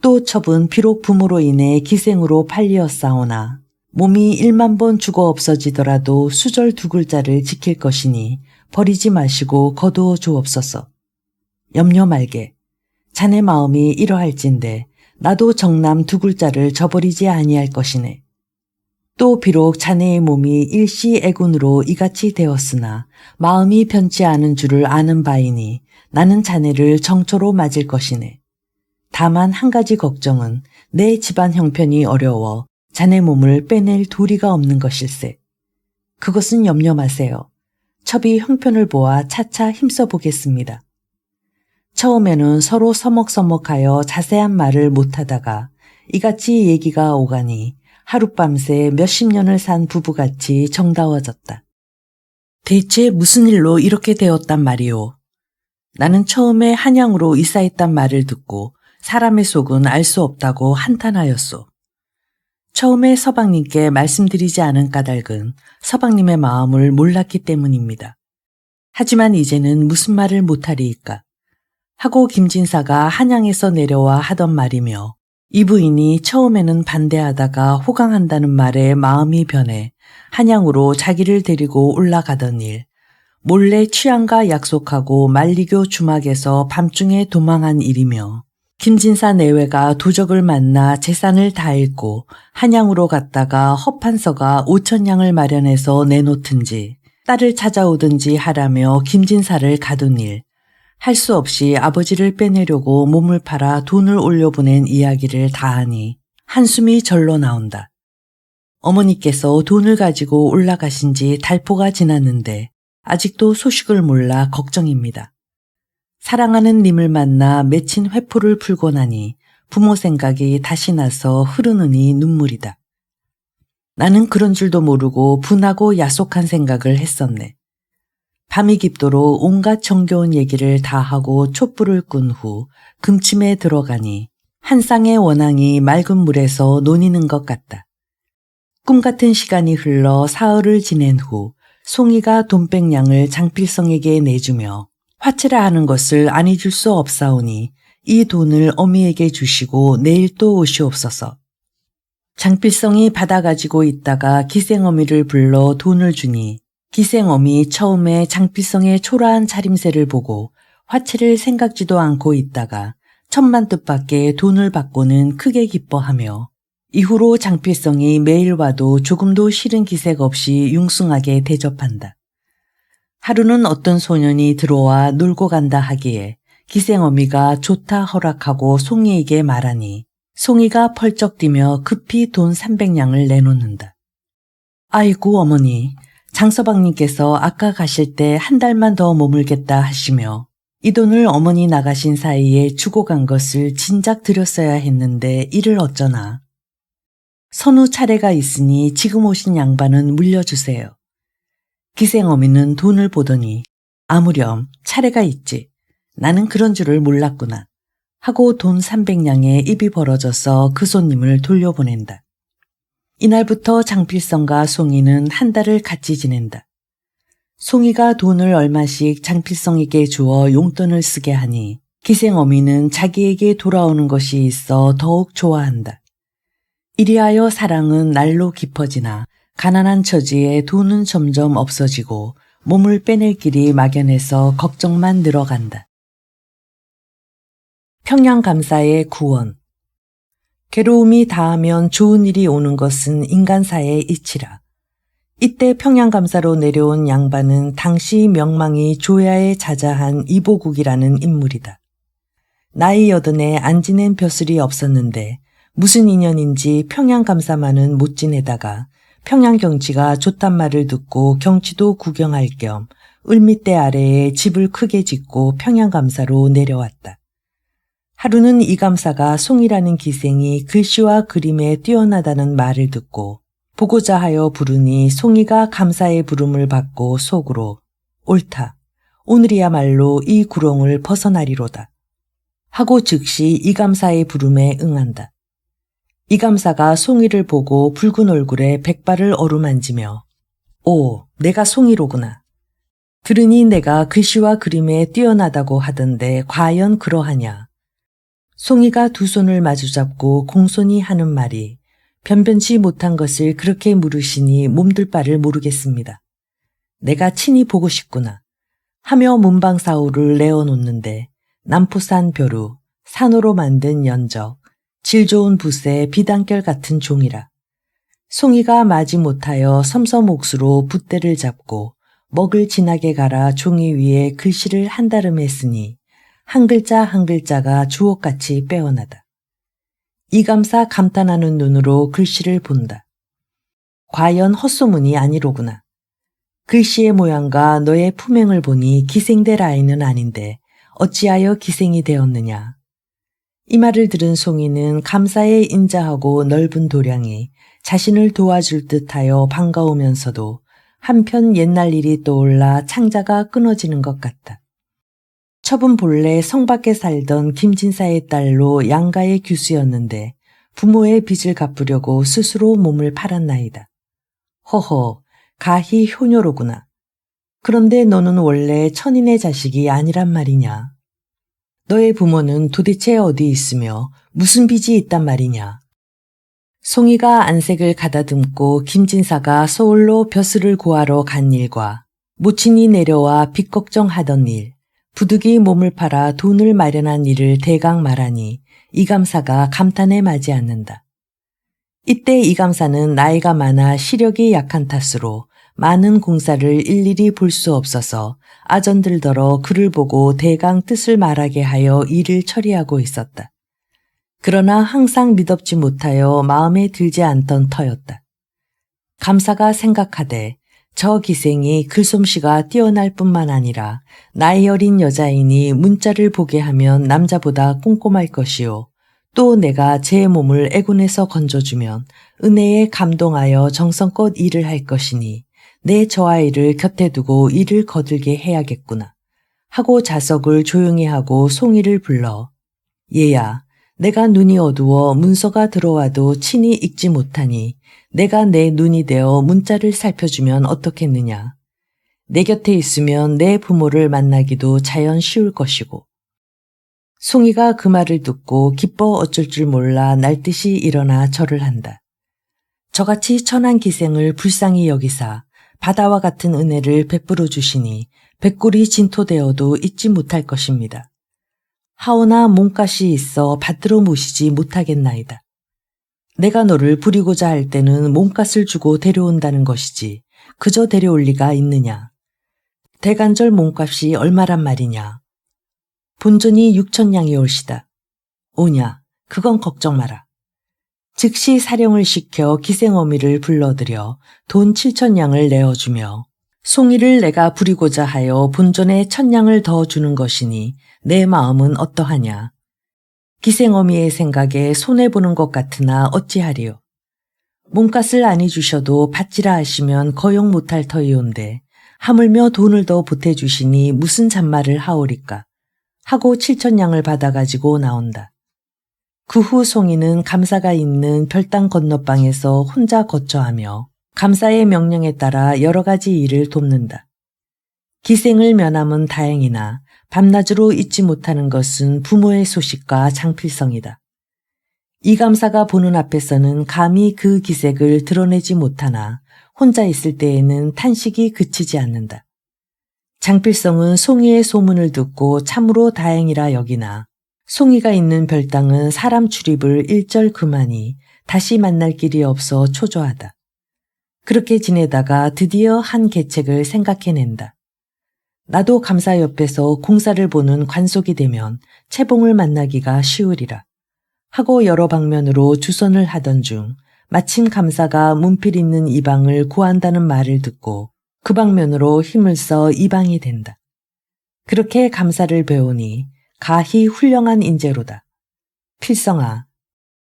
또 첩은 비록 부모로 인해 기생으로 팔리었사오나 몸이 1만 번 죽어 없어지더라도 수절 2글자를 지킬 것이니 버리지 마시고 거두어 주옵소서. 염려 말게. 자네 마음이 이러할진대 나도 정남 2글자를 저버리지 아니할 것이네. 또 비록 자네의 몸이 일시애군으로 이같이 되었으나 마음이 변치 않은 줄을 아는 바이니 나는 자네를 정초로 맞을 것이네. 다만 한 가지 걱정은 내 집안 형편이 어려워 자네 몸을 빼낼 도리가 없는 것일세. 그것은 염려 마세요. 첩이 형편을 보아 차차 힘써 보겠습니다. 처음에는 서로 서먹서먹하여 자세한 말을 못하다가 이같이 얘기가 오가니 하룻밤새 몇십 년을 산 부부같이 정다워졌다. 대체 무슨 일로 이렇게 되었단 말이오? 나는 처음에 한양으로 이사했단 말을 듣고 사람의 속은 알 수 없다고 한탄하였소. 처음에 서방님께 말씀드리지 않은 까닭은 서방님의 마음을 몰랐기 때문입니다. 하지만 이제는 무슨 말을 못하리이까 하고 김진사가 한양에서 내려와 하던 말이며 이 부인이 처음에는 반대하다가 호강한다는 말에 마음이 변해 한양으로 자기를 데리고 올라가던 일, 몰래 취향과 약속하고 만리교 주막에서 밤중에 도망한 일이며 김진사 내외가 도적을 만나 재산을 다 잃고 한양으로 갔다가 허판서가 5,000냥을 마련해서 내놓든지 딸을 찾아오든지 하라며 김진사를 가둔 일, 할 수 없이 아버지를 빼내려고 몸을 팔아 돈을 올려보낸 이야기를 다 하니 한숨이 절로 나온다. 어머니께서 돈을 가지고 올라가신 지 달포가 지났는데 아직도 소식을 몰라 걱정입니다. 사랑하는 님을 만나 맺힌 회포를 풀고 나니 부모 생각이 다시 나서 흐르느니 눈물이다. 나는 그런 줄도 모르고 분하고 야속한 생각을 했었네. 밤이 깊도록 온갖 정겨운 얘기를 다 하고 촛불을 끈 후 금침에 들어가니 한 쌍의 원앙이 맑은 물에서 논이는 것 같다. 꿈같은 시간이 흘러 사흘을 지낸 후 송이가 돈백냥을 장필성에게 내주며 화채라 하는 것을 안 잊을 수 없사오니 이 돈을 어미에게 주시고 내일 또 오시옵소서. 장필성이 받아가지고 있다가 기생어미를 불러 돈을 주니 기생어미 처음에 장필성의 초라한 차림새를 보고 화채를 생각지도 않고 있다가 천만 뜻밖의 돈을 받고는 크게 기뻐하며 이후로 장필성이 매일 와도 조금도 싫은 기색 없이 융숭하게 대접한다. 하루는 어떤 소년이 들어와 놀고 간다 하기에 기생어미가 좋다 허락하고 송이에게 말하니 송이가 펄쩍 뛰며 급히 돈 300냥을 내놓는다. 아이고 어머니, 장서방님께서 아까 가실 때 한 달만 더 머물겠다 하시며 이 돈을 어머니 나가신 사이에 주고 간 것을 진작 드렸어야 했는데 이를 어쩌나. 선후 차례가 있으니 지금 오신 양반은 물려주세요. 기생어미는 돈을 보더니 아무렴 차례가 있지. 나는 그런 줄을 몰랐구나. 하고 돈 300냥에 입이 벌어져서 그 손님을 돌려보낸다. 이날부터 장필성과 송이는 한 달을 같이 지낸다. 송이가 돈을 얼마씩 장필성에게 주어 용돈을 쓰게 하니 기생어미는 자기에게 돌아오는 것이 있어 더욱 좋아한다. 이리하여 사랑은 날로 깊어지나 가난한 처지에 돈은 점점 없어지고 몸을 빼낼 길이 막연해서 걱정만 늘어간다. 평양감사의 구원. 괴로움이 다하면 좋은 일이 오는 것은 인간사의 이치라. 이때 평양감사로 내려온 양반은 당시 명망이 조야에 자자한 이보국이라는 인물이다. 나이 80에 안 지낸 벼슬이 없었는데 무슨 인연인지 평양감사만은 못 지내다가 평양 경치가 좋단 말을 듣고 경치도 구경할 겸 을밑대 아래에 집을 크게 짓고 평양감사로 내려왔다. 하루는 이 감사가 송이라는 기생이 글씨와 그림에 뛰어나다는 말을 듣고 보고자 하여 부르니 송이가 감사의 부름을 받고 속으로 옳다. 오늘이야말로 이 구렁을 벗어나리로다. 하고 즉시 이 감사의 부름에 응한다. 이 감사가 송이를 보고 붉은 얼굴에 백발을 어루만지며 오, 내가 송이로구나. 들으니 내가 글씨와 그림에 뛰어나다고 하던데 과연 그러하냐. 송이가 두 손을 마주잡고 공손히 하는 말이 변변치 못한 것을 그렇게 물으시니 몸둘 바를 모르겠습니다. 내가 친히 보고 싶구나. 하며 문방사우를 내어놓는데 남포산 벼루, 산으로 만든 연적, 질 좋은 붓에 비단결 같은 종이라. 송이가 마지 못하여 섬섬옥수로 붓대를 잡고 먹을 진하게 갈아 종이 위에 글씨를 한다름에 쓰니 한 글자 한 글자가 주옥같이 빼어나다. 이 감사 감탄하는 눈으로 글씨를 본다. 과연 헛소문이 아니로구나. 글씨의 모양과 너의 품행을 보니 기생될 아이는 아닌데 어찌하여 기생이 되었느냐. 이 말을 들은 송이는 감사에 인자하고 넓은 도량이 자신을 도와줄 듯하여 반가우면서도 한편 옛날 일이 떠올라 창자가 끊어지는 것 같다. 첩은 본래 성 밖에 살던 김진사의 딸로 양가의 규수였는데 부모의 빚을 갚으려고 스스로 몸을 팔았나이다. 허허, 가히 효녀로구나. 그런데 너는 원래 천인의 자식이 아니란 말이냐. 너의 부모는 도대체 어디 있으며 무슨 빚이 있단 말이냐. 송이가 안색을 가다듬고 김진사가 서울로 벼슬을 구하러 간 일과 모친이 내려와 빚 걱정하던 일, 부득이 몸을 팔아 돈을 마련한 일을 대강 말하니 이 감사가 감탄에 마지 않는다. 이때 이 감사는 나이가 많아 시력이 약한 탓으로 많은 공사를 일일이 볼 수 없어서 아전들더러 그를 보고 대강 뜻을 말하게 하여 일을 처리하고 있었다. 그러나 항상 미덥지 못하여 마음에 들지 않던 터였다. 감사가 생각하되 저 기생이 글솜씨가 뛰어날 뿐만 아니라 나이 어린 여자이니 문자를 보게 하면 남자보다 꼼꼼할 것이요. 또 내가 제 몸을 애군에서 건져주면 은혜에 감동하여 정성껏 일을 할 것이니 내 저 아이를 곁에 두고 일을 거들게 해야겠구나. 하고 자석을 조용히 하고 송이를 불러 얘야, 내가 눈이 어두워 문서가 들어와도 친히 읽지 못하니 내가 내 눈이 되어 문자를 살펴주면 어떻겠느냐. 내 곁에 있으면 내 부모를 만나기도 자연 쉬울 것이고. 송이가 그 말을 듣고 기뻐 어쩔 줄 몰라 날듯이 일어나 절을 한다. 저같이 천한 기생을 불쌍히 여기사 바다와 같은 은혜를 베풀어 주시니 백골이 진토되어도 잊지 못할 것입니다. 하오나 몸값이 있어 받들어 모시지 못하겠나이다. 내가 너를 부리고자 할 때는 몸값을 주고 데려온다는 것이지 그저 데려올 리가 있느냐. 대간절 몸값이 얼마란 말이냐. 본전이 6천냥이 올시다. 오냐, 그건 걱정 마라. 즉시 사령을 시켜 기생어미를 불러들여 돈 7천냥을 내어주며 송이를 내가 부리고자 하여 본전에 1,000냥을 더 주는 것이니 내 마음은 어떠하냐. 기생어미의 생각에 손해보는 것 같으나 어찌하리요. 몸값을 아니 주셔도 받지라 하시면 거역 못할 터이온데 하물며 돈을 더 보태주시니 무슨 잔말을 하오리까 하고 7천냥을 받아가지고 나온다. 그 후 송이는 감사가 있는 별당 건너방에서 혼자 거처하며 감사의 명령에 따라 여러 가지 일을 돕는다. 기생을 면함은 다행이나 밤낮으로 잊지 못하는 것은 부모의 소식과 장필성이다. 이 감사가 보는 앞에서는 감히 그 기색을 드러내지 못하나 혼자 있을 때에는 탄식이 그치지 않는다. 장필성은 송이의 소문을 듣고 참으로 다행이라 여기나 송이가 있는 별당은 사람 출입을 일절 금하니 다시 만날 길이 없어 초조하다. 그렇게 지내다가 드디어 한 계책을 생각해낸다. 나도 감사 옆에서 공사를 보는 관속이 되면 채봉을 만나기가 쉬우리라 하고 여러 방면으로 주선을 하던 중 마침 감사가 문필 있는 이방을 구한다는 말을 듣고 그 방면으로 힘을 써 이방이 된다. 그렇게 감사를 배우니 가히 훌륭한 인재로다. 필성아,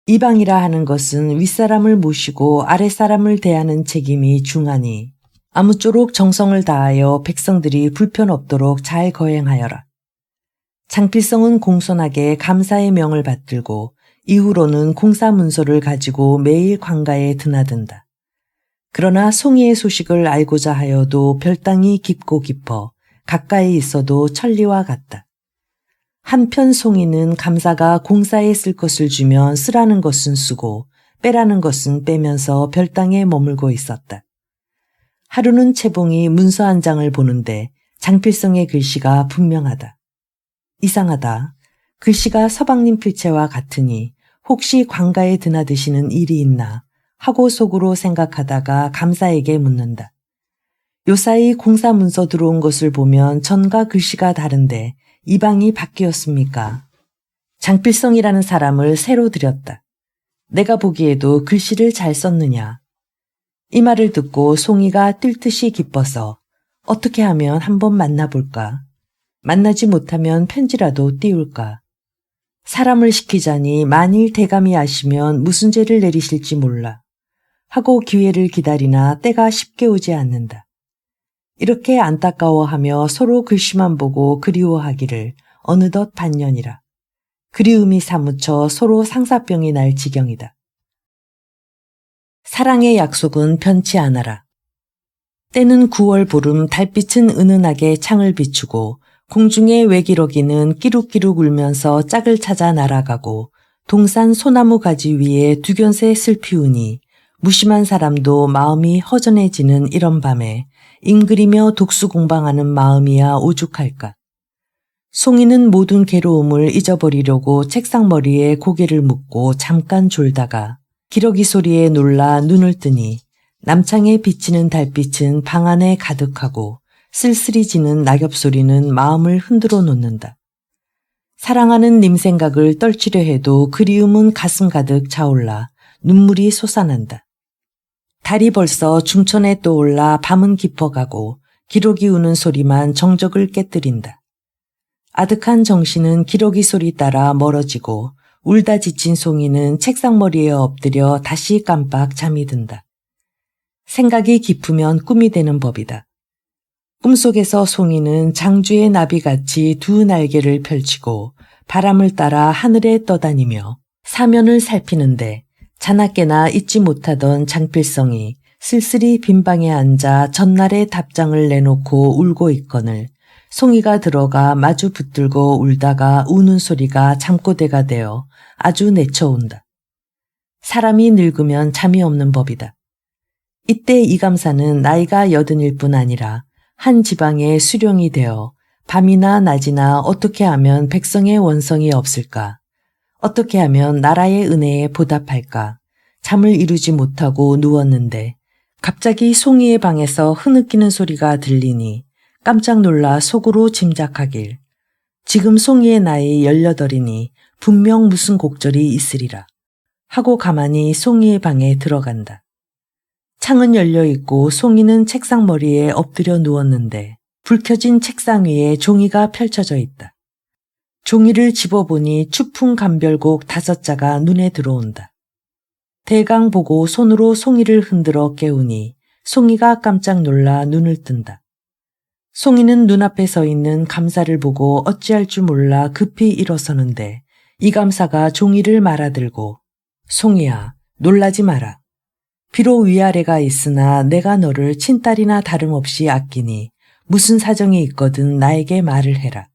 이방이라 하는 것은 윗사람을 모시고 아랫사람을 대하는 책임이 중하니 아무쪼록 정성을 다하여 백성들이 불편 없도록 잘 거행하여라. 장필성은 공손하게 감사의 명을 받들고 이후로는 공사 문서를 가지고 매일 관가에 드나든다. 그러나 송이의 소식을 알고자 하여도 별당이 깊고 깊어 가까이 있어도 천리와 같다. 한편 송이는 감사가 공사에 쓸 것을 주면 쓰라는 것은 쓰고 빼라는 것은 빼면서 별당에 머물고 있었다. 하루는 채봉이 문서 한 장을 보는데 장필성의 글씨가 분명하다. 이상하다. 글씨가 서방님 필체와 같으니 혹시 관가에 드나드시는 일이 있나 하고 속으로 생각하다가 감사에게 묻는다. 요사이 공사 문서 들어온 것을 보면 전과 글씨가 다른데 이방이 바뀌었습니까? 장필성이라는 사람을 새로 들였다. 내가 보기에도 글씨를 잘 썼느냐? 이 말을 듣고 송이가 뛸 듯이 기뻐서 어떻게 하면 한번 만나볼까? 만나지 못하면 편지라도 띄울까? 사람을 시키자니 만일 대감이 아시면 무슨 죄를 내리실지 몰라 하고 기회를 기다리나 때가 쉽게 오지 않는다. 이렇게 안타까워하며 서로 글씨만 보고 그리워하기를 어느덧 반년이라. 그리움이 사무쳐 서로 상사병이 날 지경이다. 사랑의 약속은 변치 않아라. 때는 9월 보름 달빛은 은은하게 창을 비추고 공중의 외기러기는 끼룩끼룩 울면서 짝을 찾아 날아가고 동산 소나무 가지 위에 두견새 슬피우니 무심한 사람도 마음이 허전해지는 이런 밤에 잉그리며 독수공방하는 마음이야 오죽할까. 송이는 모든 괴로움을 잊어버리려고 책상머리에 고개를 묻고 잠깐 졸다가 기러기 소리에 놀라 눈을 뜨니 남창에 비치는 달빛은 방 안에 가득하고 쓸쓸히 지는 낙엽 소리는 마음을 흔들어 놓는다. 사랑하는 님 생각을 떨치려 해도 그리움은 가슴 가득 차올라 눈물이 솟아난다. 달이 벌써 중천에 떠올라 밤은 깊어가고 기러기 우는 소리만 정적을 깨뜨린다. 아득한 정신은 기러기 소리 따라 멀어지고 울다 지친 송이는 책상머리에 엎드려 다시 깜빡 잠이 든다. 생각이 깊으면 꿈이 되는 법이다. 꿈속에서 송이는 장주의 나비같이 두 날개를 펼치고 바람을 따라 하늘에 떠다니며 사면을 살피는데 자나깨나 잊지 못하던 장필성이 쓸쓸히 빈방에 앉아 전날의 답장을 내놓고 울고 있거늘 송이가 들어가 마주 붙들고 울다가 우는 소리가 잠꼬대가 되어 아주 내쳐온다. 사람이 늙으면 잠이 없는 법이다. 이때 이감사는 나이가 80일 뿐 아니라 한 지방의 수령이 되어 밤이나 낮이나 어떻게 하면 백성의 원성이 없을까? 어떻게 하면 나라의 은혜에 보답할까? 잠을 이루지 못하고 누웠는데 갑자기 송이의 방에서 흐느끼는 소리가 들리니 깜짝 놀라 속으로 짐작하길. 지금 송이의 나이 18이니 분명 무슨 곡절이 있으리라 하고 가만히 송이의 방에 들어간다. 창은 열려있고 송이는 책상 머리에 엎드려 누웠는데 불 켜진 책상 위에 종이가 펼쳐져 있다. 종이를 집어보니 추풍 감별곡 5자가 눈에 들어온다. 대강 보고 손으로 송이를 흔들어 깨우니 송이가 깜짝 놀라 눈을 뜬다. 송이는 눈앞에 서 있는 감사를 보고 어찌할 줄 몰라 급히 일어서는데 이 감사가 종이를 말아들고 송이야, 놀라지 마라. 비록 위아래가 있으나 내가 너를 친딸이나 다름없이 아끼니 무슨 사정이 있거든 나에게 말을 해라.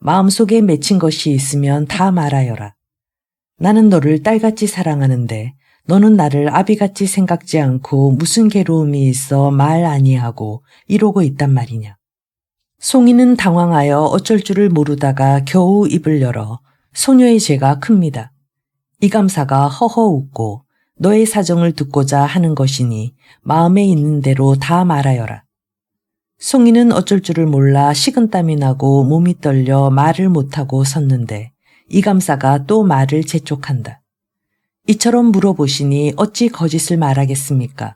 마음속에 맺힌 것이 있으면 다 말하여라. 나는 너를 딸같이 사랑하는데 너는 나를 아비같이 생각지 않고 무슨 괴로움이 있어 말 아니하고 이러고 있단 말이냐. 송이는 당황하여 어쩔 줄을 모르다가 겨우 입을 열어 소녀의 죄가 큽니다. 이감사가 허허 웃고 너의 사정을 듣고자 하는 것이니 마음에 있는 대로 다 말하여라. 송이는 어쩔 줄을 몰라 식은땀이 나고 몸이 떨려 말을 못하고 섰는데 이감사가 또 말을 재촉한다. 이처럼 물어보시니 어찌 거짓을 말하겠습니까?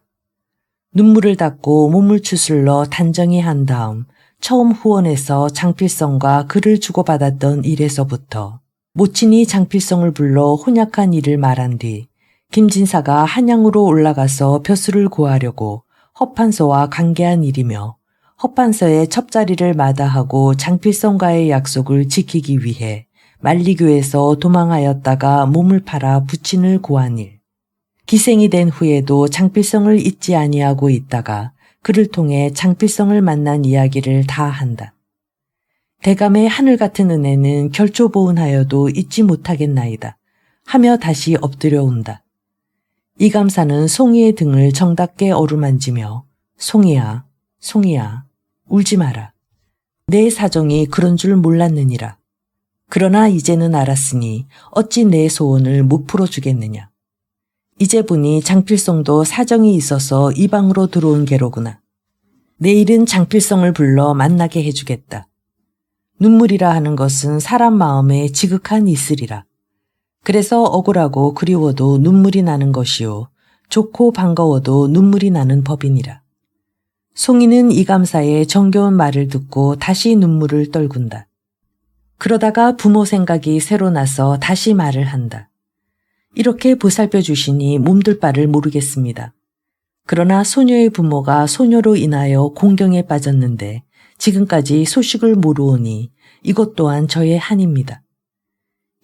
눈물을 닦고 몸을 추슬러 단정히 한 다음 처음 후원해서 장필성과 글을 주고받았던 일에서부터 모친이 장필성을 불러 혼약한 일을 말한 뒤 김진사가 한양으로 올라가서 벼슬을 구하려고 허판서와 관계한 일이며 허판서의 첩자리를 마다하고 장필성과의 약속을 지키기 위해 만리교에서 도망하였다가 몸을 팔아 부친을 구한 일. 기생이 된 후에도 장필성을 잊지 아니하고 있다가 그를 통해 장필성을 만난 이야기를 다 한다. 대감의 하늘 같은 은혜는 결조보은하여도 잊지 못하겠나이다. 하며 다시 엎드려 온다. 이감사는 송이의 등을 정답게 어루만지며 송이야, 송이야, 울지 마라. 내 사정이 그런 줄 몰랐느니라. 그러나 이제는 알았으니 어찌 내 소원을 못 풀어주겠느냐. 이제 보니 장필성도 사정이 있어서 이 방으로 들어온 게로구나. 내일은 장필성을 불러 만나게 해주겠다. 눈물이라 하는 것은 사람 마음에 지극한 이슬이라. 그래서 억울하고 그리워도 눈물이 나는 것이요. 좋고 반가워도 눈물이 나는 법이니라. 송이는 이감사의 정겨운 말을 듣고 다시 눈물을 떨군다. 그러다가 부모 생각이 새로 나서 다시 말을 한다. 이렇게 보살펴 주시니 몸둘 바를 모르겠습니다. 그러나 소녀의 부모가 소녀로 인하여 공경에 빠졌는데 지금까지 소식을 모르오니 이것 또한 저의 한입니다.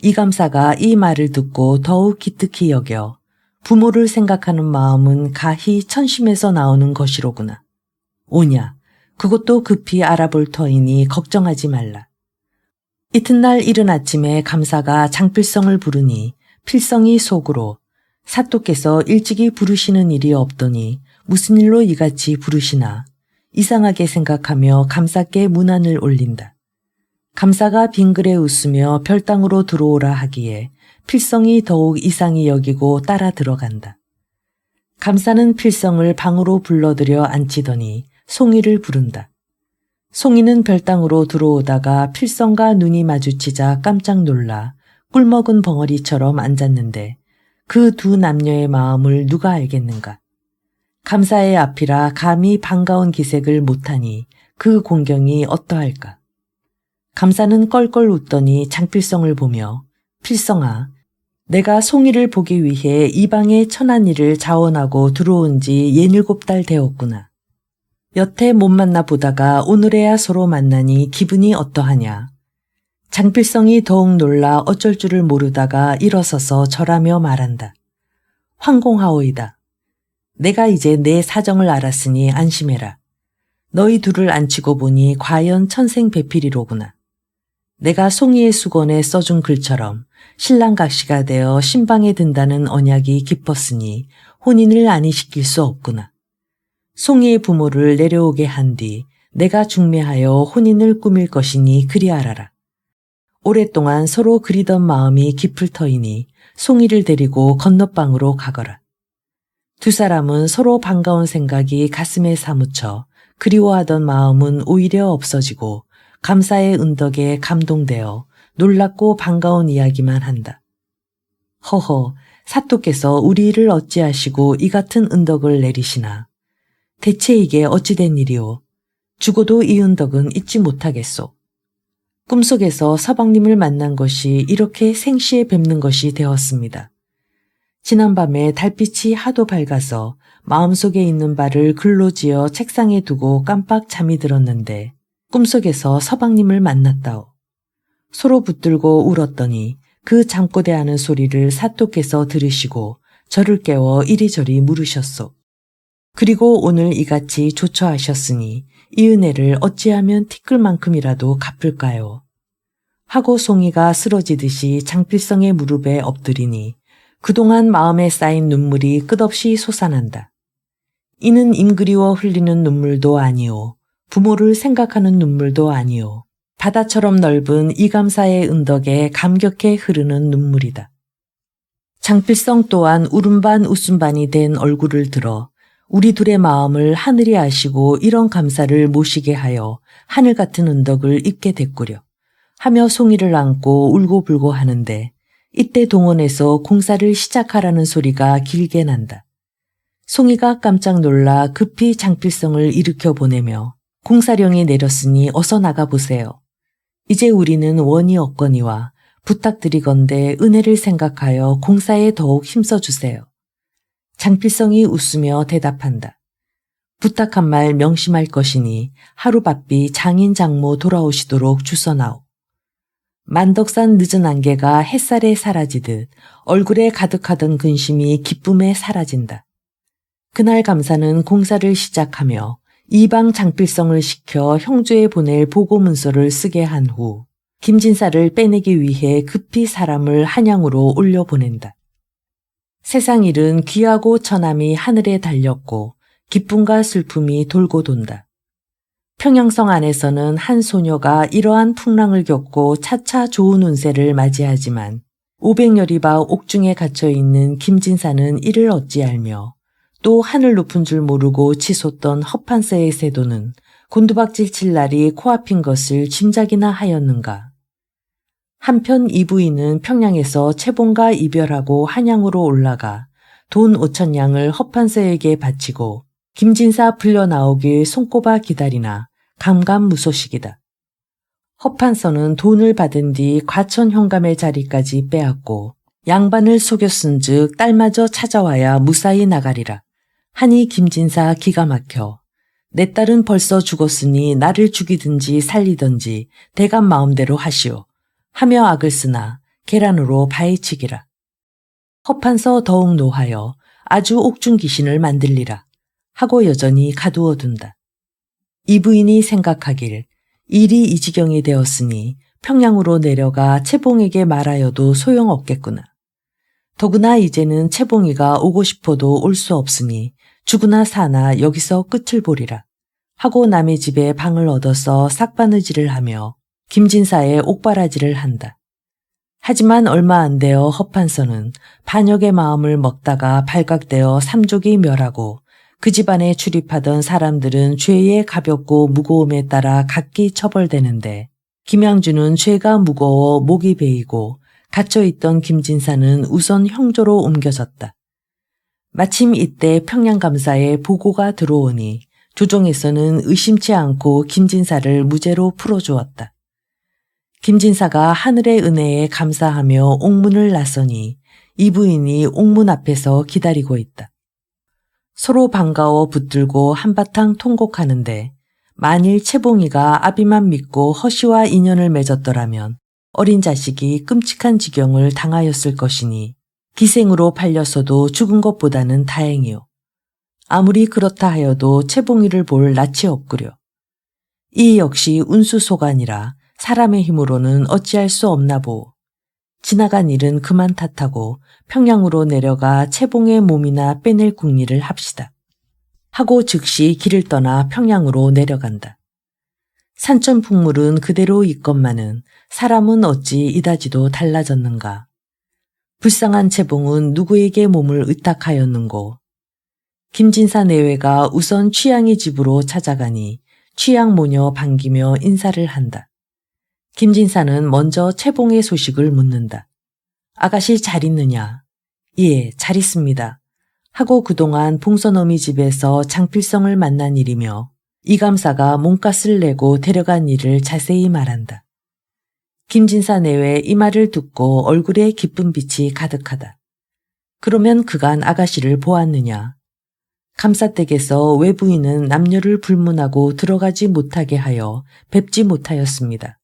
이감사가 이 말을 듣고 더욱 기특히 여겨 부모를 생각하는 마음은 가히 천심에서 나오는 것이로구나. 오냐, 그것도 급히 알아볼 터이니 걱정하지 말라. 이튿날 이른 아침에 감사가 장필성을 부르니 필성이 속으로 사또께서 일찍이 부르시는 일이 없더니 무슨 일로 이같이 부르시나 이상하게 생각하며 감사께 문안을 올린다. 감사가 빙그레 웃으며 별당으로 들어오라 하기에 필성이 더욱 이상히 여기고 따라 들어간다. 감사는 필성을 방으로 불러들여 앉히더니 송이를 부른다. 송이는 별당으로 들어오다가 필성과 눈이 마주치자 깜짝 놀라 꿀먹은 벙어리처럼 앉았는데 그 두 남녀의 마음을 누가 알겠는가. 감사의 앞이라 감히 반가운 기색을 못하니 그 공경이 어떠할까. 감사는 껄껄 웃더니 장필성을 보며 필성아, 내가 송이를 보기 위해 이 방에 천안이를 자원하고 들어온 지 17달 되었구나. 여태 못 만나 보다가 오늘에야 서로 만나니 기분이 어떠하냐. 장필성이 더욱 놀라 어쩔 줄을 모르다가 일어서서 절하며 말한다. 황공하오이다. 내가 이제 내 사정을 알았으니 안심해라. 너희 둘을 앉히고 보니 과연 천생배필이로구나. 내가 송이의 수건에 써준 글처럼 신랑각시가 되어 신방에 든다는 언약이 깊었으니 혼인을 안이시킬 수 없구나. 송이의 부모를 내려오게 한 뒤 내가 중매하여 혼인을 꾸밀 것이니 그리 알아라. 오랫동안 서로 그리던 마음이 깊을 터이니 송이를 데리고 건너방으로 가거라. 두 사람은 서로 반가운 생각이 가슴에 사무쳐 그리워하던 마음은 오히려 없어지고 감사의 은덕에 감동되어 놀랍고 반가운 이야기만 한다. 허허, 사또께서 우리를 어찌하시고 이 같은 은덕을 내리시나. 대체 이게 어찌된 일이오. 죽어도 이 은덕은 잊지 못하겠소. 꿈속에서 서방님을 만난 것이 이렇게 생시에 뵙는 것이 되었습니다. 지난밤에 달빛이 하도 밝아서 마음속에 있는 바를 글로 지어 책상에 두고 깜빡 잠이 들었는데 꿈속에서 서방님을 만났다오. 서로 붙들고 울었더니 그 잠꼬대 하는 소리를 사또께서 들으시고 저를 깨워 이리저리 물으셨소. 그리고 오늘 이같이 조처하셨으니 이 은혜를 어찌하면 티끌만큼이라도 갚을까요? 하고 송이가 쓰러지듯이 장필성의 무릎에 엎드리니 그동안 마음에 쌓인 눈물이 끝없이 솟아난다. 이는 임그리워 흘리는 눈물도 아니오. 부모를 생각하는 눈물도 아니오. 바다처럼 넓은 이감사의 은덕에 감격해 흐르는 눈물이다. 장필성 또한 울음반 웃음반이 된 얼굴을 들어 우리 둘의 마음을 하늘이 아시고 이런 감사를 모시게 하여 하늘 같은 은덕을 입게 됐구려 하며 송이를 안고 울고불고 하는데 이때 동원에서 공사를 시작하라는 소리가 길게 난다. 송이가 깜짝 놀라 급히 장필성을 일으켜 보내며 공사령이 내렸으니 어서 나가보세요. 이제 우리는 원이 없거니와 부탁드리건대 은혜를 생각하여 공사에 더욱 힘써주세요. 장필성이 웃으며 대답한다. 부탁한 말 명심할 것이니 하루바삐 장인 장모 돌아오시도록 주서나오. 만덕산 늦은 안개가 햇살에 사라지듯 얼굴에 가득하던 근심이 기쁨에 사라진다. 그날 감사는 공사를 시작하며 이방 장필성을 시켜 형주에 보낼 보고문서를 쓰게 한 후 김진사를 빼내기 위해 급히 사람을 한양으로 올려보낸다. 세상 일은 귀하고 천함이 하늘에 달렸고 기쁨과 슬픔이 돌고 돈다. 평양성 안에서는 한 소녀가 이러한 풍랑을 겪고 차차 좋은 운세를 맞이하지만 500여리 바 옥중에 갇혀있는 김진사는 이를 어찌 알며 또 하늘 높은 줄 모르고 치솟던 허판새의 세도는 곤두박질 칠 날이 코앞인 것을 짐작이나 하였는가. 한편 이 부인은 평양에서 채봉과 이별하고 한양으로 올라가 돈 5,000냥을 허판새에게 바치고 김진사 불려나오길 손꼽아 기다리나 감감무소식이다. 허판서는 돈을 받은 뒤 과천 현감의 자리까지 빼앗고 양반을 속였은 즉 딸마저 찾아와야 무사히 나가리라. 하니 김진사 기가 막혀 내 딸은 벌써 죽었으니 나를 죽이든지 살리든지 대감 마음대로 하시오. 하며 악을 쓰나 계란으로 바위치기라. 허판서 더욱 노하여 아주 옥중 귀신을 만들리라 하고 여전히 가두어둔다. 이 부인이 생각하길 일이 이 지경이 되었으니 평양으로 내려가 채봉에게 말하여도 소용없겠구나. 더구나 이제는 채봉이가 오고 싶어도 올 수 없으니 죽으나 사나 여기서 끝을 보리라 하고 남의 집에 방을 얻어서 싹바느질을 하며 김진사의 옥바라지를 한다. 하지만 얼마 안 되어 허판서는 반역의 마음을 먹다가 발각되어 삼족이 멸하고 그 집안에 출입하던 사람들은 죄의 가볍고 무거움에 따라 각기 처벌되는데 김양주는 죄가 무거워 목이 베이고 갇혀있던 김진사는 우선 형조로 옮겨졌다. 마침 이때 평양감사에 보고가 들어오니 조정에서는 의심치 않고 김진사를 무죄로 풀어주었다. 김진사가 하늘의 은혜에 감사하며 옥문을 나서니 이 부인이 옥문 앞에서 기다리고 있다. 서로 반가워 붙들고 한바탕 통곡하는데 만일 채봉이가 아비만 믿고 허씨와 인연을 맺었더라면 어린 자식이 끔찍한 지경을 당하였을 것이니 기생으로 팔려서도 죽은 것보다는 다행이요. 아무리 그렇다 하여도 채봉이를 볼 낯이 없구려. 이 역시 운수소관이라 사람의 힘으로는 어찌할 수 없나 보오. 지나간 일은 그만 탓하고 평양으로 내려가 채봉의 몸이나 빼낼 궁리를 합시다. 하고 즉시 길을 떠나 평양으로 내려간다. 산천풍물은 그대로 있건만은 사람은 어찌 이다지도 달라졌는가. 불쌍한 채봉은 누구에게 몸을 의탁하였는고. 김진사 내외가 우선 취양의 집으로 찾아가니 취양 모녀 반기며 인사를 한다. 김진사는 먼저 채봉의 소식을 묻는다. 아가씨 잘 있느냐? 예, 잘 있습니다. 하고 그동안 봉선어미 집에서 장필성을 만난 일이며 이감사가 몸값을 내고 데려간 일을 자세히 말한다. 김진사 내외 이 말을 듣고 얼굴에 기쁜 빛이 가득하다. 그러면 그간 아가씨를 보았느냐? 감사댁에서 외부인은 남녀를 불문하고 들어가지 못하게 하여 뵙지 못하였습니다.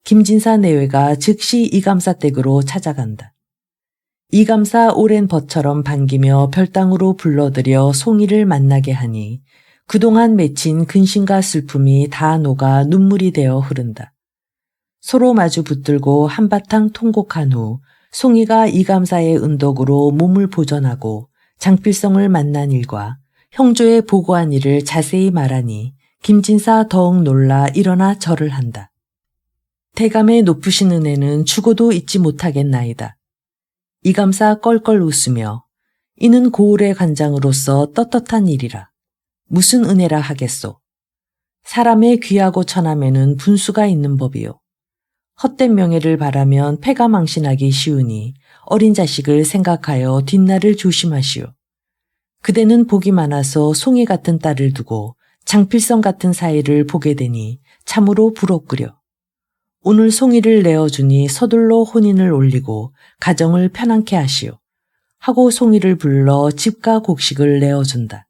김진사 내외가 즉시 이감사댁으로 찾아간다. 이감사 오랜 벗처럼 반기며 별당으로 불러들여 송이를 만나게 하니 그동안 맺힌 근심과 슬픔이 다 녹아 눈물이 되어 흐른다. 서로 마주 붙들고 한바탕 통곡한 후 송이가 이감사의 은덕으로 몸을 보전하고 장필성을 만난 일과 형조에 보고한 일을 자세히 말하니 김진사 더욱 놀라 일어나 절을 한다. 대감의 높으신 은혜는 죽어도 잊지 못하겠나이다. 이감사 껄껄 웃으며 이는 고을의 관장으로서 떳떳한 일이라. 무슨 은혜라 하겠소. 사람의 귀하고 천함에는 분수가 있는 법이요. 헛된 명예를 바라면 패가 망신하기 쉬우니 어린 자식을 생각하여 뒷날을 조심하시오. 그대는 복이 많아서 송이 같은 딸을 두고 장필성 같은 사이를 보게 되니 참으로 부럽구려. 오늘 송이를 내어주니 서둘러 혼인을 올리고 가정을 편안케 하시오. 하고 송이를 불러 집과 곡식을 내어준다.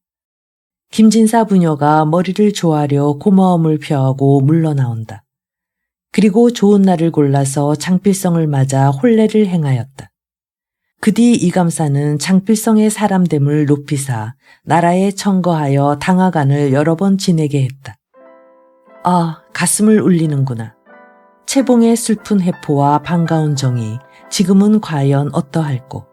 김진사 부녀가 머리를 조아려 고마움을 표하고 물러나온다. 그리고 좋은 날을 골라서 장필성을 맞아 혼례를 행하였다. 그 뒤 이감사는 장필성의 사람됨을 높이사 나라에 청거하여 당하간을 여러 번 지내게 했다. 아, 가슴을 울리는구나. 채봉의 슬픈 회포와 반가운 정이 지금은 과연 어떠할꼬.